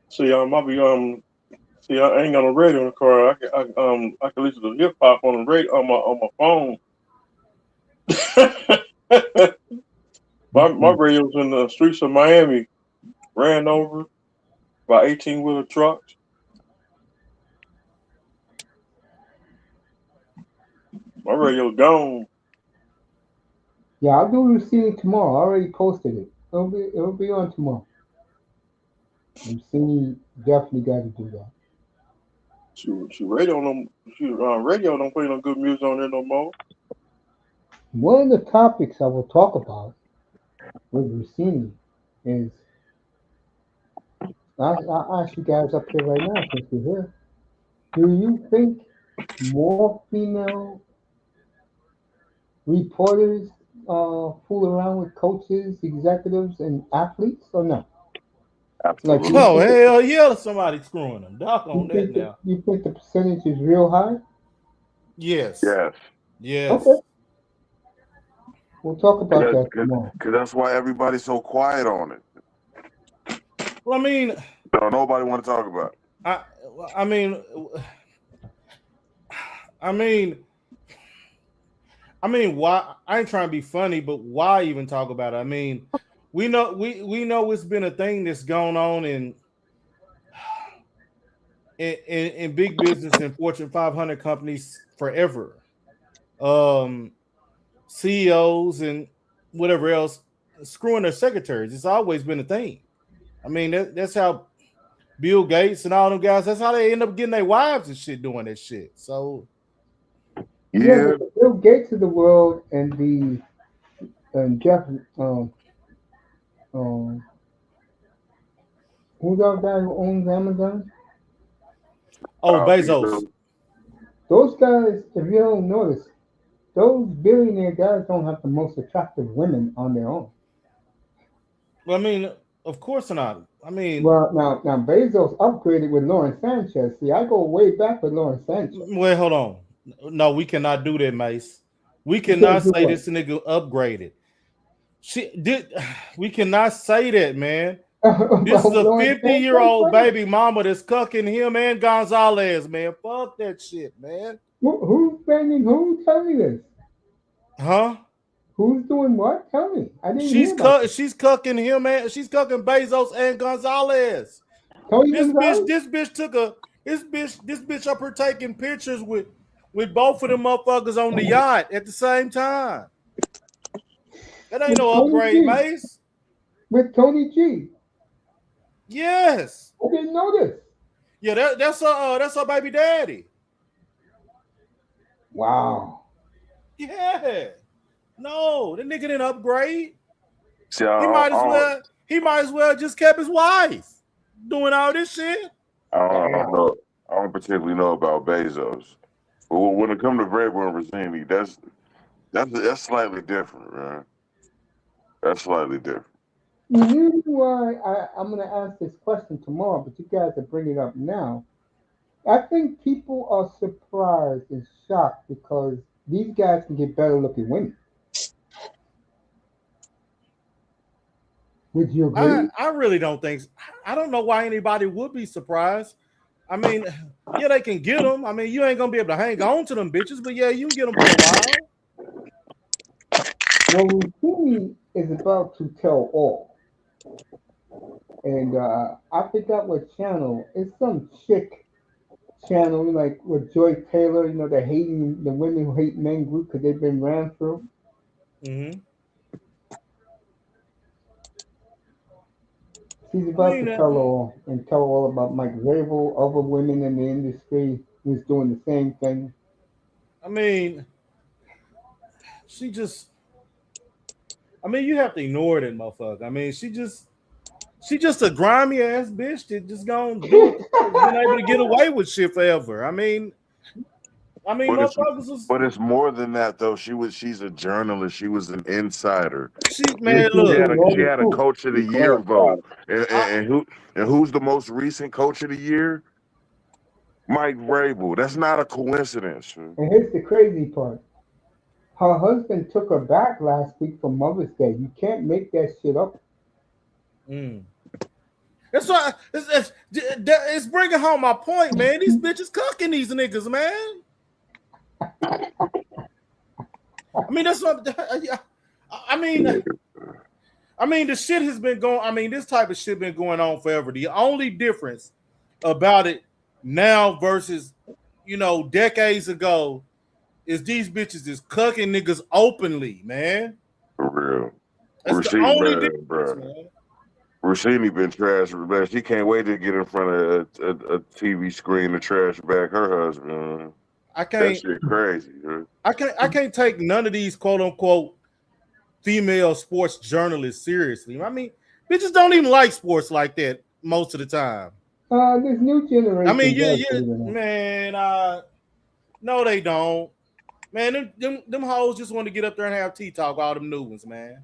See, I ain't got no radio in the car. I can listen to hip hop on the radio on my phone. my radio's in the streets of Miami. Ran over by 18-wheeler trucks. My radio's gone. Yeah, I'll do Rossini tomorrow. I already posted it. It'll be on tomorrow. Rossini definitely got to do that. Radio don't play no good music on there no more. One of the topics I will talk about with Rossini is I'll ask you guys up here right now since you're here. Do you think more female reporters fool around with coaches, executives, and athletes, or no? Like Absolutely. oh hell yeah, somebody screwing them. Doc on that now. you think the percentage is real high? Yes, Yes. Okay, yes. we'll talk about Because that tomorrow. that's why everybody's so quiet on it. Well, Nobody want to talk about it. I, I mean, I mean, why? I ain't trying to be funny, but why even talk about it? I mean, we know it's been a thing that's gone on in big business and Fortune 500 companies forever. Um, CEOs and whatever else screwing their secretaries. It's always been a thing. I mean, that's how Bill Gates and all them guys. That's how they end up getting their wives and shit doing that shit. So Yeah, Yeah. but the Bill Gates of the world and the and Jeff um who's that guy who owns Amazon? Oh, Bezos. Bezos. Those guys, if you don't notice, those billionaire guys don't have the most attractive women on their own. I mean, of course not. I mean, Well, now Bezos upgraded with Lauren Sanchez. See, I go way back with Lauren Sanchez. well, hold on. No, we cannot do that, Mace. We You can't cannot do say what? this nigga upgraded. She did. We cannot say that, man. This is About a Lauren 50-year-old Sanchez? baby mama that's cucking him and Gonzalez, man. Fuck that shit, man. Who's banging who? Tell me this. Huh? Who's doing what? Tell me. I didn't She's hear about this. she's cucking him and she's cucking Bezos and Gonzalez. Tony This Gonzalez? bitch took a this bitch up her taking pictures with both of them motherfuckers on the yacht at the same time. That ain't With no Tony upgrade, G. Mace. With Tony G. Yes. I didn't know this. Yeah, that's her baby daddy. Wow. Yeah. No, the nigga didn't upgrade. See, He might as well just kept his wife doing all this shit. I don't know. I don't particularly know about Bezos. But when it comes to Vrabel and Rossini, that's slightly different, right? That's slightly different. The reason why I'm going to ask this question tomorrow, but you guys are bringing it up now. I think people are surprised and shocked because these guys can get better looking women. Would you agree? I really don't think. I don't know why anybody would be surprised. I mean, yeah, they can get them. I mean, you ain't gonna be able to hang on to them bitches, but yeah, you can get them for a while. Well, Rossini is about to tell all. And I forgot what channel. It's some chick channel, like with Joy Taylor, the hating, the women who hate men group because they've been ran through. Mm-hmm. She's about to tell all and tell all about Mike Vrabel, other women in the industry who's doing the same thing. I mean, you have to ignore that motherfucker. I mean, she just a grimy ass bitch that just gonna do it, been able to get away with shit forever. I mean, motherfuckers. But it's more than that, though. She's a journalist. She was an insider. She had a coach of the year vote, and who's the most recent coach of the year? Mike Vrabel. That's not a coincidence. And here's the crazy part. Her husband took her back last week for Mother's Day. You can't make that shit up. That's why it's bringing home my point, man. These bitches cooking these niggas, man. I mean, that's what I mean, the shit has been going. I mean, this type of shit been going on forever. The only difference about it now versus decades ago is these bitches is cucking niggas openly, man. For real. That's the only difference, man. Rossini been trash. She can't wait to get in front of a TV screen to trash back her husband. That shit crazy. Huh? I can't take none of these quote unquote female sports journalists seriously. I mean, bitches don't even like sports like that most of the time. This new generation. I mean, man. No, they don't. Man, them hoes just want to get up there and have tea talk, all them new ones, man.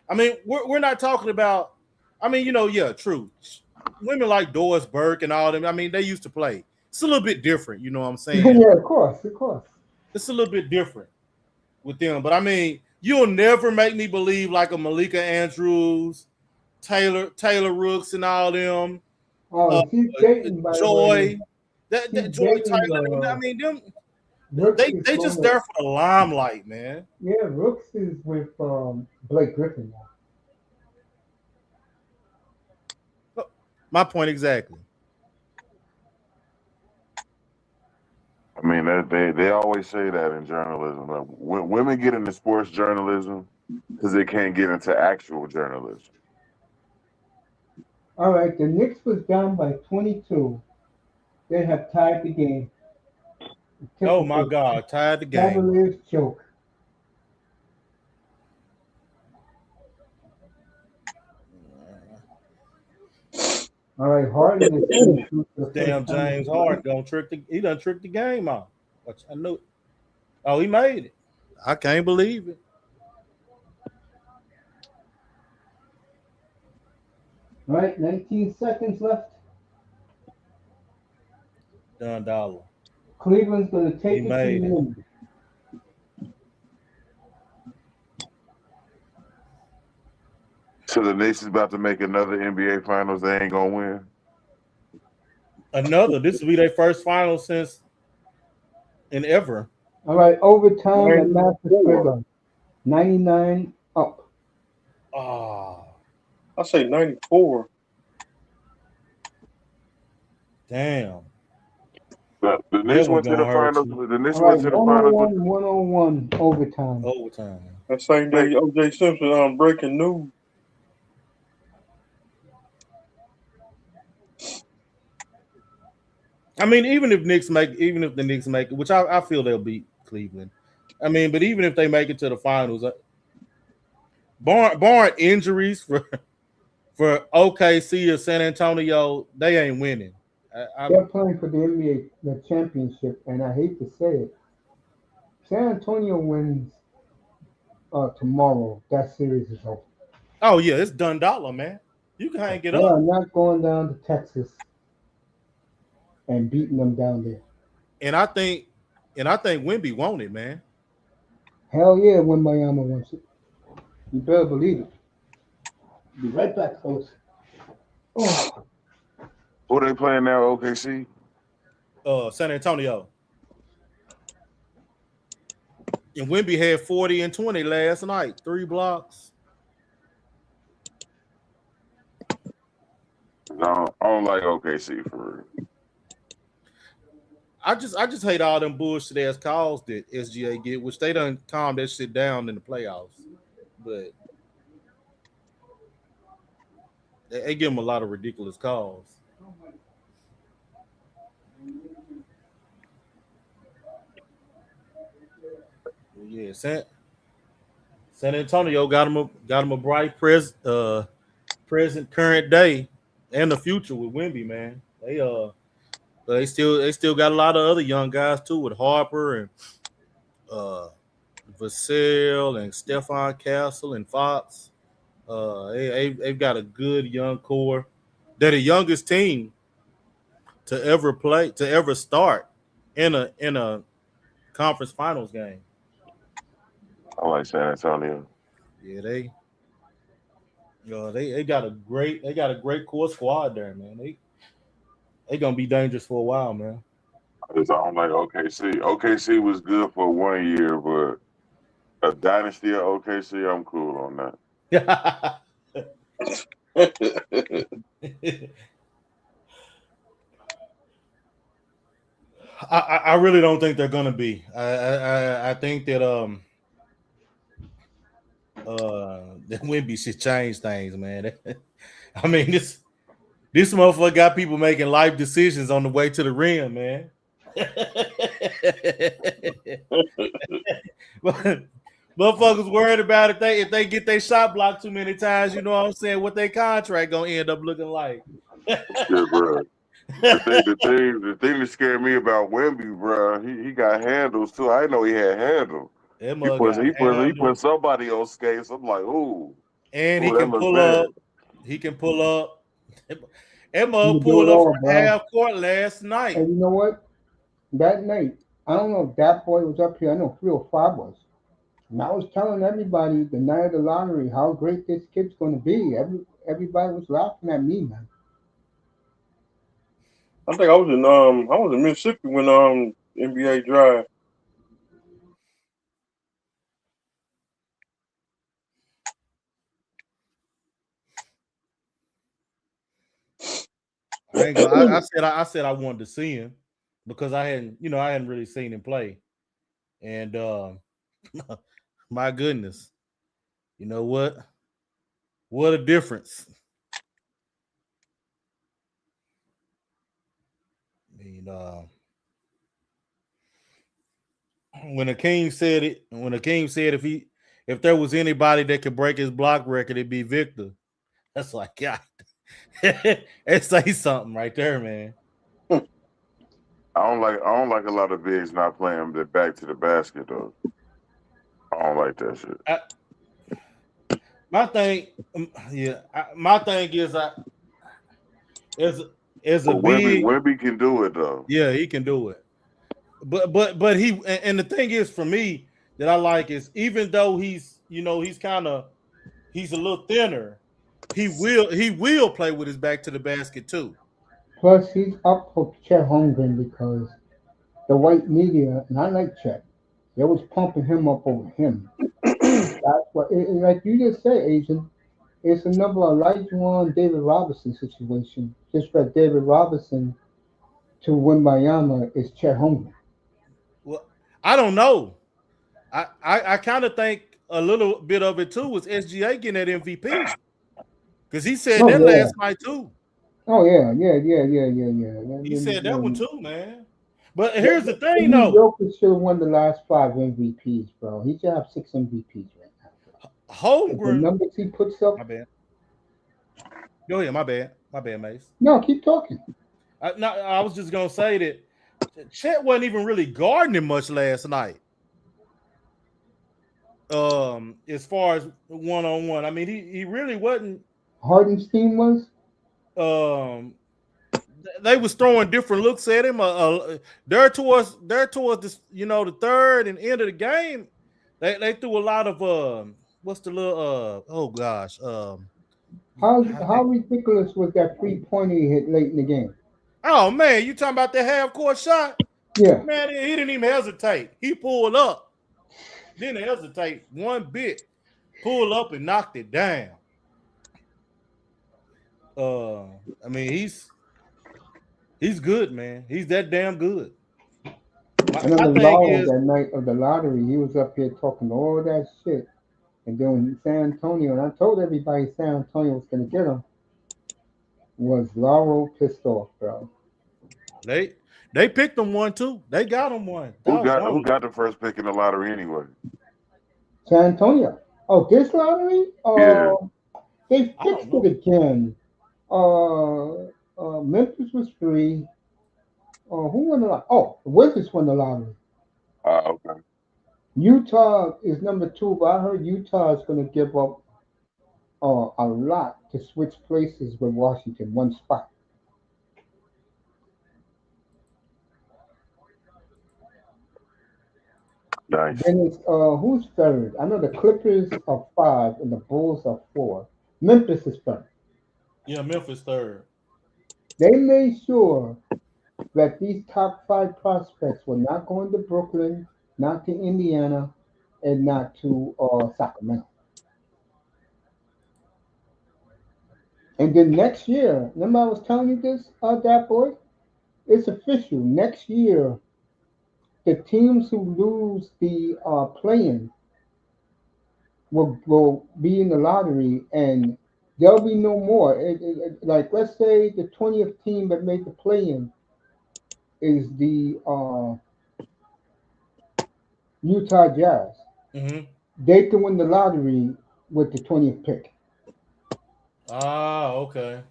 I mean, we're not talking about. I mean, true. Women like Doris Burke and all them. I mean, they used to play. It's a little bit different, you know what I'm saying? Yeah, of course. It's a little bit different with them. But I mean, you'll never make me believe like a Malika Andrews, Taylor Rooks and all them. She's dating, by Joy. The way. Joy Taylor. I mean, them. They just there for the limelight, man. Yeah, Rooks is with Blake Griffin now. My point exactly. I mean, they always say that in journalism. Like, women get into sports journalism because they can't get into actual journalism. All right, the Knicks was down by 22. They have tied the game. Oh my God, tied the game. Cavaliers choke. All right, Harden is coming through for the Damn first time. James Harden gonna he done tricked the game out. I knew. Oh, he made it. I can't believe it. All right, 19 seconds left. Done dollar. Cleveland's going to He take it to made the it. end. So the Knicks is about to make another NBA Finals. They ain't gonna win. Another. This will be their first final since in ever. All right, overtime at Madison 94. Square Garden. 99 up. Ah, I say 94. damn. But the That Knicks one went to the gonna hurt finals. you. The Knicks All right, went to the finals. 101 overtime. Overtime. That same day, O.J. Simpson breaking news. I mean, even if the Knicks make it, which I feel they'll beat Cleveland. I mean, but even if they make it to the finals, barring injuries for OKC or San Antonio, they ain't winning. They're playing for the NBA the championship, and I hate to say it. San Antonio wins tomorrow. That series is over. Oh yeah, it's done dollar, man. You can hang it They are up. not going down to Texas and beating them down there. And I think Wemby won it, man. Hell yeah, when Miami wants it. You better believe it. Be right back, folks. Oh, Who they playing now? OKC. San Antonio. And Wemby had 40 and 20 last night, 3 blocks. No, I don't like OKC for real. I just hate all them bullshit ass calls that SGA get, which they done calm that shit down in the playoffs. But they give them a lot of ridiculous calls. Yeah, San Antonio got him a bright present current day and the future with Wemby, man. They still got a lot of other young guys too with Harper and Vassell and Stephon Castle and Fox. They've got a good young core. They're the youngest team to ever start in a conference finals game. I like San Antonio. Yeah, they got a great core squad there, man. They gonna be dangerous for a while, man. I don't like OKC. OKC was good for 1 year, but a dynasty of OKC, I'm cool on that. I really don't think they're gonna be. I think that that Wemby should change things, man. I mean this motherfucker got people making life decisions on the way to the rim, man. Motherfuckers worried about if they get their shot blocked too many times, you know what I'm saying, what their contract gonna end up looking like. Yeah, bro. The thing that scared me about Wemby, bro, he got handles too. I didn't know he had handles. That He mug got handles. put somebody on skates. I'm like, ooh, And he that can look pull bad. up. He can pull up. That you mug do pulled it up all, from bro. half court last night. And you know what? That night, I don't know if that boy was up here. I know 305 was. And I was telling everybody the night of the lottery how great this kid's going to be. Everybody was laughing at me, man. I think I was in Mississippi when NBA draft. I ain't gonna, I said I wanted to see him because I hadn't really seen him play. And my goodness, you know what? What a difference. I mean, when the king said if there was anybody that could break his block record, it'd be Victor. That's like, God, It say something right there, man. I don't like a lot of bigs not playing the back to the basket though. I don't like that shit. My thing, my thing is, as a But big, Wemby can do it though. yeah, he can do it. But he, and the thing is for me that I like is, even though he's he's a little thinner, he will play with his back to the basket too. Plus, he's up for Chet Holmgren because the white media, and I like Chet, they was pumping him up over him. That's what, like you just said, Asian. It's another Elijah David Robinson situation. Just for David Robinson to Wimbayama is Chet Holmgren. Well, I don't know. I kind of think a little bit of it too was SGA getting that MVP, because he said Oh that yeah. last night too. Oh yeah. He said that one too, man. But Yeah, here's the to thing, me, though. Jokic should have won the last 5 MVPs, bro. He should have 6 MVPs right now. Bro. The Holmgren, numbers he puts up. my bad. Go ahead, my bad, Mace. No, keep talking. I was just gonna say that Chet wasn't even really guarding him much last night. As far as 1-on-1, I mean, he really wasn't. Harden's team was. They was throwing different looks at him. There towards this, the third and end of the game, they threw a lot of what's the little oh gosh How ridiculous was that 3-pointer he hit late in the game? oh man, you talking about that half court shot? Yeah. Man, he didn't even hesitate. He pulled up, didn't hesitate one bit, pulled up and knocked it down. I mean, he's good, man. He's that damn good. And on the lotto that night of the lottery, he was up here talking all that shit. And then San Antonio, and I told everybody San Antonio was going to get him, was Lauro pissed off, bro. They picked him one too. They got him one. Who got the first pick in the lottery anyway? San Antonio. Oh, this lottery? Yeah. They fixed it again. Memphis was 3. Who won the lottery? Oh, the Wizards won the lottery. Okay. Utah is number 2, but I heard Utah is going to give up a lot to switch places with Washington, one spot. Nice. Then it's who's third? I know the Clippers are 5 and the Bulls are 4. Memphis is third. Yeah, Memphis third. They made sure that these top 5 prospects were not going to Brooklyn, not to Indiana, and not to Sacramento. And then next year, remember I was telling you this, that boy? It's official. Next year, the teams who lose the play-in will be in the lottery, and there'll be no more. Like, let's say the 20th team that made the play-in is the Utah Jazz. Mm-hmm. They can win the lottery with the 20th pick. Ah, okay.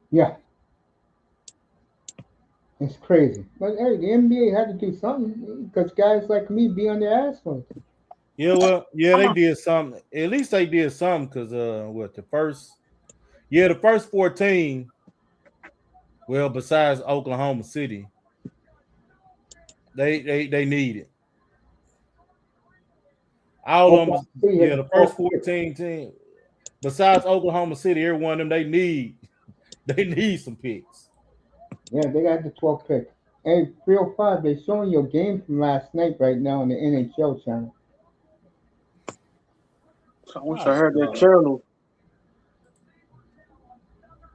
Yeah. It's crazy. But hey, the NBA had to do something because guys like me be on their ass for it. Yeah, well, yeah, they did something. At least they did something, because the first 14, well, besides Oklahoma City, they need it. All of them, yeah, the first 14 teams, besides Oklahoma City, every one of them, they need some picks. Yeah, they got the 12th pick. Hey, 305, they're showing your game from last night right now on the NHL channel. I wish I had that channel.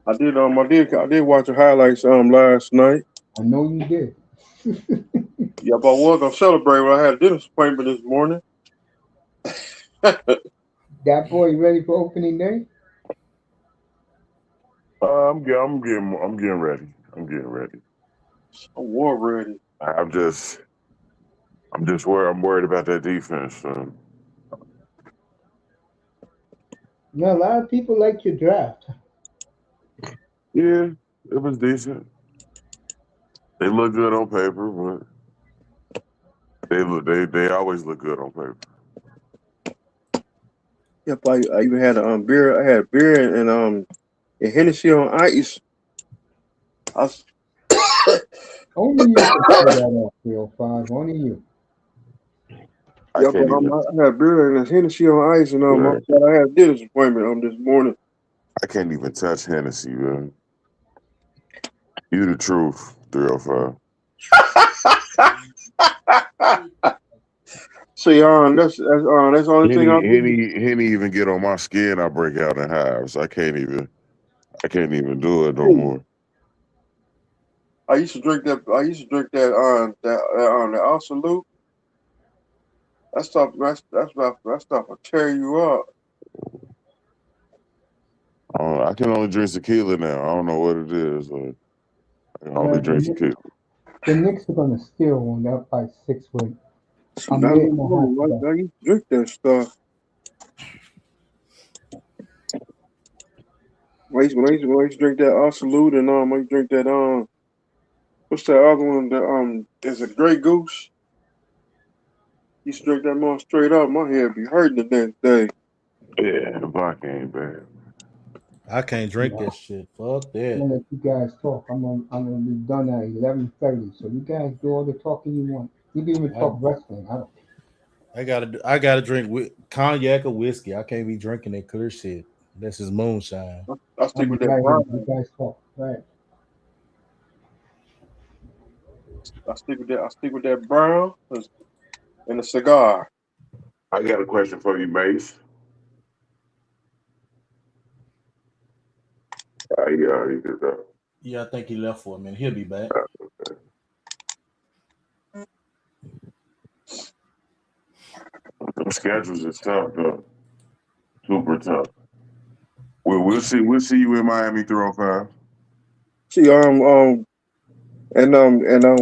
I did watch the highlights last night. I know you did. Yeah, but I was gonna celebrate when I had a dentist appointment this morning. That boy ready for opening day? I'm getting ready. I'm getting ready. I'm war ready. I'm just worried. I'm worried about that defense. No, a lot of people like your draft. Yeah, it was decent. They look good on paper, but they always look good on paper. Yep, I even had a beer. I had beer and Hennessy on ice. I was, Only you can pull that off, 305. Only you. I yep, can't even. I had beer and Hennessy on ice, and Yeah, I had a dentist appointment this morning. I can't even touch Hennessy, man. You the truth, 305. See, that's the only thing I'll do. Henny even get on my skin. I break out in hives. I can't even do it no Hey, more. I used to drink that. I used to drink the absolute. That stuff will tear you up. I can only drink tequila now. I don't know what it is. But I can Yeah, only drink tequila. the Knicks are going to steal one up by 6 with See, a now minute and a half left. I used to drink that stuff. When I used to drink that absolute, and I used to drink that what's that other one? Is it Grey Goose? Used to drink that more straight up. My head be hurting the next day. Yeah, the vodka ain't bad. I can't drink that shit. Fuck I'm that. gonna let you guys talk. I'm gonna be done at 11:30. So you guys do all the talking you want. You can even I talk wrestling. I don't. I gotta drink cognac or whiskey. I can't be drinking that clear shit. This is moonshine. I I'll stick be with that right here. brown. You guys talk. Right. I stick with that brown and a cigar. I got a question for you, Mace. Yeah, he did that. Yeah, I think he left for a minute. He'll be back. The schedules is tough, though. Super tough. We'll see you in Miami 305. See,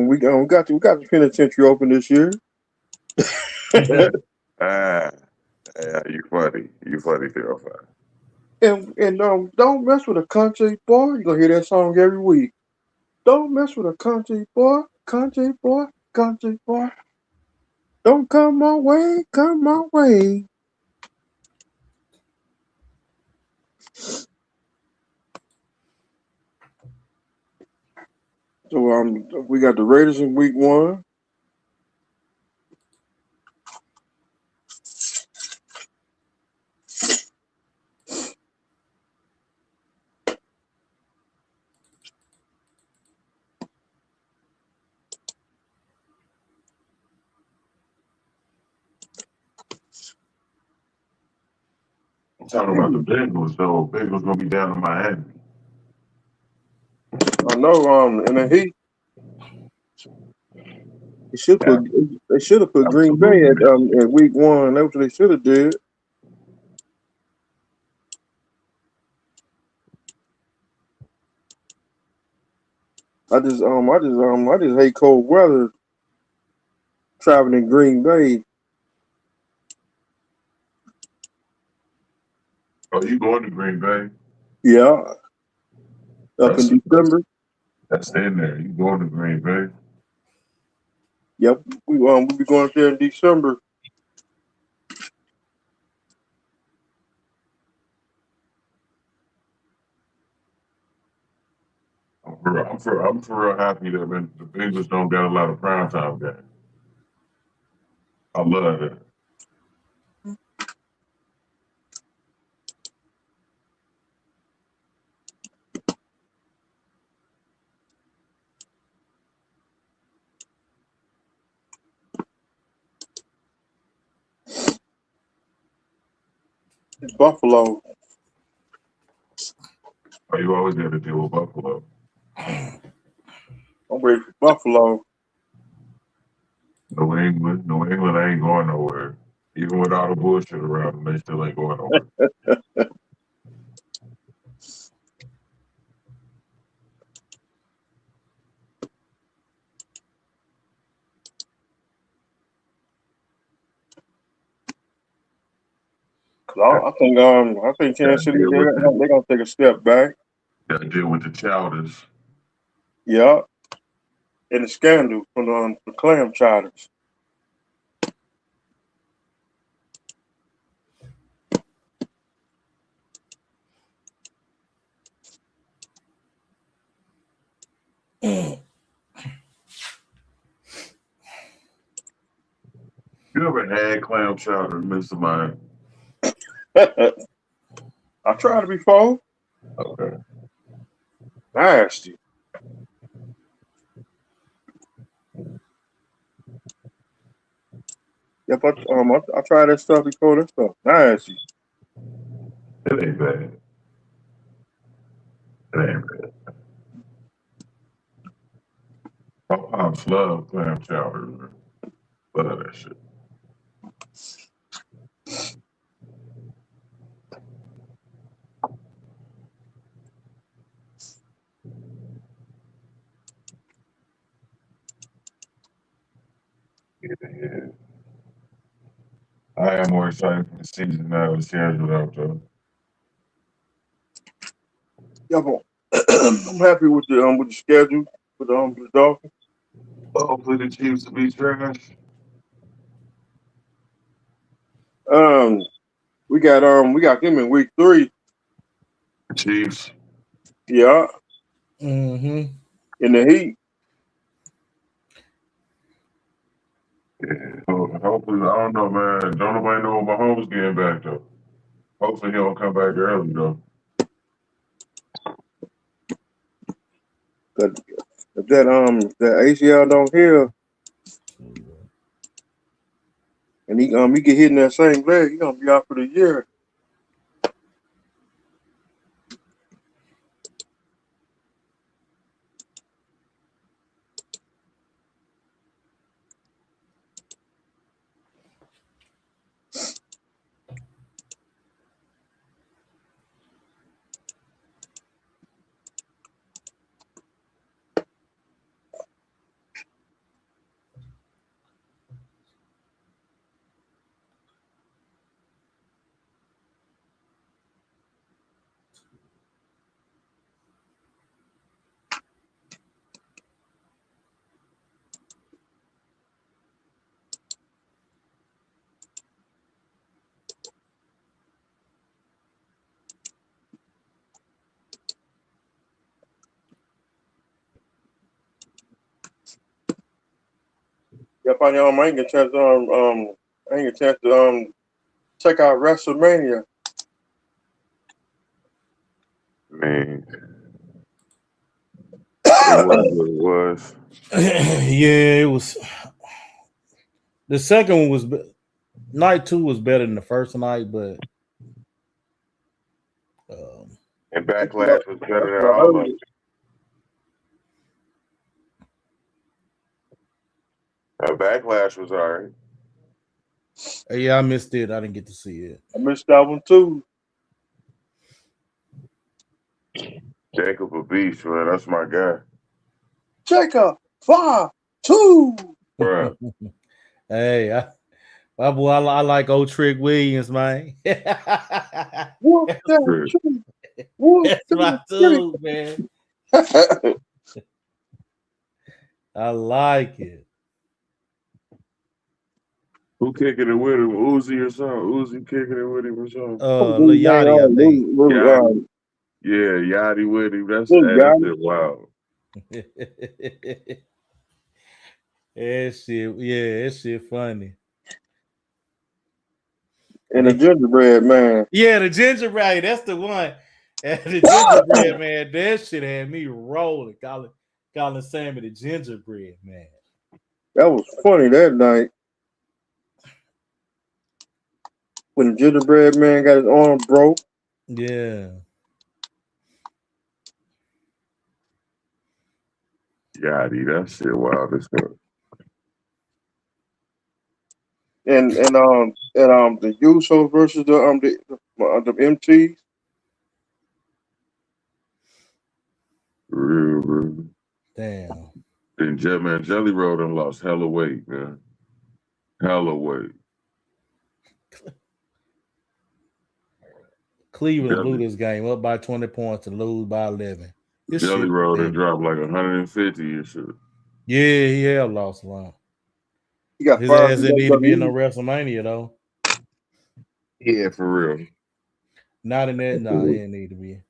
we got the penitentiary open this year. Ah, yeah, you funny. You funny, 305. And don't mess with a country boy. You gonna hear that song every week. Don't mess with a country boy, country boy, country boy. Don't come my way, come my way. So we got the Raiders in week 1. I'm talking about the Bengals, though. Bengals gonna be down in Miami. I know. And then he should Yeah, put they should have put Green Bay absolutely. at week 1. That's what they should have did. I just hate cold weather traveling in Green Bay. Oh, you going to Green Bay? Yeah, up in That's December. that's in there. You going to Green Bay? Yep, we'll be going up there in December. I'm for real happy that the Bengals don't got a lot of primetime games. I love it. Buffalo. Oh, you always got to deal with Buffalo. I'm ready for Buffalo. New England ain't going nowhere. Even with all the bullshit around them, they still ain't going nowhere. I think Kansas City they're gonna take a step back. Got to deal with the chowders. Yeah, and the scandal from the clam chowders. You ever had clam chowder, Mr. Mine? I tried it before. Okay. Nasty. Yep, I tried that stuff before. That stuff nasty. It ain't bad. It ain't bad. My pops love clam chowder. Man. Love that shit. Yeah. I am more excited for the season now. The schedule out though. Yep, I'm happy with the schedule for the Dolphins. Hopefully the Chiefs will be trash. We got them in week 3. Chiefs. Yeah, Mm-hmm. in the heat. Yeah. Hopefully, I don't know, man. Don't nobody know what Mahomes getting back though. Hopefully he don't come back early though. If that ACL don't heal and he get hit in that same leg, he gonna be out for the year. Yep, I ain't get a chance to check out WrestleMania. Man. It was what it was. Yeah, it was. The second one was night 2 was better than the first night, but And Backlash was better That's than what I all of heard. it. Backlash was all right. yeah, I missed it. I didn't get to see it. I missed that one too. Jacob a beast, man. That's my guy. Jacob 5-2. Bruh. Hey, my boy, I like old Trick Williams, man. Whoop that True. trick. Whoop That's my that dude, man. trick. I like it. Who kicking it with him? Uzi or something? Uzi kicking it with him or something? Lil Yachty, I think. Yachty. Yeah, Yachty with him. That's it. Wow. that shit funny. And the gingerbread man. Yeah, the gingerbread, that's the one. And the gingerbread man, that shit had me rolling. Calling Sammy the gingerbread man. That was funny that night. When the gingerbread man got his arm broke. Yeah. Yachty, that shit wild as hell. And the Usos versus the MTs. Real. Damn. And Jelly Roll done lost hella weight, man. Hella weight. Cleveland blew this game up by 20 points and lose by 11. This Jelly shit Roll pathetic. and dropped like 150 and shit. Yeah, he have lost a lot. He got His fired ass from didn't need to be in no WWE. WrestleMania though. Yeah, for real. Not in that. Nah, he didn't need to be.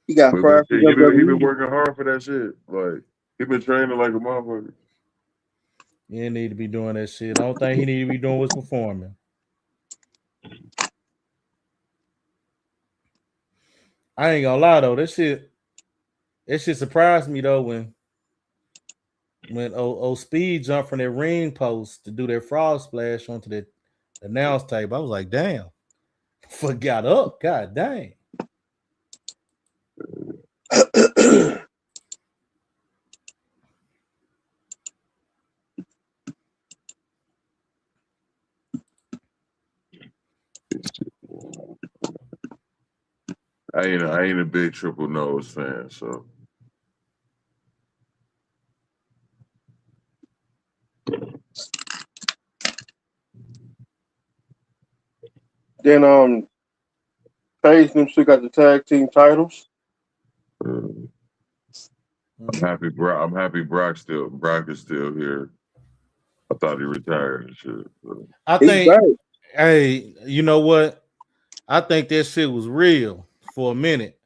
He got But fired from shit, he been WWE. working hard for that shit. Like he been training like a motherfucker. He didn't need to be doing that shit. The only thing he need to be doing was performing. I ain't gonna lie though, that shit surprised me though when Speed jumped from that ring post to do that frog splash onto the announce table. I was like, damn, forgot up, god dang. I ain't a big Triple Nose fan, so Then Paige them still got the tag team titles. I'm happy. I'm happy Brock is still here. I thought he retired and shit. So. I He's think, back. hey, you know what? I think that shit was real for a minute.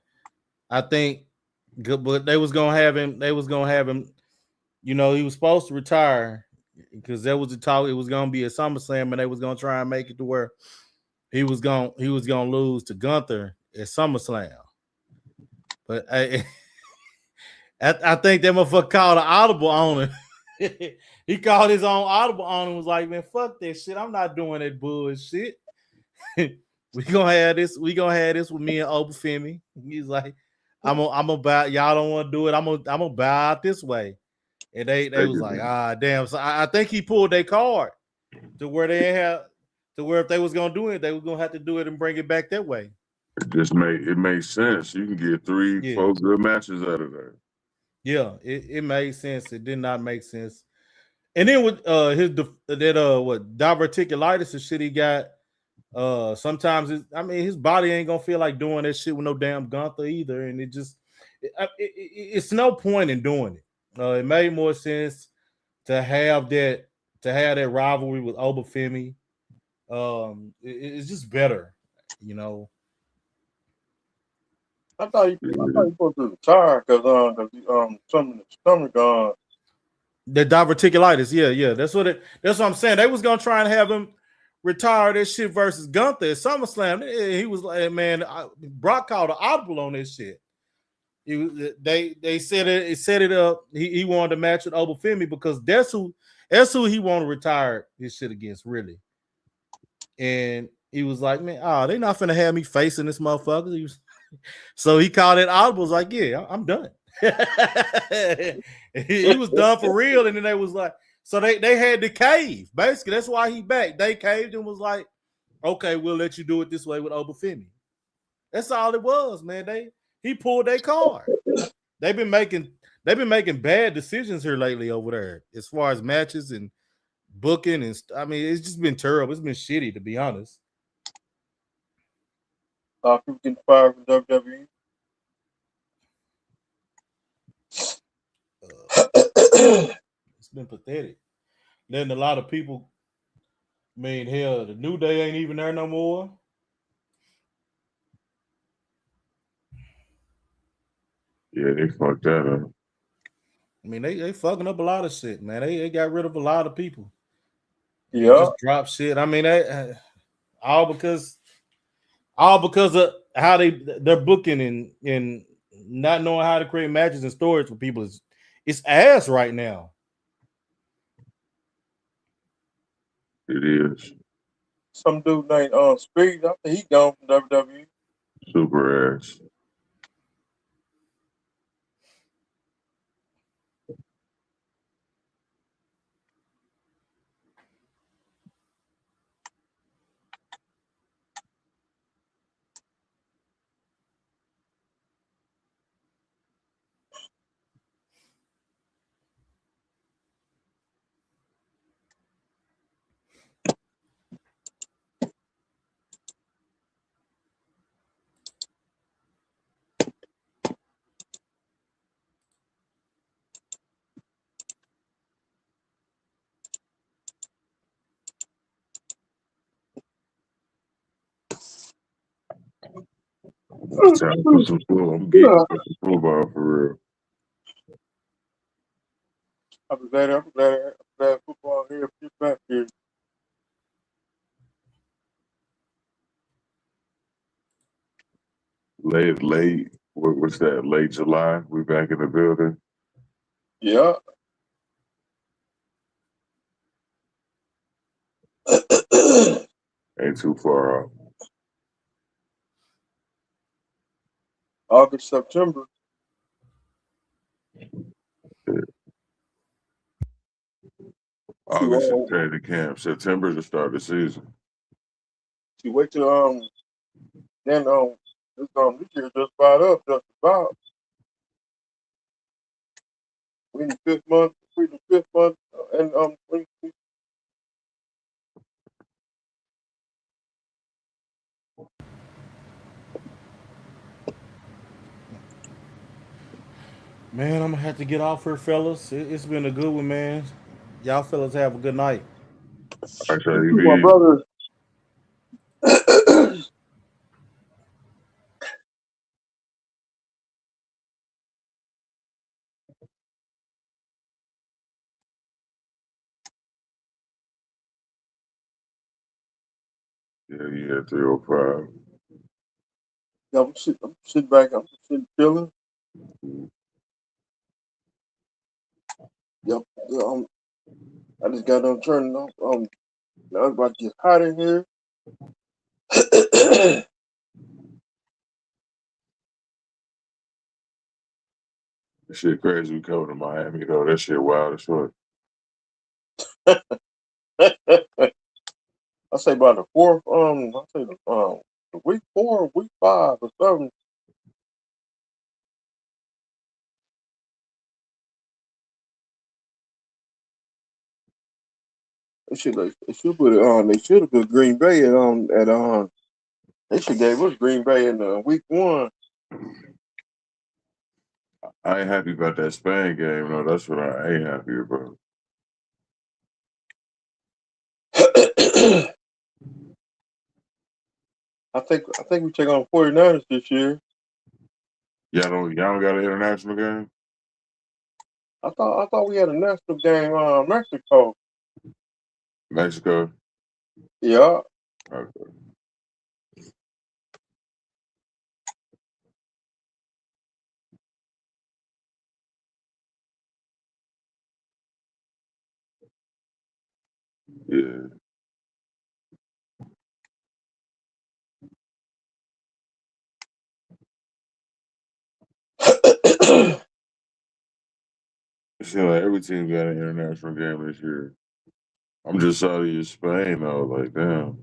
I think, but they was gonna have him. They was gonna have him. You know, he was supposed to retire because that was the talk. It was gonna be a SummerSlam, and they was gonna try and make it to where he was gonna lose to Gunther at SummerSlam. But I think that motherfucker called an audible on him. He called his own audible on him and was like, man, fuck that shit. I'm not doing that bullshit. We gonna have this with me and Obafemi. He's like, I'm gonna bow. Y'all don't want to do it. I'm gonna bow out this way. And they was like, damn. So I think he pulled their card to where they have to where if they was gonna do it, they was gonna have to do it and bring it back that way. It makes sense. You can get 3-4 good matches out of that. Yeah, it made sense. It did not make sense. And then with diverticulitis and shit he got, sometimes his body ain't gonna feel like doing that shit with no damn Gunther either. And it's no point in doing it. It made more sense to have that rivalry with Obafemi. It's just better, you know. I thought he supposed to retire because some of the stomach gone. The diverticulitis, yeah. That's what I'm saying. They was gonna try and have him retire this shit versus Gunther at SummerSlam. He was like, man, Brock called an audible on this shit. They set it up. He wanted to match with Obafemi because that's who he wanted to retire his shit against, really. And he was like, man, they not finna have me facing this motherfucker. So he called it audible. Was like, yeah, I'm done. He was done for real. And then they was like, so they had to cave. Basically, that's why he back. They caved and was like, okay, we'll let you do it this way with Obafemi. That's all it was, man. He pulled their card. They've been making bad decisions here lately over there as far as matches and booking and it's just been terrible. It's been shitty, to be honest. People getting fired from WWE. It's been pathetic. Letting a lot of people. Hell, the New Day ain't even there no more. Yeah, they fucked that up. They fucking up a lot of shit, man. They got rid of a lot of people. Yeah, Just drop shit. They all because of how they're booking and not knowing how to create matches and stories for people. It's ass right now. It is. some dude named Speed. I think he gone from WWE. Super ass. It's time for some football. I'm geeking for some football for real. I'm glad football here. Get back here. Late. What's that? Late July. We back in the building. Yeah. Ain't too far off. August, September. August is training camp. September to start the season. You wait till then this year just about up, just about. We in the fifth month, and Man, I'm gonna have to get off here, fellas. It's been a good one, man. Y'all fellas have a good night. I try to my be. brother. Yeah, 305. Yeah, I'm sitting back. I'm sitting chilling. Yep. I just got done turning off. Now it's about to get hot in here. That shit crazy. We coming to Miami though. That shit wild as fuck. I say about the fourth. I say the week 4, week 5, or something. They should put it on. They should have put Green Bay at. They should gave us Green Bay in week 1. I ain't happy about that Spain game though. That's what I ain't happy about. I think we take on 49ers this year. Y'all don't got an international game? I thought we had a national game Mexico. Mexico? Yeah. Okay. Yeah. It seems like every team got an international game this year. I'm just sorry it's Spain though. Like damn.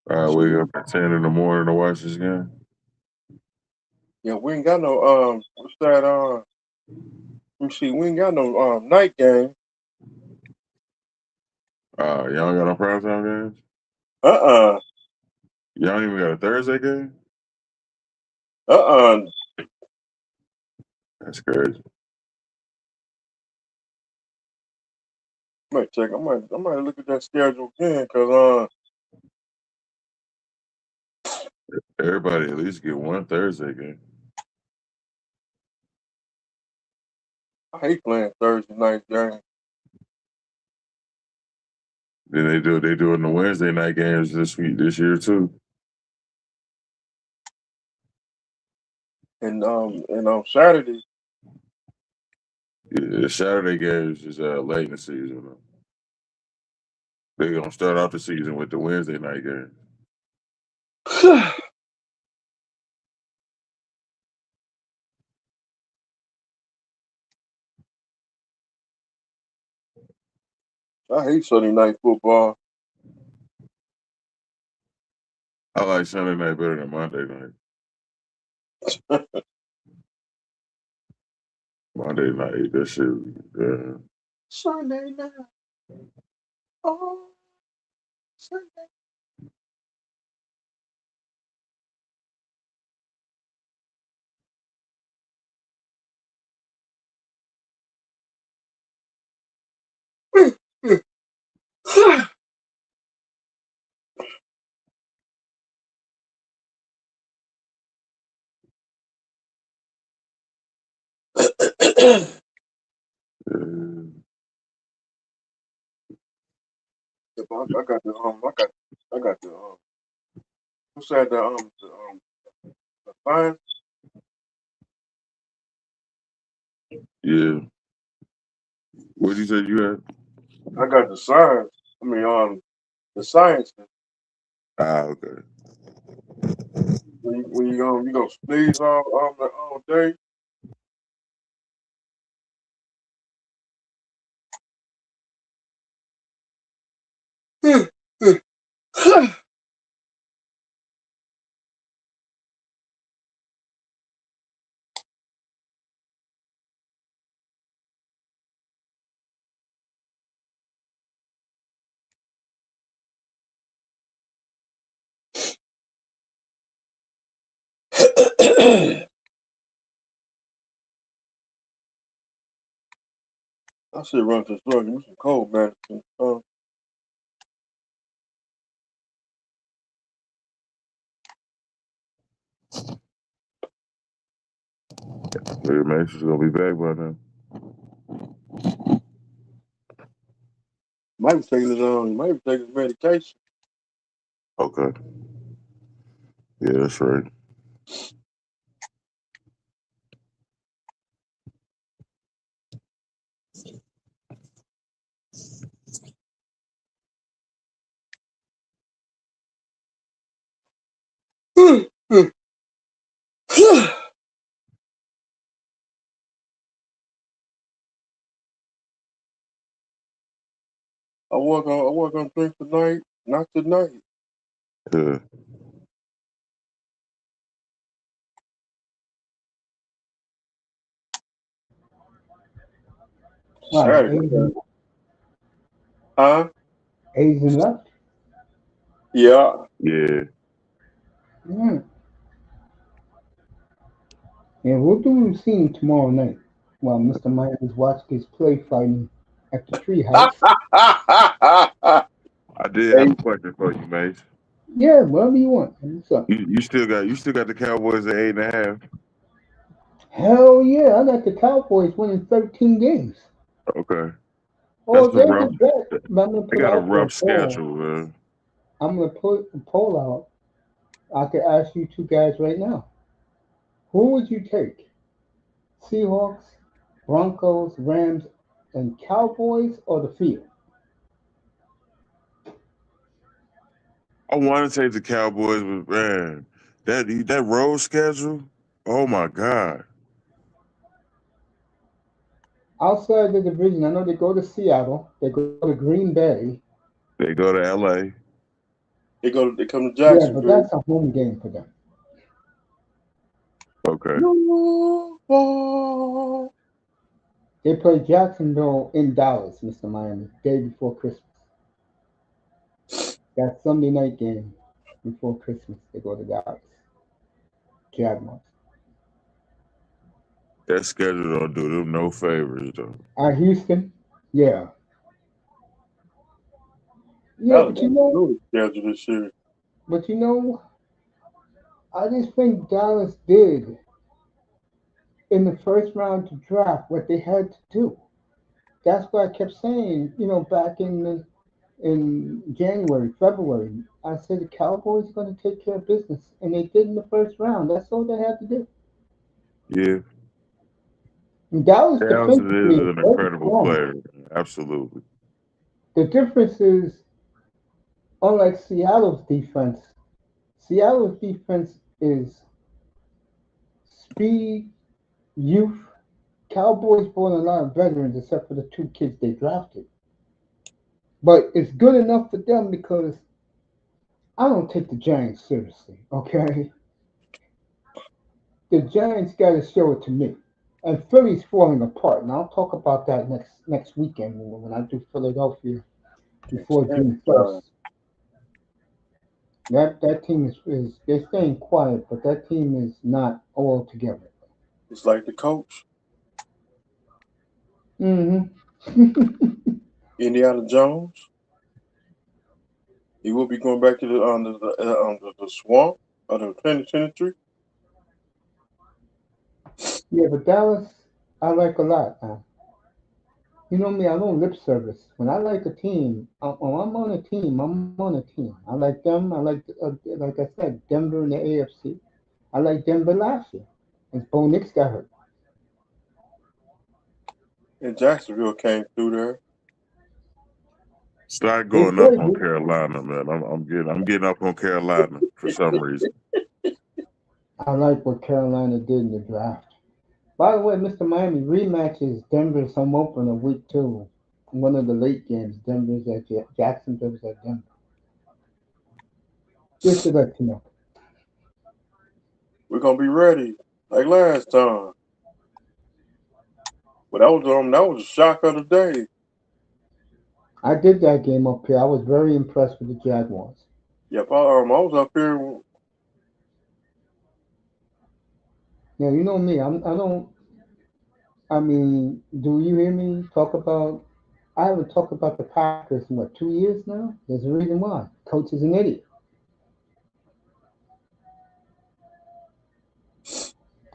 I wake up at 10 in the morning to watch this game. Yeah, we ain't got no what's that let me see, we ain't got no night game. Y'all don't got no primetime games? Uh-uh. Y'all don't even got a Thursday game? Uh-uh. That's crazy. I might look at that schedule again because Everybody at least get one Thursday game. I hate playing Thursday night games. Then they doing the Wednesday night games this year too. And on Saturday. Yeah, the Saturday games is late in the season. Though. They're gonna start off the season with the Wednesday night game. I hate Sunday night football. I like Sunday night better than Monday night. Monday night, that shit. Sunday night. Oh, Sunday. I got the who said the fine? Yeah. What you said you had? I got the science. I mean, the science. Okay. When you gonna sneeze all day. I should run to the store and get me some cold medicine. Yeah, man, she's gonna be back by now. Might be taking his medication. Okay. Yeah, that's right. I work on drink tonight, not tonight. Yeah. Wow, Saturday. Huh? Asian left. Yeah. Yeah. Mm. And what do we see tomorrow night while Mr. Myers watching his play fighting at the treehouse? I did have a question for you, Mace. Yeah, whatever you want. What's up? You still got the Cowboys at 8.5. Hell yeah, I got the Cowboys winning 13 games. Okay. Oh, That's a there's a rough. bet, but I'm gonna They put got a out there a rough poll. schedule, man. I'm gonna put a poll out. I could ask you two guys right now. Who would you take? Seahawks, Broncos, Rams, and Cowboys, or the field? I want to take the Cowboys, but man, that road schedule. Oh my God. Outside the division, I know they go to Seattle, they go to Green Bay. They go to LA. They come to Yeah, but Jacksonville. that's a home game for them. Okay. They play Jacksonville in Dallas, Mr. Miami, day before Christmas. That Sunday night game before Christmas, they go to Dallas. Jaguars. That schedule don't do them no favors though. Houston, yeah. Yeah, That was a schedule this year. but you know, I just think Dallas did in the first round to draft what they had to do. That's what I kept saying, back in January, February. I said the Cowboys are going to take care of business, and they did in the first round. That's all they had to do. Yeah. And Dallas Dallas is defensively is an very incredible strong. player. Absolutely. The difference is, unlike Seattle's defense is speed, youth. Cowboys brought a lot of veterans, except for the two kids they drafted. But it's good enough for them because I don't take the Giants seriously. Okay, the Giants got to show it to me. And Philly's falling apart, and I'll talk about that next weekend when I do Philadelphia before June 1st. That team is they're staying quiet, but that team is not all together. It's like the coach, Mm-hmm. Indiana Jones. He will be going back to the swamp of the 2023. Yeah, but Dallas I like a lot. You know me, I don't lip service. When I like a team, when I'm on a team, I'm on a team. I like them. Like I said, Denver in the AFC. I like Denver last year. And Bo Nix got hurt. And Jacksonville came through there. Start They going up played on good. Carolina, man. I'm getting up on Carolina for some reason. I like what Carolina did in the draft. By the way, Mr. Miami rematches Denver's home opener week 2. One of the late games. Denver's at Jacksonville's at Denver. Just to let you know. We're gonna be ready like last time. But that was a shock of the day. I did that game up here. I was very impressed with the Jaguars. Yep, I was up here. Yeah, you know me. I don't. I mean, do you hear me talk about? I haven't talked about the Packers in what 2 years now. There's a reason why. Coach is an idiot.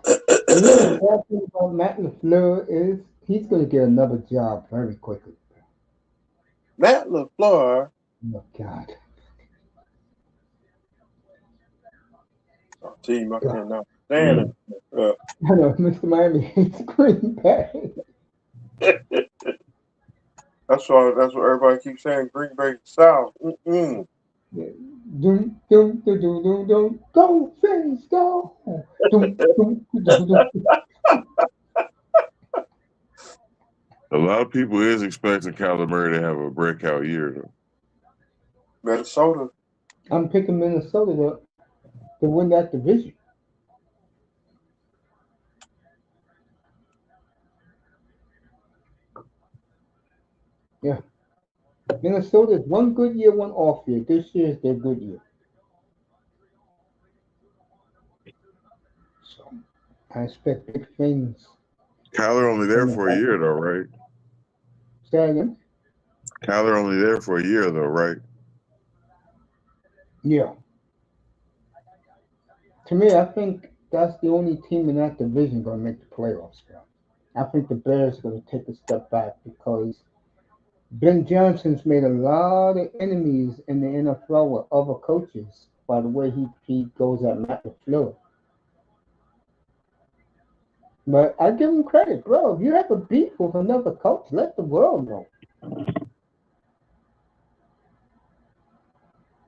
And you know the bad thing about Matt LaFleur is he's going to get another job very quickly. Matt LaFleur, Oh God. team I God. cannot stand it. I know Mr. Miami hates Green Bay. That's what everybody keeps saying. Green Bay South. Yeah. Doom, doom, doom, doom, doom, doom. Go, Fins, go. Doom, doom, doom, doom. A lot of people is expecting Kyler Murray to have a breakout year, though. Minnesota. I'm picking Minnesota to win that division. Yeah. Minnesota is one good year, one off year. This year is their good year. So I expect big things Kyler only there from the for a year, though, right? Say again? Kyler only there for a year, though, right? Yeah. To me, I think that's the only team in that division going to make the playoffs, bro. I think the Bears are going to take a step back because Ben Johnson's made a lot of enemies in the NFL with other coaches by the way he goes at Matt LaFleur. But I give him credit, bro. If you have a beef with another coach, let the world know.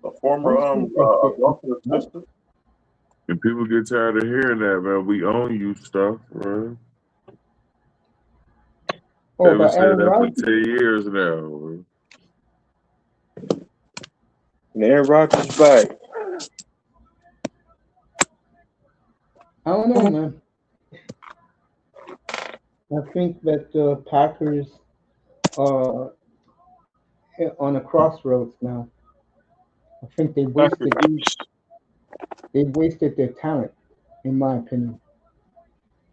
A former Don't think that shit. Russell No. assistant. And people get tired of hearing that, man. We own you stuff, right? Oh, They've been about saying Aaron that for Rodgers? 10 years now. And Aaron Rodgers back. I don't know, man. I think that the Packers are on a crossroads now. I think Packer East. they wasted their talent, in my opinion.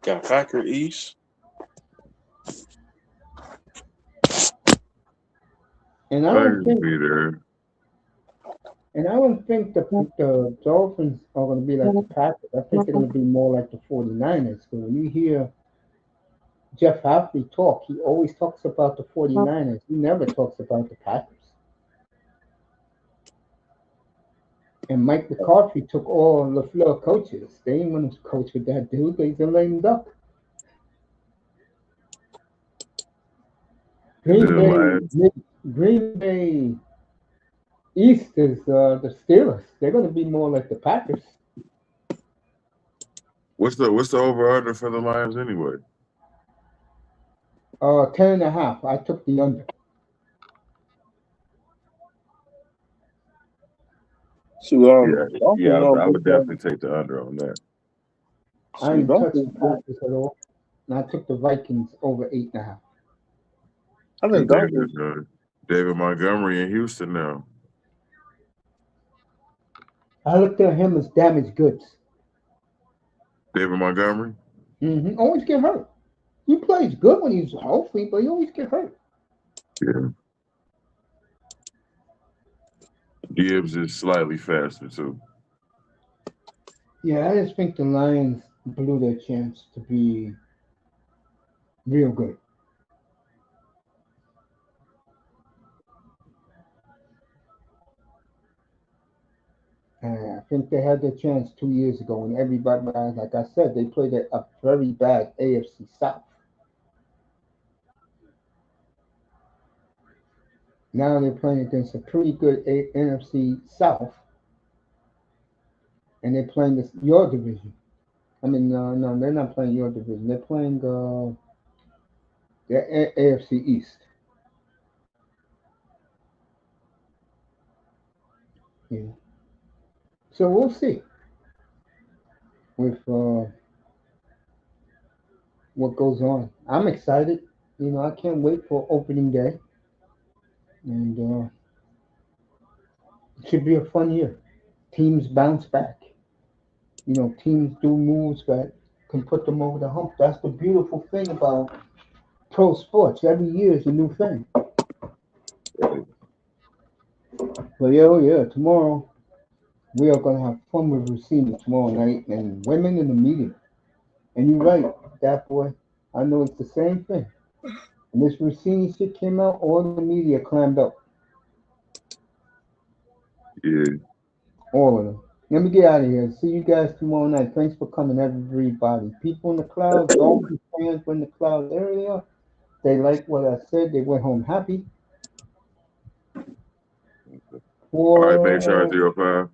Got Packer East. And I don't Tigers think be there. the Dolphins are going to be like the Packers. I think they're going to be more like the 49ers. But when you hear Jeff Hafley talk, he always talks about the 49ers. He never talks about the Packers. And Mike McCarthy took all LaFleur coaches. They ain't want to coach with that dude. They's a lame duck. And Green then last, Bay, Green Bay East is the Steelers. They're going to be more like the Packers. what's the over under for the Lions anyway? 10.5. I took the under. So Yeah, Dolphins I on would definitely take the under on that. I see didn't touch the Dolphins. Packers at all. And I took the Vikings over 8.5. I And think Dolphins. David Montgomery in Houston now. I looked at him as damaged goods. David Montgomery? Always get hurt. He plays good when he's healthy, but he always get hurt. Yeah. Gibbs is slightly faster too. Yeah, I just think the Lions blew their chance to be real good. I think they had their chance 2 years ago, and everybody, like I said, they played a very bad AFC South. Now they're playing against a pretty good NFC South, and they're playing your division. I mean, no, they're not playing your division. They're playing the AFC East. Yeah. So we'll see with what goes on. I'm excited. I can't wait for opening day, and it should be a fun year. Teams bounce back. Teams do moves that can put them over the hump. That's the beautiful thing about pro sports. Every year is a new thing. But yeah, oh yeah, tomorrow we are gonna have fun with Rossini tomorrow night and women in the media. And you're right, that boy. I know it's the same thing. When this Rossini shit came out, all the media climbed up. Yeah. All of them. Let me get out of here. See you guys tomorrow night. Thanks for coming, everybody. People in the clouds, all the fans were in the clouds earlier. They liked what I said. They went home happy. All right, make sure I For do your 5.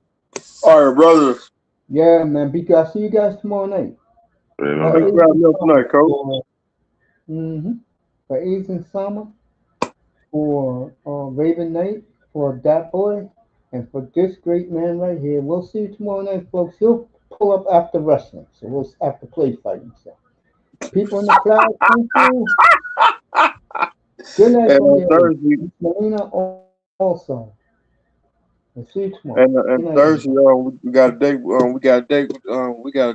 All right, brothers. yeah, man. I'll see you guys tomorrow night. Man, For Thanks all for right. Ace and having me up Sama. tonight, Coach. For Ace and Sama. For Raven Knight. For that boy. And for this great man right here. We'll see you tomorrow night, folks. He'll pull up after wrestling. So we'll after play fighting. So people in the crowd, thank you. Good night And from on the audience. Thursday, Miss Melina also. We'll see you tomorrow. and Good and night, Thursday, everybody. we got a date. We got a date. We got a